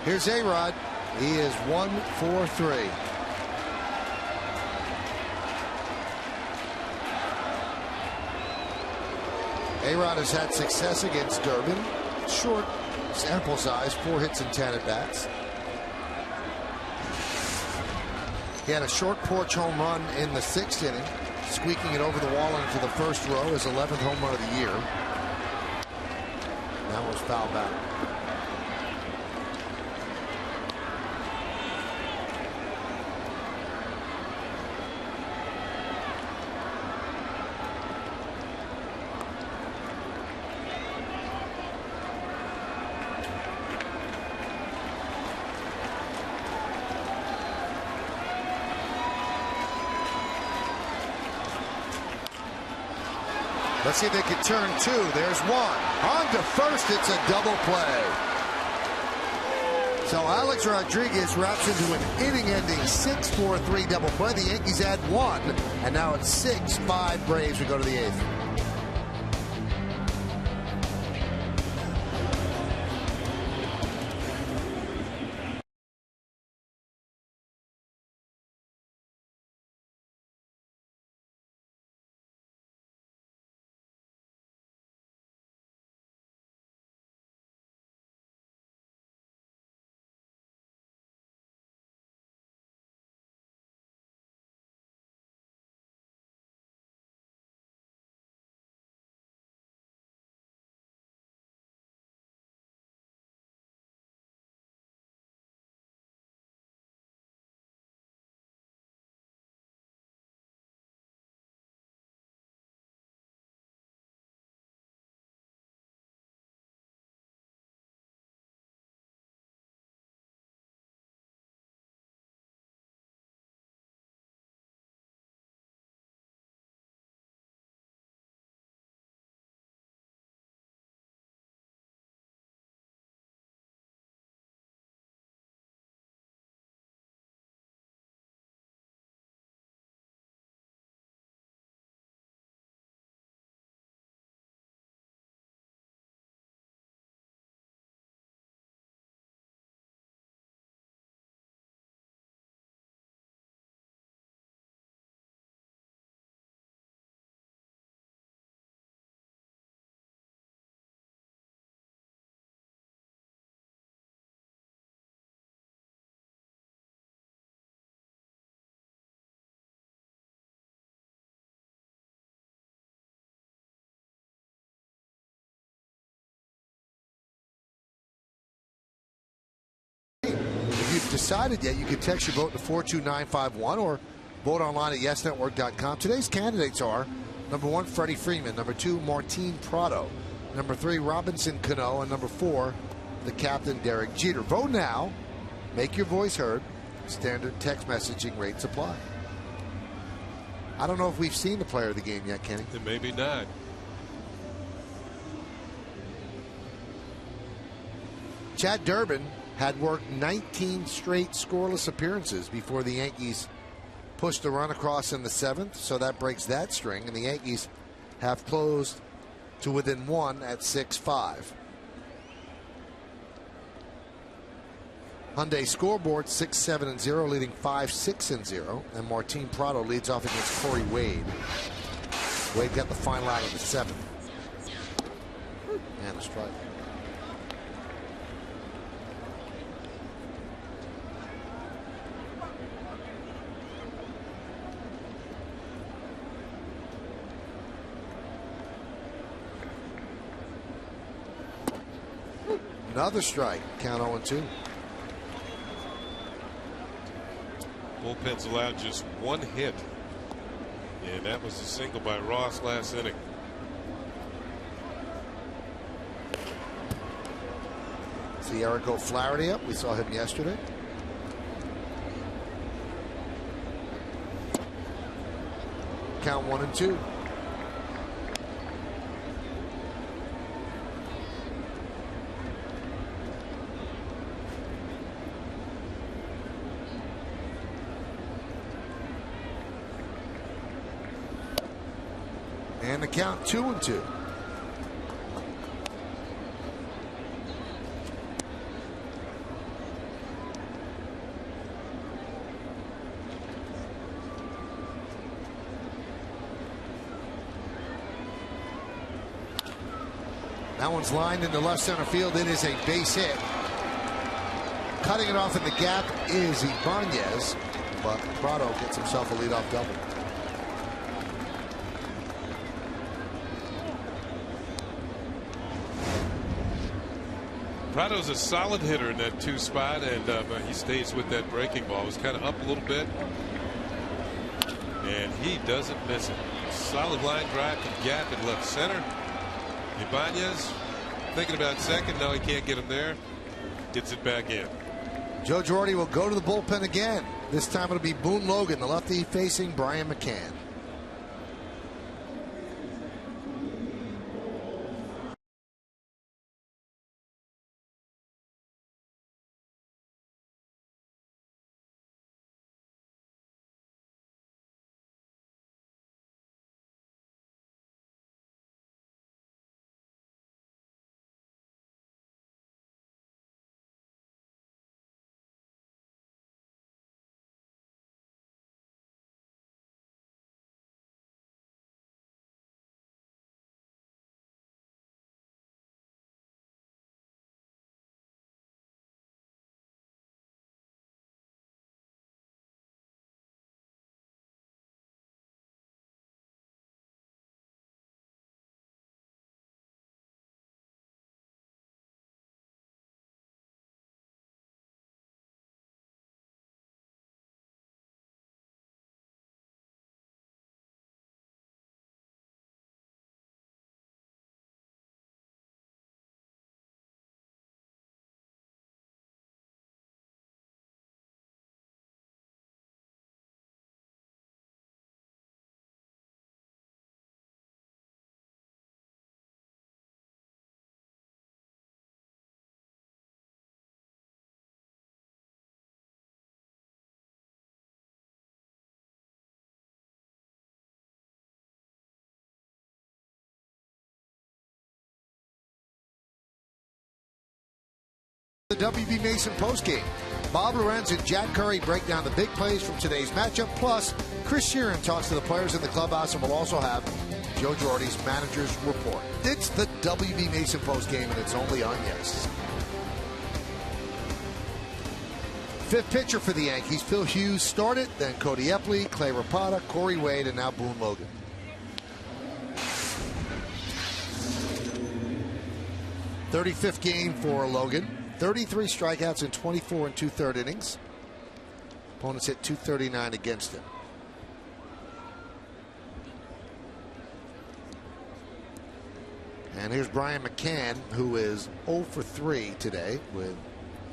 Here's A-Rod. He is 1 for 3. A-Rod has had success against Durbin. Short sample size, 4 hits and 10 at-bats. He had a short porch home run in the 6th inning. squeaking it over the wall into the first row, his 11th home run of the year. That was foul back. Let's see if they can turn two. There's one. On to first, it's a double play. So Alex Rodriguez wraps into an inning-ending 6-4-3 double play. The Yankees add one, and now it's 6-5 Braves. We go to the 8th. If you've decided yet, you can text your vote to 42951 or vote online at yesnetwork.com. Today's candidates are number 1, Freddie Freeman, number 2, Martin Prado, number 3, Robinson Cano, and number 4, the captain, Derek Jeter. Vote now. Make your voice heard. Standard text messaging rates apply. I don't know if we've seen the player of the game yet, Kenny. Maybe not. Chad Durbin had worked 19 straight scoreless appearances before the Yankees pushed a run across in the 7th, so that breaks that string, and the Yankees have closed to within 1 at 6-5. Hyundai scoreboard 6-7-0, leading 5-6-0, and Martin Prado leads off against Corey Wade. Wade got the final out of the 7th. And a strike. Another strike. Count 0-2. Bullpen's allowed just one hit, and that was a single by Ross last inning. See Erico Flaherty up. We saw him yesterday. Count 1-2. And the count 2-2. That one's lined into left center field. It is a base hit. Cutting it off in the gap is Ibanez, but Prado gets himself a leadoff double. Prado's a solid hitter in that 2 spot, and he stays with that breaking ball. It was kind of up a little bit, and he doesn't miss it. Solid line drive to the gap in left center. Ibanez thinking about second. No, he can't get him there. Gets it back in. Joe Girardi will go to the bullpen again. This time it'll be Boone Logan, the lefty, facing Brian McCann. The WB Mason postgame. Bob Lorenz and Jack Curry break down the big plays from today's matchup. Plus, Chris Sheeran talks to the players in the clubhouse, and we'll also have Joe Girardi's manager's report. It's the WB Mason postgame, and it's only on Yes. Fifth pitcher for the Yankees, Phil Hughes started, then Cody Epley, Clay Rapata, Corey Wade, and now Boone Logan. '35th game for Logan. 33 strikeouts in 24 and 2/3 innings. Opponents hit .239 against him. And here's Brian McCann, who is 0 for 3 today with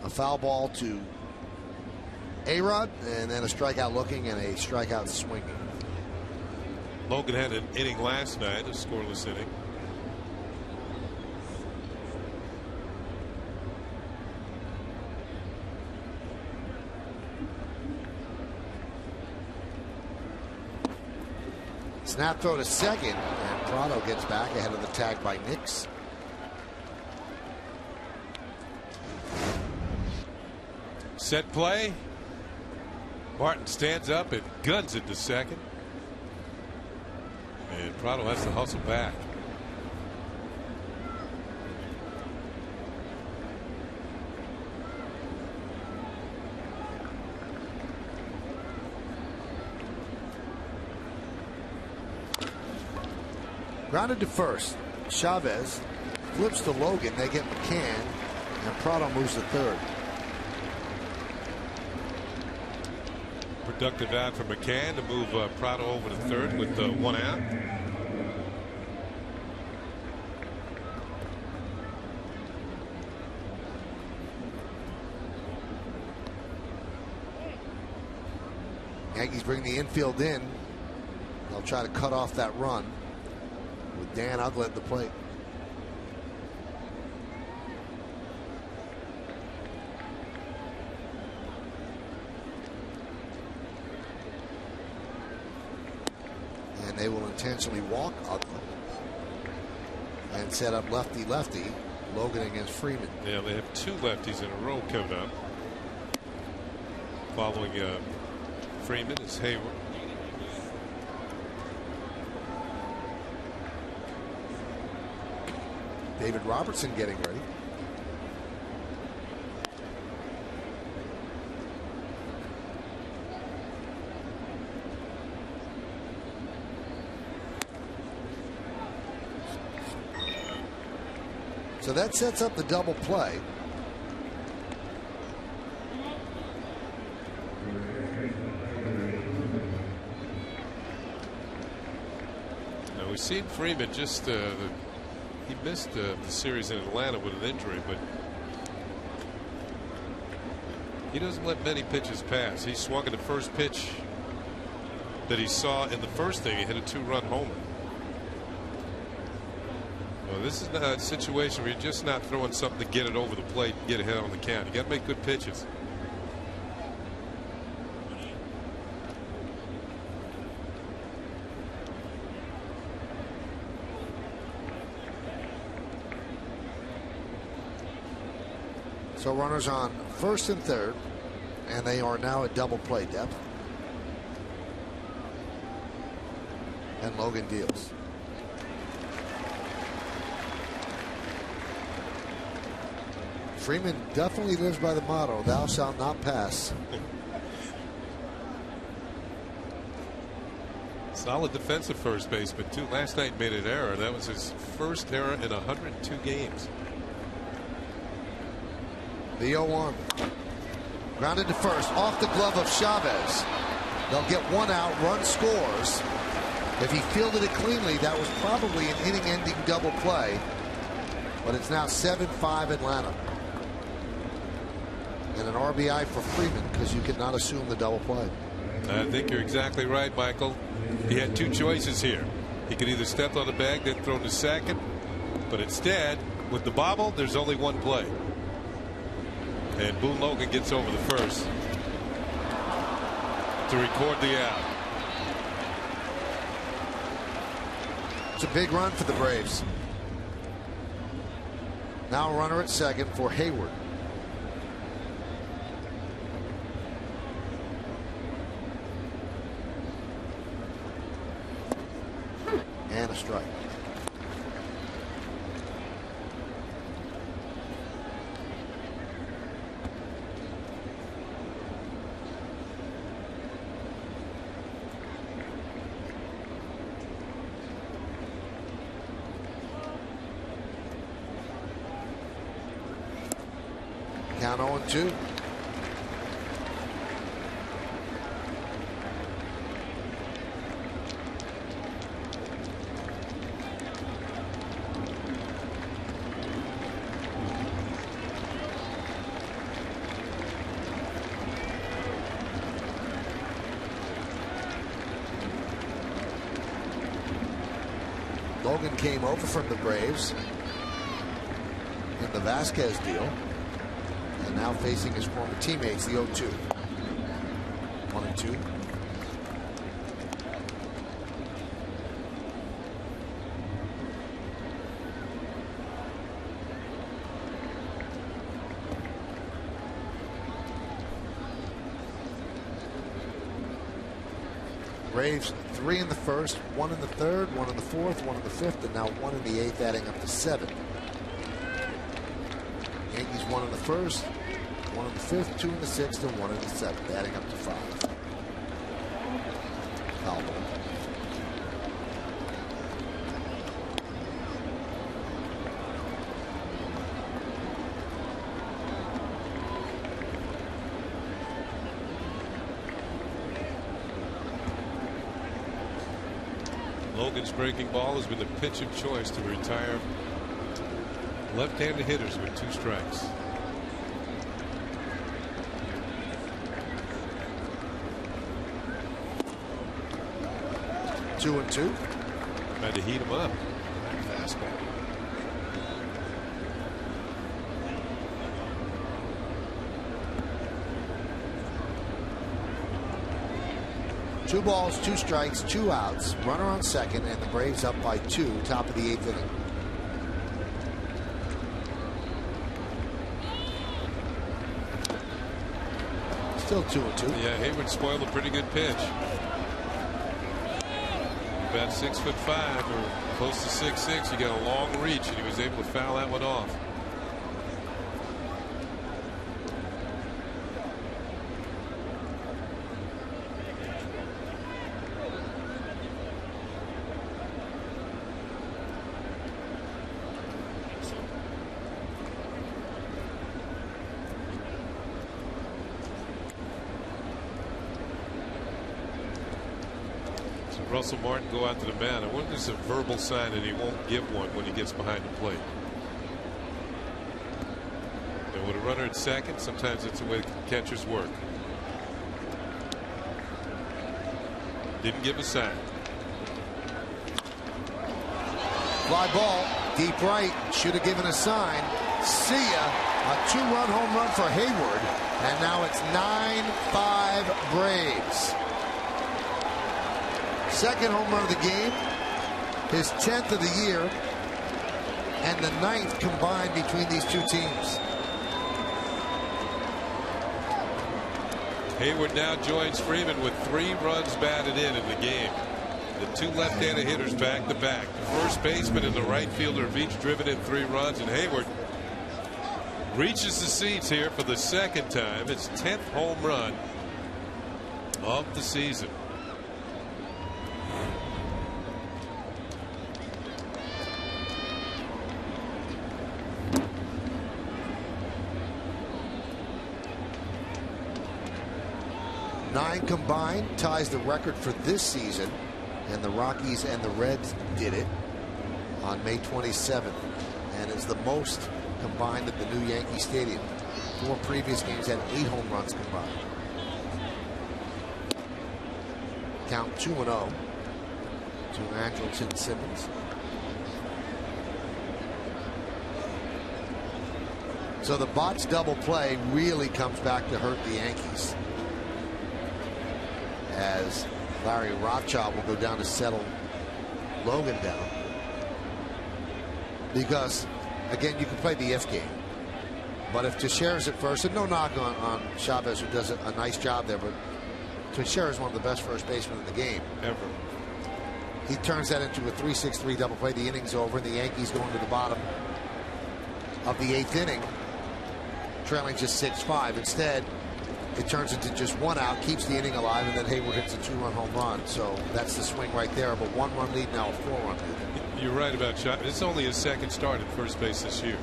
a foul ball to A-Rod, and then a strikeout looking and a strikeout swinging. Logan had an inning last night, a scoreless inning. Snap throw to second, and Prado gets back ahead of the tag by Nix. Set play. Martin stands up and guns it to second. And Prado has to hustle back. Grounded to first. Chavez flips to Logan. They get McCann, and Prado moves to third. Productive out for McCann to move Prado over to third with 1 out. Yankees bring the infield in. They'll try to cut off that run with Dan Uggla at the plate. And they will intentionally walk Uggla and set up lefty-lefty. Logan against Freeman. Yeah, they have 2 lefties in a row coming up. Following Freeman is Hayward. David Robertson getting ready. So that sets up the double play. We've seen Freeman just he missed the series in Atlanta with an injury, but he doesn't let many pitches pass. He swung at the first pitch that he saw in the first thing. He hit a 2-run homer. Well, this is a situation where you're just not throwing something to get it over the plate and get ahead on the count. You got to make good pitches. So runners on first and third, and they are now at double play depth. And Logan deals. Freeman definitely lives by the motto, thou shalt not pass. Solid defensive first baseman too. Last night made an error. That was his first error in 102 games. The 0-1. Grounded to first, off the glove of Chavez. They'll get one out, run scores. If he fielded it cleanly, that was probably an inning-ending double play. But it's now 7-5 Atlanta. And an RBI for Freeman, because you cannot assume the double play. I think you're exactly right, Michael. He had two choices here. He could either step on the bag, then throw to second. But instead, with the bobble, there's only one play. And Boone Logan gets over the first to record the out. It's a big run for the Braves. Now a runner at second for Hayward. And a strike. Count 0-2. Logan came over from the Braves in the Vasquez deal. And now facing his former teammates, the 0-2. 1-2. Braves 3 in the first, 1 in the third, 1 in the fourth, 1 in the fifth, and now 1 in the eighth, adding up to 7. Yankees 1 in the first, 1 in the fifth, 2 in the sixth, and 1 in the seventh, adding up to 5. Foul ball. Logan's breaking ball has been the pitch of choice to retire left-handed hitters with 2 strikes. Two and two. Tried to heat him up. Fastball. Two balls, 2 strikes, 2 outs. Runner on second, and the Braves up by 2. Top of the 8th inning. Still 2-2. Yeah, Hayward spoiled a pretty good pitch. About 6'5" or close to 6'6". You got a long reach, and he was able to foul that one off. Russell Martin go out to the mound. I wonder if there's a verbal sign that he won't give one when he gets behind the plate. And with a runner at second, sometimes it's the way catchers work. Didn't give a sign. Fly ball, deep right, should have given a sign. See ya. A 2-run home run for Hayward. And now it's 9-5 Braves. Second home run of the game. His 10th of the year. And the 9th combined between these two teams. Hayward now joins Freeman with 3 runs batted in the game. The 2 left-handed hitters back to back. The first baseman and the right fielder have each driven in 3 runs, and Hayward reaches the seats here for the second time. His 10th home run of the season. Nine combined ties the record for this season, and the Rockies and the Reds did it on May 27th, and is the most combined at the new Yankee Stadium. 4 previous games had 8 home runs combined. Count 2-0 to Andrelton Simmons. So the botched double play really comes back to hurt the Yankees, as Larry Rothschild will go down to settle Logan down. Because, again, you can play the if game. But if Teixeira's at first, and no knock on Chavez, who does a nice job there, but Teixeira is one of the best first basemen in the game. Ever. He turns that into a 3-6-3 double play. The inning's over, and the Yankees going to the bottom of the 8th inning, trailing just 6-5. Instead, it turns into just 1 out, keeps the inning alive, and then Hayward hits a 2-run home run. So that's the swing right there. But 1-run lead, now a 4-run lead. You're right about Chavez. It's only his second start at first base this year.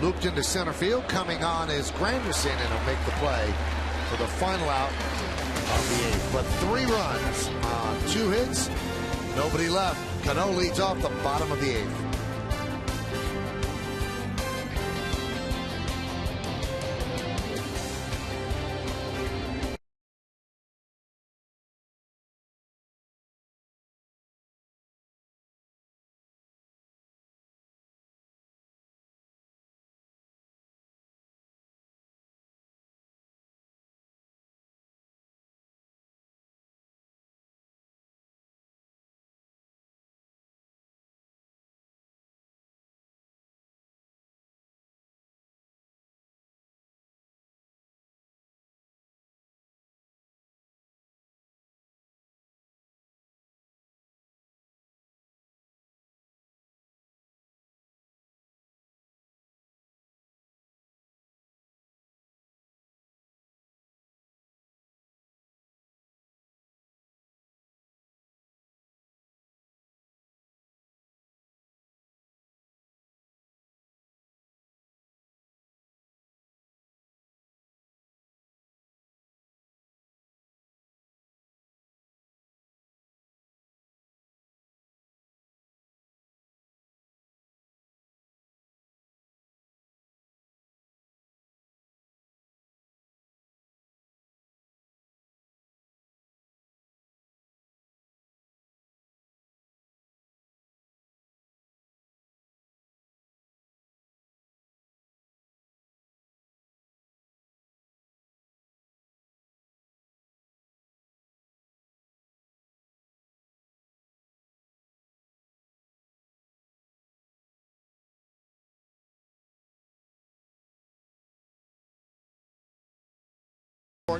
Looped into center field. Coming on is Granderson, and he'll make the play for the final out of the 8th. But 3 runs on 2 hits. Nobody left. Cano leads off the bottom of the 8th.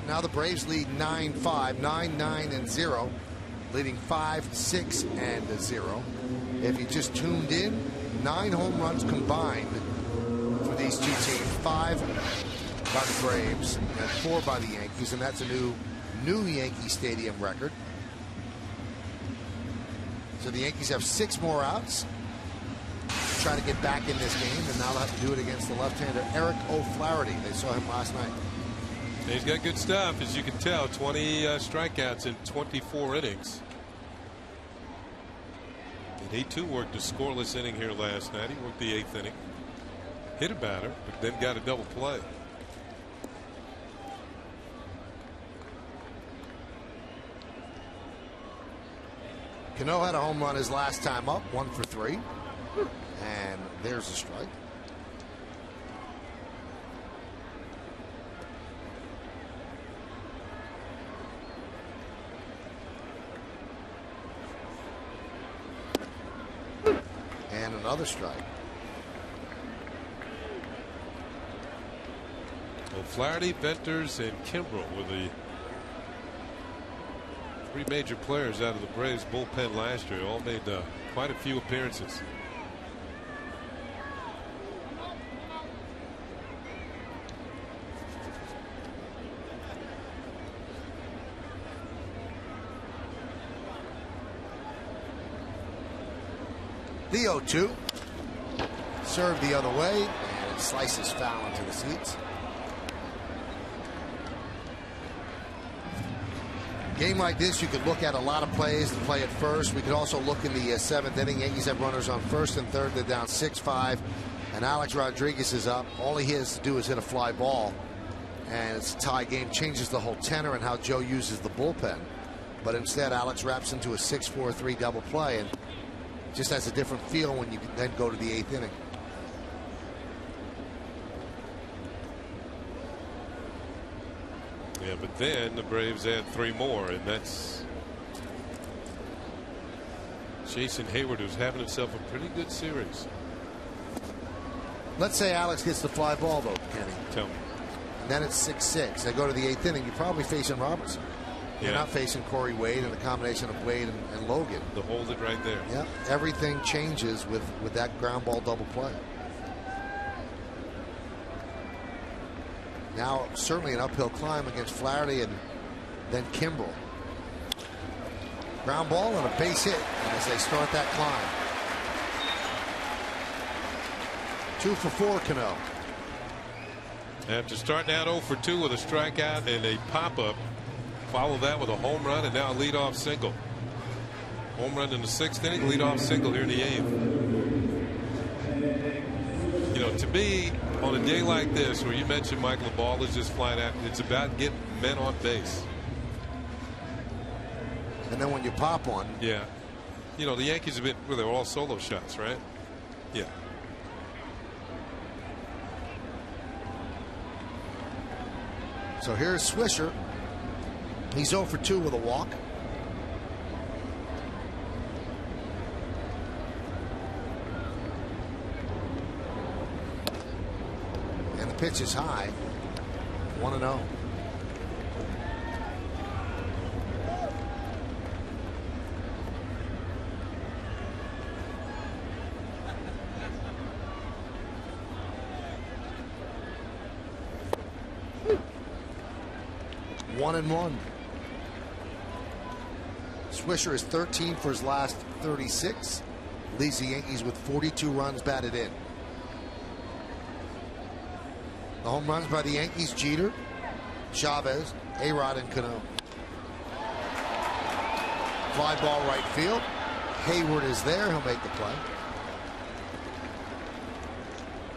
Now the Braves lead 9-5, 9-9-0, leading 5-6-0. If you just tuned in, 9 home runs combined for these two teams. 5 by the Braves and 4 by the Yankees, and that's a new Yankee Stadium record. So the Yankees have 6 more outs. try to get back in this game, and now they'll have to do it against the left-hander Eric O'Flaherty. They saw him last night. He's got good stuff, as you can tell. 20 strikeouts in 24 innings. And he too worked a scoreless inning here last night. He worked the 8th inning. Hit a batter, but then got a double play. Cano had a home run his last time up, 1 for 3. And there's a strike. And another strike. O'Flaherty, Venters, and Kimbrel were the 3 major players out of the Braves bullpen last year. All made quite a few appearances. The 0-2. Served the other way, and it slices foul into the seats. Game like this, you could look at a lot of plays to play at first. We could also look in the 7th inning. Yankees have runners on first and third. They're down 6-5, and Alex Rodriguez is up. All he has to do is hit a fly ball, and it's a tie game. Changes the whole tenor and how Joe uses the bullpen. But instead, Alex wraps into a 6-4-3 double play, and just has a different feel when you then go to the 8th inning. Yeah, but then the Braves add 3 more, and that's Jason Hayward, who's having himself a pretty good series. Let's say Alex gets the fly ball, though, Kenny. Tell me. And then it's 6-6. They go to the 8th inning. You're probably facing Robertson. You're not facing Corey Wade and the combination of Wade and Logan. The hold it right there. Yeah, everything changes with that ground ball double play. Now certainly an uphill climb against Flaherty and then Kimbrel. Ground ball and a base hit as they start that climb. 2 for 4 Cano. After starting out 0 for 2 with a strikeout and a pop-up, follow that with a home run and now a leadoff single. Home run in the 6th inning, leadoff single here in the 8th. You know, to me, on a day like this where you mentioned Michael, the ball is just flying out, it's about getting men on base. And then when you pop one. Yeah. You know, the Yankees have been, well, they're all solo shots, right? Yeah. So here's Swisher. He's 0 for 2 with a walk. And the pitch is high. 1-0. One and one. Swisher is 13 for his last 36. Leads the Yankees with 42 runs batted in. The home runs by the Yankees: Jeter, Chavez, A-Rod, and Cano. Fly ball right field. Hayward is there. He'll make the play.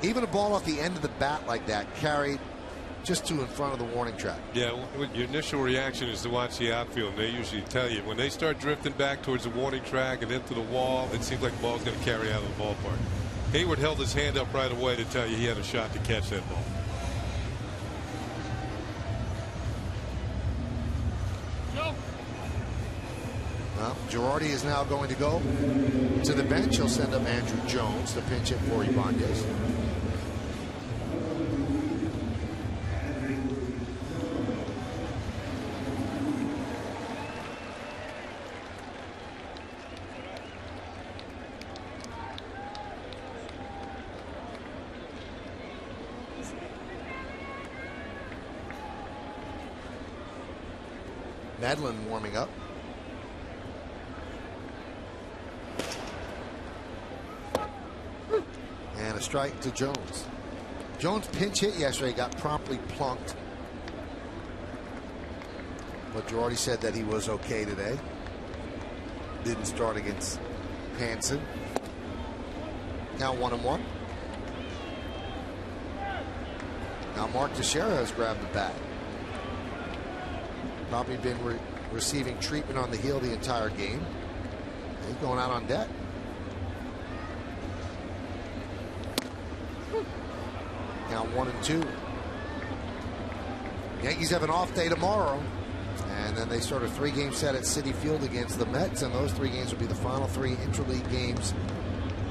Even a ball off the end of the bat like that carried just to in front of the warning track. Yeah, your initial reaction is to watch the outfield. They usually tell you when they start drifting back towards the warning track and into the wall, it seems like the ball's going to carry out of the ballpark. Hayward held his hand up right away to tell you he had a shot to catch that ball. Well, Girardi is now going to go to the bench. He'll send up Andrew Jones to pinch hit for Ibanez. Medlin warming up. a strike to Jones. Jones pinch hit yesterday, got promptly plunked. But Girardi said that he was okay today. Didn't start against Hansen. Now 1-1. Now Mark Teixeira has grabbed the bat. Probably been receiving treatment on the heel the entire game. He's going out on deck. Now 1-2. Yankees have an off day tomorrow. And then they start a 3-game set at Citi Field against the Mets. And those 3 games will be the final 3 interleague games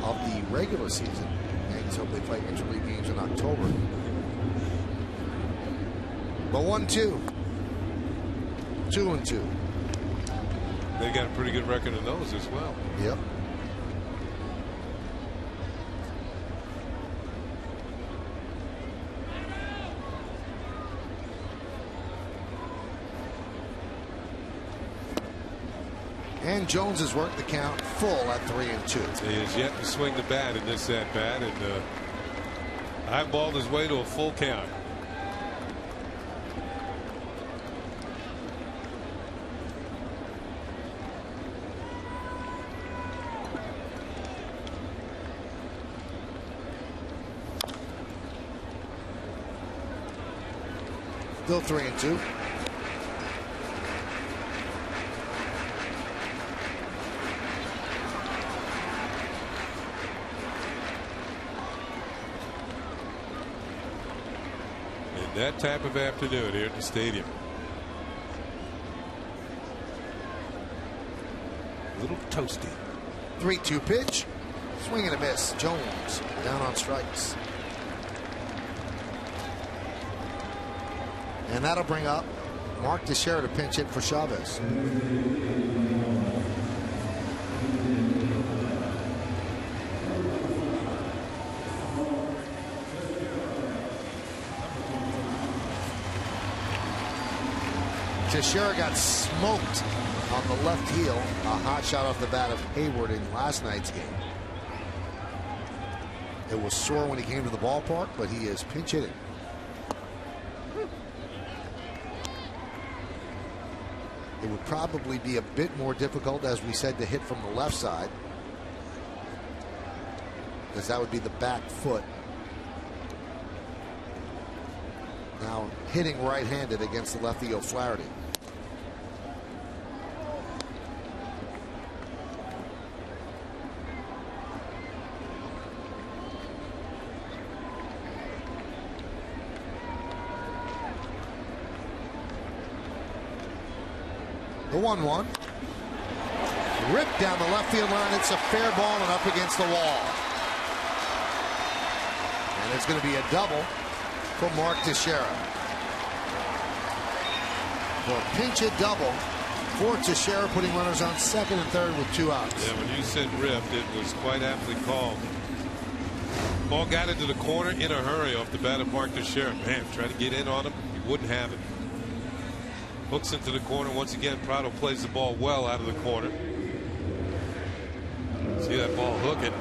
of the regular season. Yankees hope they play interleague games in October. But 1-2. 2-2. They got a pretty good record in those as well. Yep. And Jones has worked the count full at 3-2. He has yet to swing the bat in this at bat, and eyeballed his way to a full count. Still 3-2. That type of afternoon here at the stadium. A little toasty. 3-2 pitch. Swing and a miss. Jones down on strikes. And that'll bring up Mark Teixeira to pinch hit for Chavez. Teixeira got smoked on the left heel. A hot shot off the bat of Hayward in last night's game. It was sore when he came to the ballpark, but he is pinch hitting. It would probably be a bit more difficult, as we said, to hit from the left side, because that would be the back foot. Now hitting right-handed against the lefty O'Flaherty. The 1-1. Ripped down the left field line. It's a fair ball and up against the wall. And it's going to be a double for Mark Teixeira. For a pinch hit double for Teixeira, putting runners on second and third with 2 outs. Yeah, when you said ripped, it was quite aptly called. Ball got into the corner in a hurry off the bat of Mark Teixeira. Man, tried to get in on him. He wouldn't have it. Hooks into the corner. Once again, Prado plays the ball well out of the corner. See that ball hooking.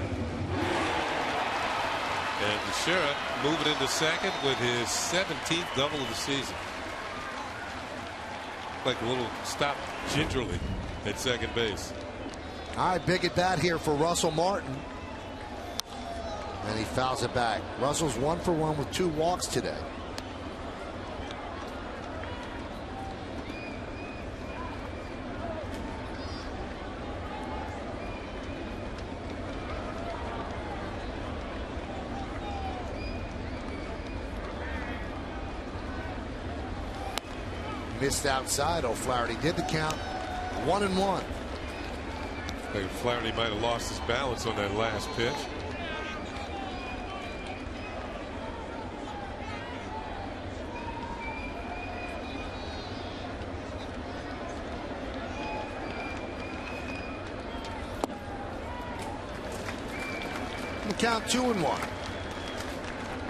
And Teixeira moving into second with his 17th double of the season. Like a little stop gingerly at second base. All right, big at bat here for Russell Martin. And he fouls it back. Russell's 1 for 1 with 2 walks today. Missed outside. O'Flaherty did the count. 1-1. I think Flaherty might have lost his balance on that last pitch. The count 2-1.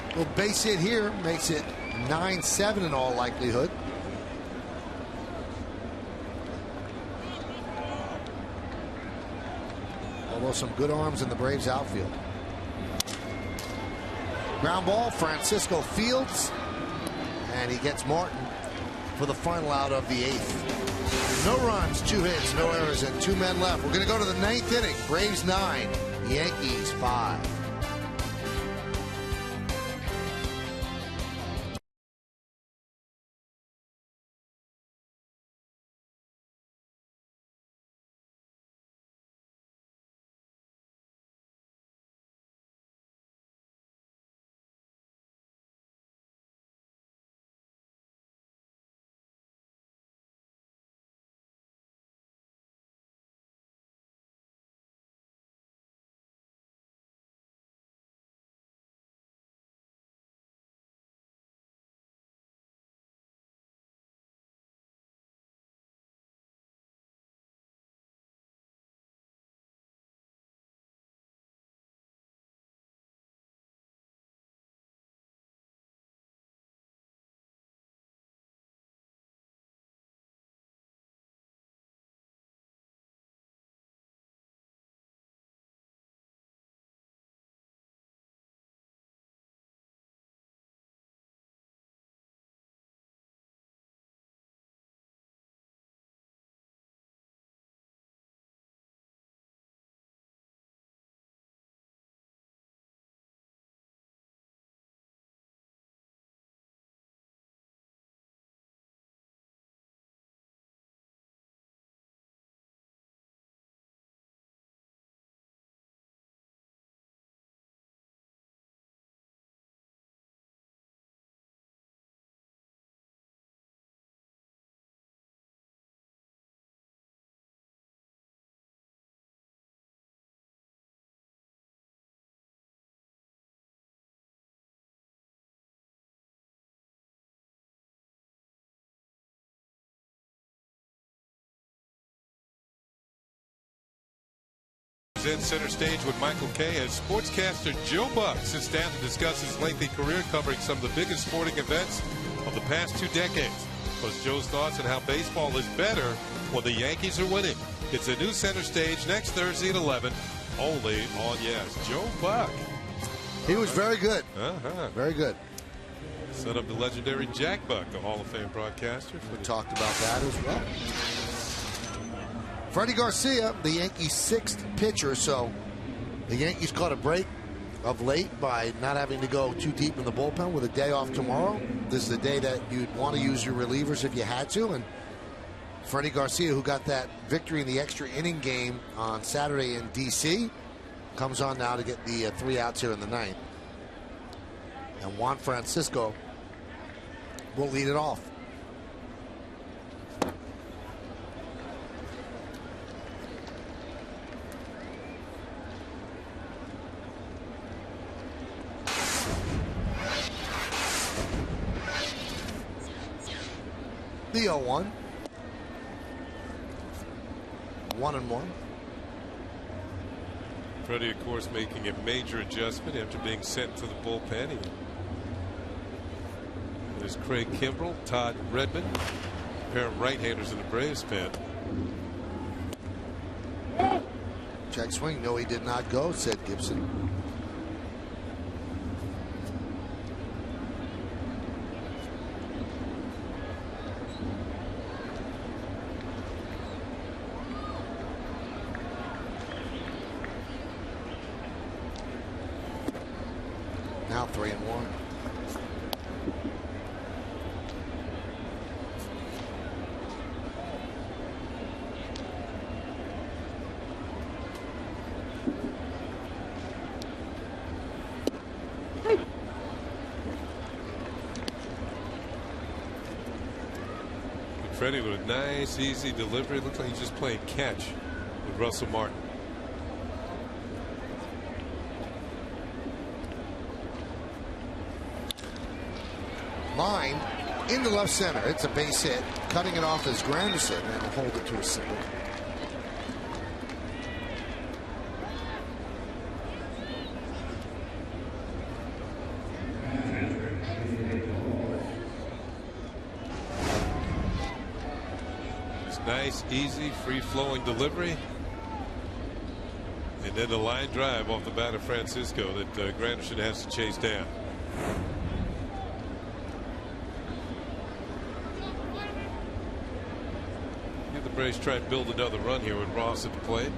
Little base hit here makes it 9-7 in all likelihood. Although some good arms in the Braves outfield. Ground ball, Francisco fields, and he gets Martin for the final out of the 8th. No runs, 2 hits, no errors, and 2 men left. We're going to go to the 9th inning. Braves 9, Yankees 5. In center stage with Michael Kay as sportscaster Joe Buck sits down to discuss his lengthy career covering some of the biggest sporting events of the past 2 decades. Plus Joe's thoughts on how baseball is better when the Yankees are winning. It's a new center stage next Thursday at 11, only on Yes. Joe Buck. He was very good. Very good. Son of the legendary Jack Buck, a Hall of Fame broadcaster. We talked about that as well. Freddie Garcia, the Yankees' 6th pitcher, so the Yankees caught a break of late by not having to go too deep in the bullpen with a day off tomorrow. This is the day that you'd want to use your relievers if you had to, and Freddie Garcia, who got that victory in the extra inning game on Saturday in D.C., comes on now to get the 3 outs here in the 9th. And Juan Francisco will lead it off. The 0-1. 1-1. Freddie, of course, making a major adjustment after being sent to the bullpen. There's Craig Kimbrell, Todd Redmond, a pair of right-handers in the Braves pen. Check swing. No, he did not go, said Gibson. Now 3-1. Freddie with a nice, easy delivery. Looks like he's just playing catch with Russell Martin. Line into left center. It's a base hit. Cutting it off is Granderson, and will hold it to a single. It's nice, easy, free-flowing delivery. And then the line drive off the bat of Francisco that Granderson has to chase down. The Braves try and build another run here with Ross at the plate.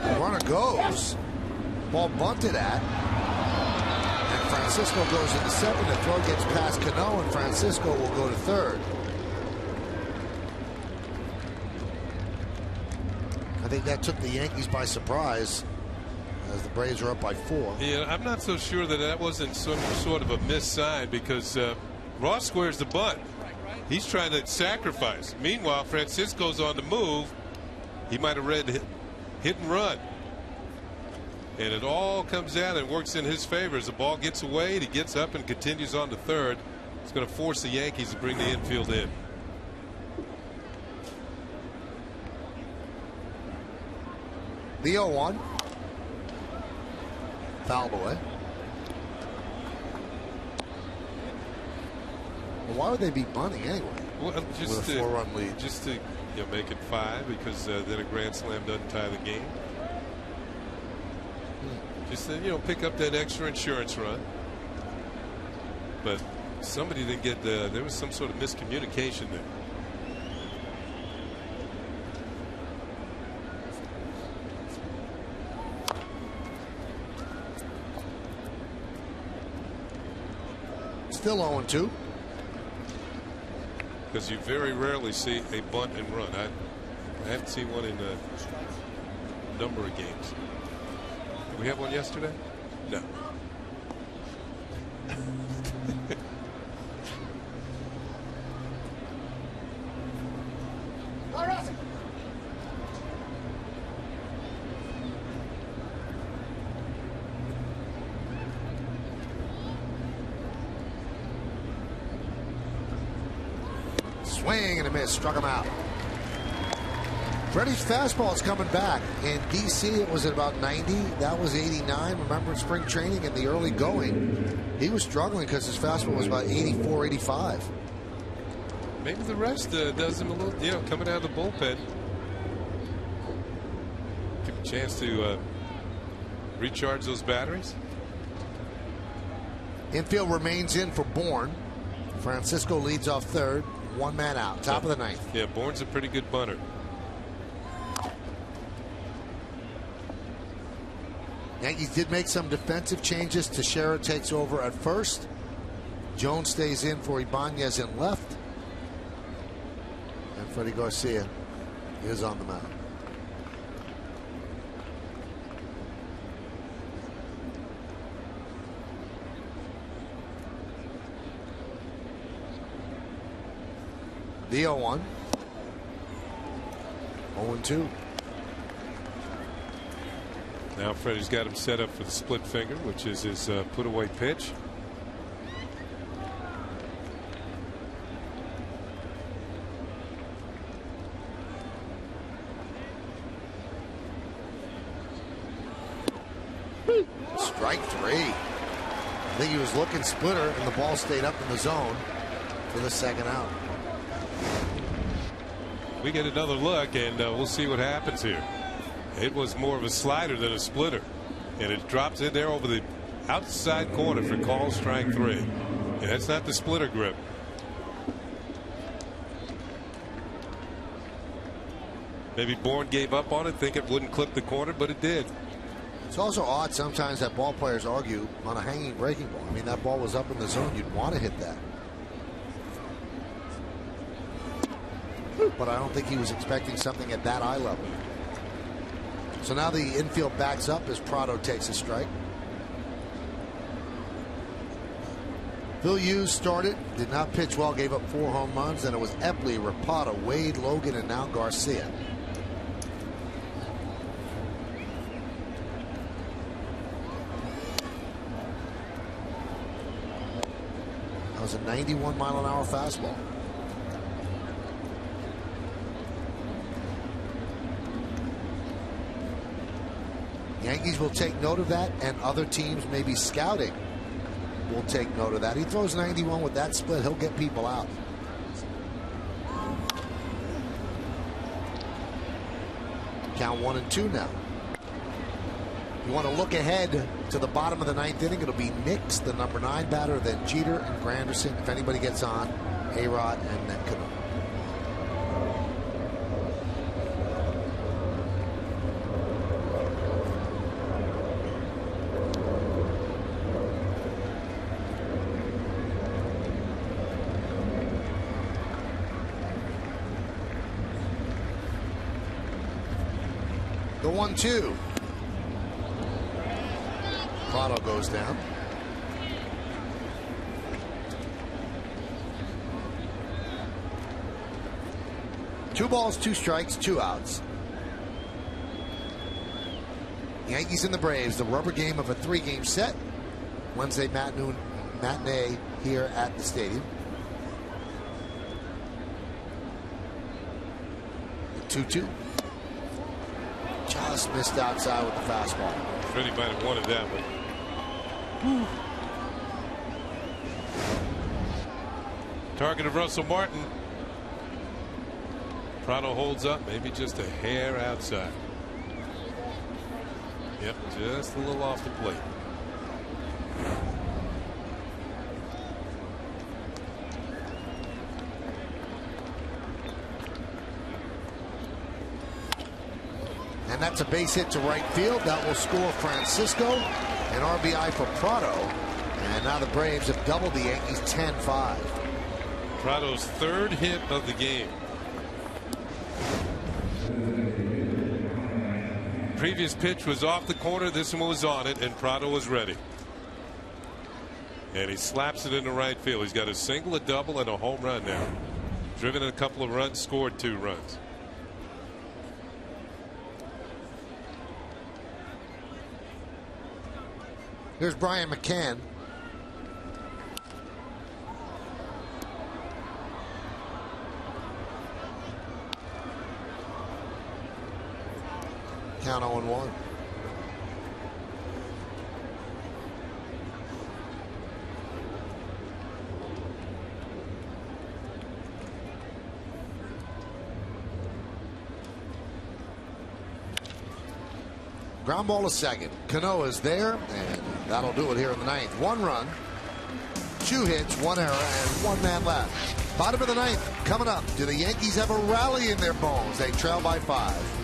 Runner goes. Ball bunted at. And Francisco goes into second. The throw gets past Cano, and Francisco will go to third. I think that took the Yankees by surprise, as the Braves are up by 4. Yeah, I'm not so sure that wasn't some sort of a missed sign, because Ross squares the bunt. He's trying to sacrifice. Meanwhile, Francisco's on the move. He might have read hit and run. And it all comes out and works in his favor. As the ball gets away, he gets up and continues on to third. It's going to force the Yankees to bring the infield in. The 0-1. Fouled away. Well, why would they be bunting anyway? Well, just with a 4-run lead. Just to make it 5, because then a grand slam doesn't tie the game. Just to, pick up that extra insurance run. But somebody didn't get there was some sort of miscommunication there. Still 0-2. Because you very rarely see a bunt and run. I haven't seen one in a number of games. Did we have one yesterday? No. Swing and a miss, struck him out. Freddie's fastball is coming back. In DC, it was at about 90. That was 89. Remember in spring training in the early going, he was struggling because his fastball was about 84, 85. Maybe the rest does him a little, coming out of the bullpen. Give him a chance to recharge those batteries. Infield remains in for Bourne. Francisco leads off third. One man out. Top of the ninth. Yeah, Bourne's a pretty good bunter. Yankees did make some defensive changes. Teixeira takes over at first. Jones stays in for Ibanez in left. And Freddie Garcia is on the mound. The 0-1. 0-2. Now Freddie's got him set up for the split finger, which is his put away pitch. Strike 3. I think he was looking splitter, and the ball stayed up in the zone for the second out. We get another look, and we'll see what happens here. It was more of a slider than a splitter, and it drops in there over the outside corner for call strike 3. And that's not the splitter grip. Maybe Bourne gave up on it, think it wouldn't clip the corner, but it did. It's also odd sometimes that ball players argue on a hanging breaking ball. I mean, that ball was up in the zone. You'd want to hit that. But I don't think he was expecting something at that eye level. So now the infield backs up as Prado takes a strike. Phil Hughes started, did not pitch well, gave up 4 home runs. Then it was Epley, Rapata, Wade, Logan, and now Garcia. That was a 91-mile-an-hour fastball. Yankees will take note of that, and other teams maybe scouting will take note of that. He throws 91 with that split, he'll get people out. Count 1-2 now. You want to look ahead to the bottom of the ninth inning. It'll be Nix, the number 9 batter, then Jeter and Granderson. If anybody gets on, A-Rod, and then Cano. The 1-2. Prado goes down. Two balls, 2 strikes, 2 outs. Yankees and the Braves, the rubber game of a 3-game set. Wednesday matinee here at the stadium. The 2-2. Just missed outside with the fastball. Really might have wanted that one. Whew. Target of Russell Martin. Prado holds up, maybe just a hair outside. Yep, just a little off the plate. And that's a base hit to right field. That will score Francisco. An RBI for Prado. And now the Braves have doubled the Yankees 10-5. Prado's 3rd hit of the game. Previous pitch was off the corner. This one was on it, and Prado was ready. And he slaps it into right field. He's got a single, a double, and a home run now. Driven a couple of runs, scored 2 runs. Here's Brian McCann. Count 0-1. Ground ball to second. Cano is there, and that'll do it here in the 9th. 1 run, 2 hits, 1 error, and 1 man left. Bottom of the 9th coming up. Do the Yankees have a rally in their bones? They trail by 5.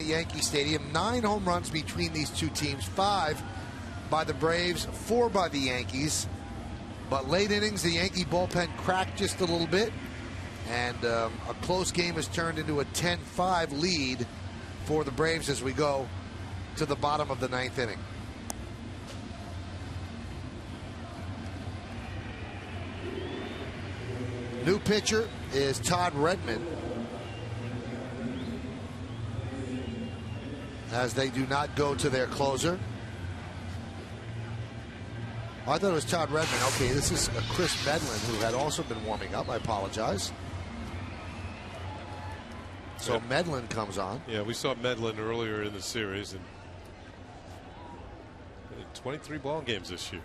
Yankee Stadium. 9 home runs between these two teams. 5 by the Braves, 4 by the Yankees. But late innings, the Yankee bullpen cracked just a little bit. And a close game has turned into a 10-5 lead for the Braves as we go to the bottom of the 9th inning. New pitcher is Todd Redmond, as they do not go to their closer. I thought it was Todd Redmond. Okay, this is Chris Medlin, who had also been warming up. I apologize. So yeah. Medlin comes on. Yeah, we saw Medlin earlier in the series, and 23 ball games this year.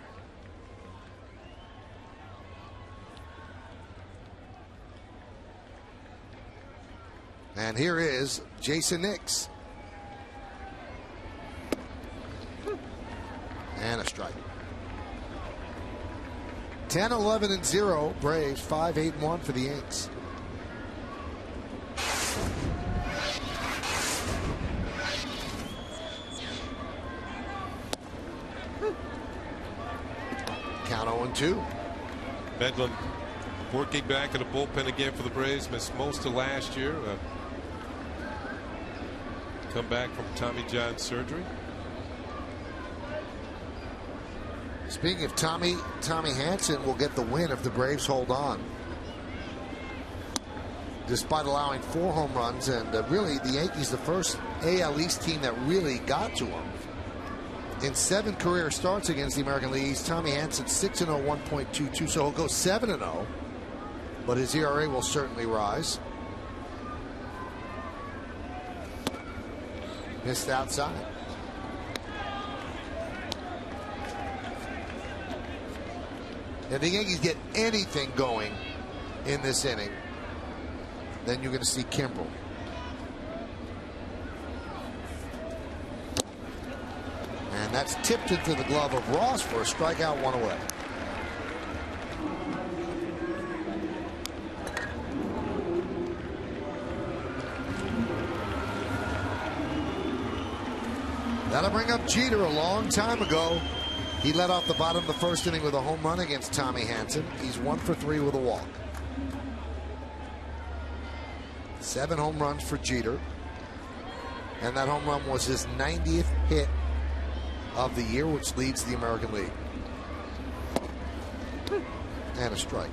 And here is Jason Nix. And a strike. 10-11-0 Braves, 5-8-1 for the Yanks. Count 0-2. Medlin working back in the bullpen again for the Braves. Missed most of last year. Come back from Tommy John surgery. Speaking of Tommy Hanson will get the win if the Braves hold on. Despite allowing 4 home runs, and really the Yankees the first AL East team that really got to him. In 7 career starts against the American League East, Tommy Hanson 6-0, 1.22, so he'll go 7-0, but his ERA will certainly rise. Missed outside. If the Yankees get anything going in this inning, then you're going to see Kimbrel. And that's tipped into the glove of Ross for a strikeout, 1 away. That'll bring up Jeter. A long time ago, he led off the bottom of the first inning with a home run against Tommy Hanson. He's 1 for 3 with a walk. 7 home runs for Jeter. And that home run was his 90th hit of the year, which leads the American League. And a strike.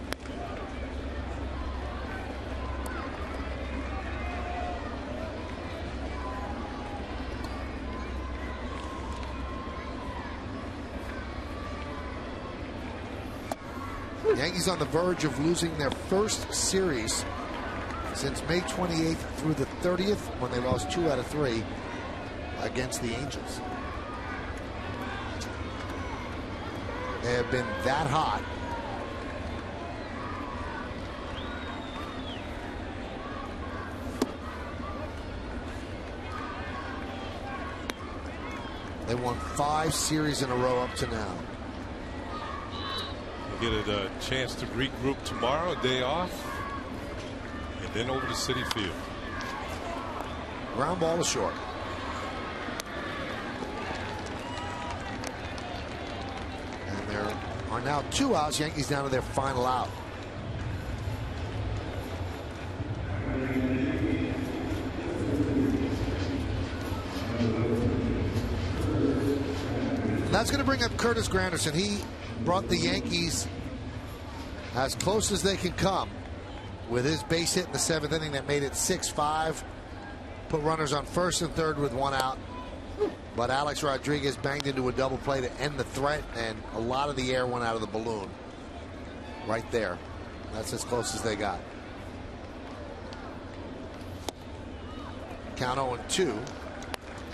Yankees on the verge of losing their first series since May 28th through the 30th, when they lost 2 out of 3 against the Angels. They have been that hot. They won 5 series in a row up to now. Get a chance to regroup tomorrow, a day off, and then over to Citi Field. Ground ball to short. And there are now 2 outs. Yankees down to their final out. And that's going to bring up Curtis Granderson. He brought the Yankees as close as they can come with his base hit in the 7th inning that made it 6-5. Put runners on first and third with 1 out. But Alex Rodriguez banged into a double play to end the threat, and a lot of the air went out of the balloon right there. That's as close as they got. Count 0-2,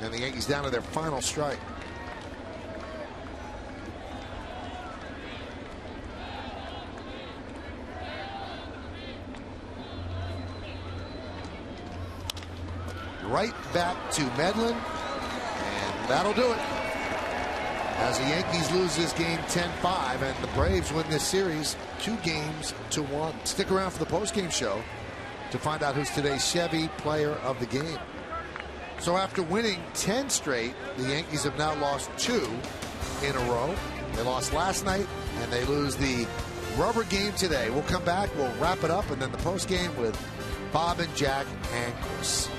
and the Yankees down to their final strike. Right back to Medlin, and that'll do it. As the Yankees lose this game 10-5, and the Braves win this series 2-1. Stick around for the postgame show to find out who's today's Chevy Player of the Game. So after winning 10 straight, the Yankees have now lost 2 in a row. They lost last night, and they lose the rubber game today. We'll come back, we'll wrap it up, and then the postgame with Bob and Jack and Chris.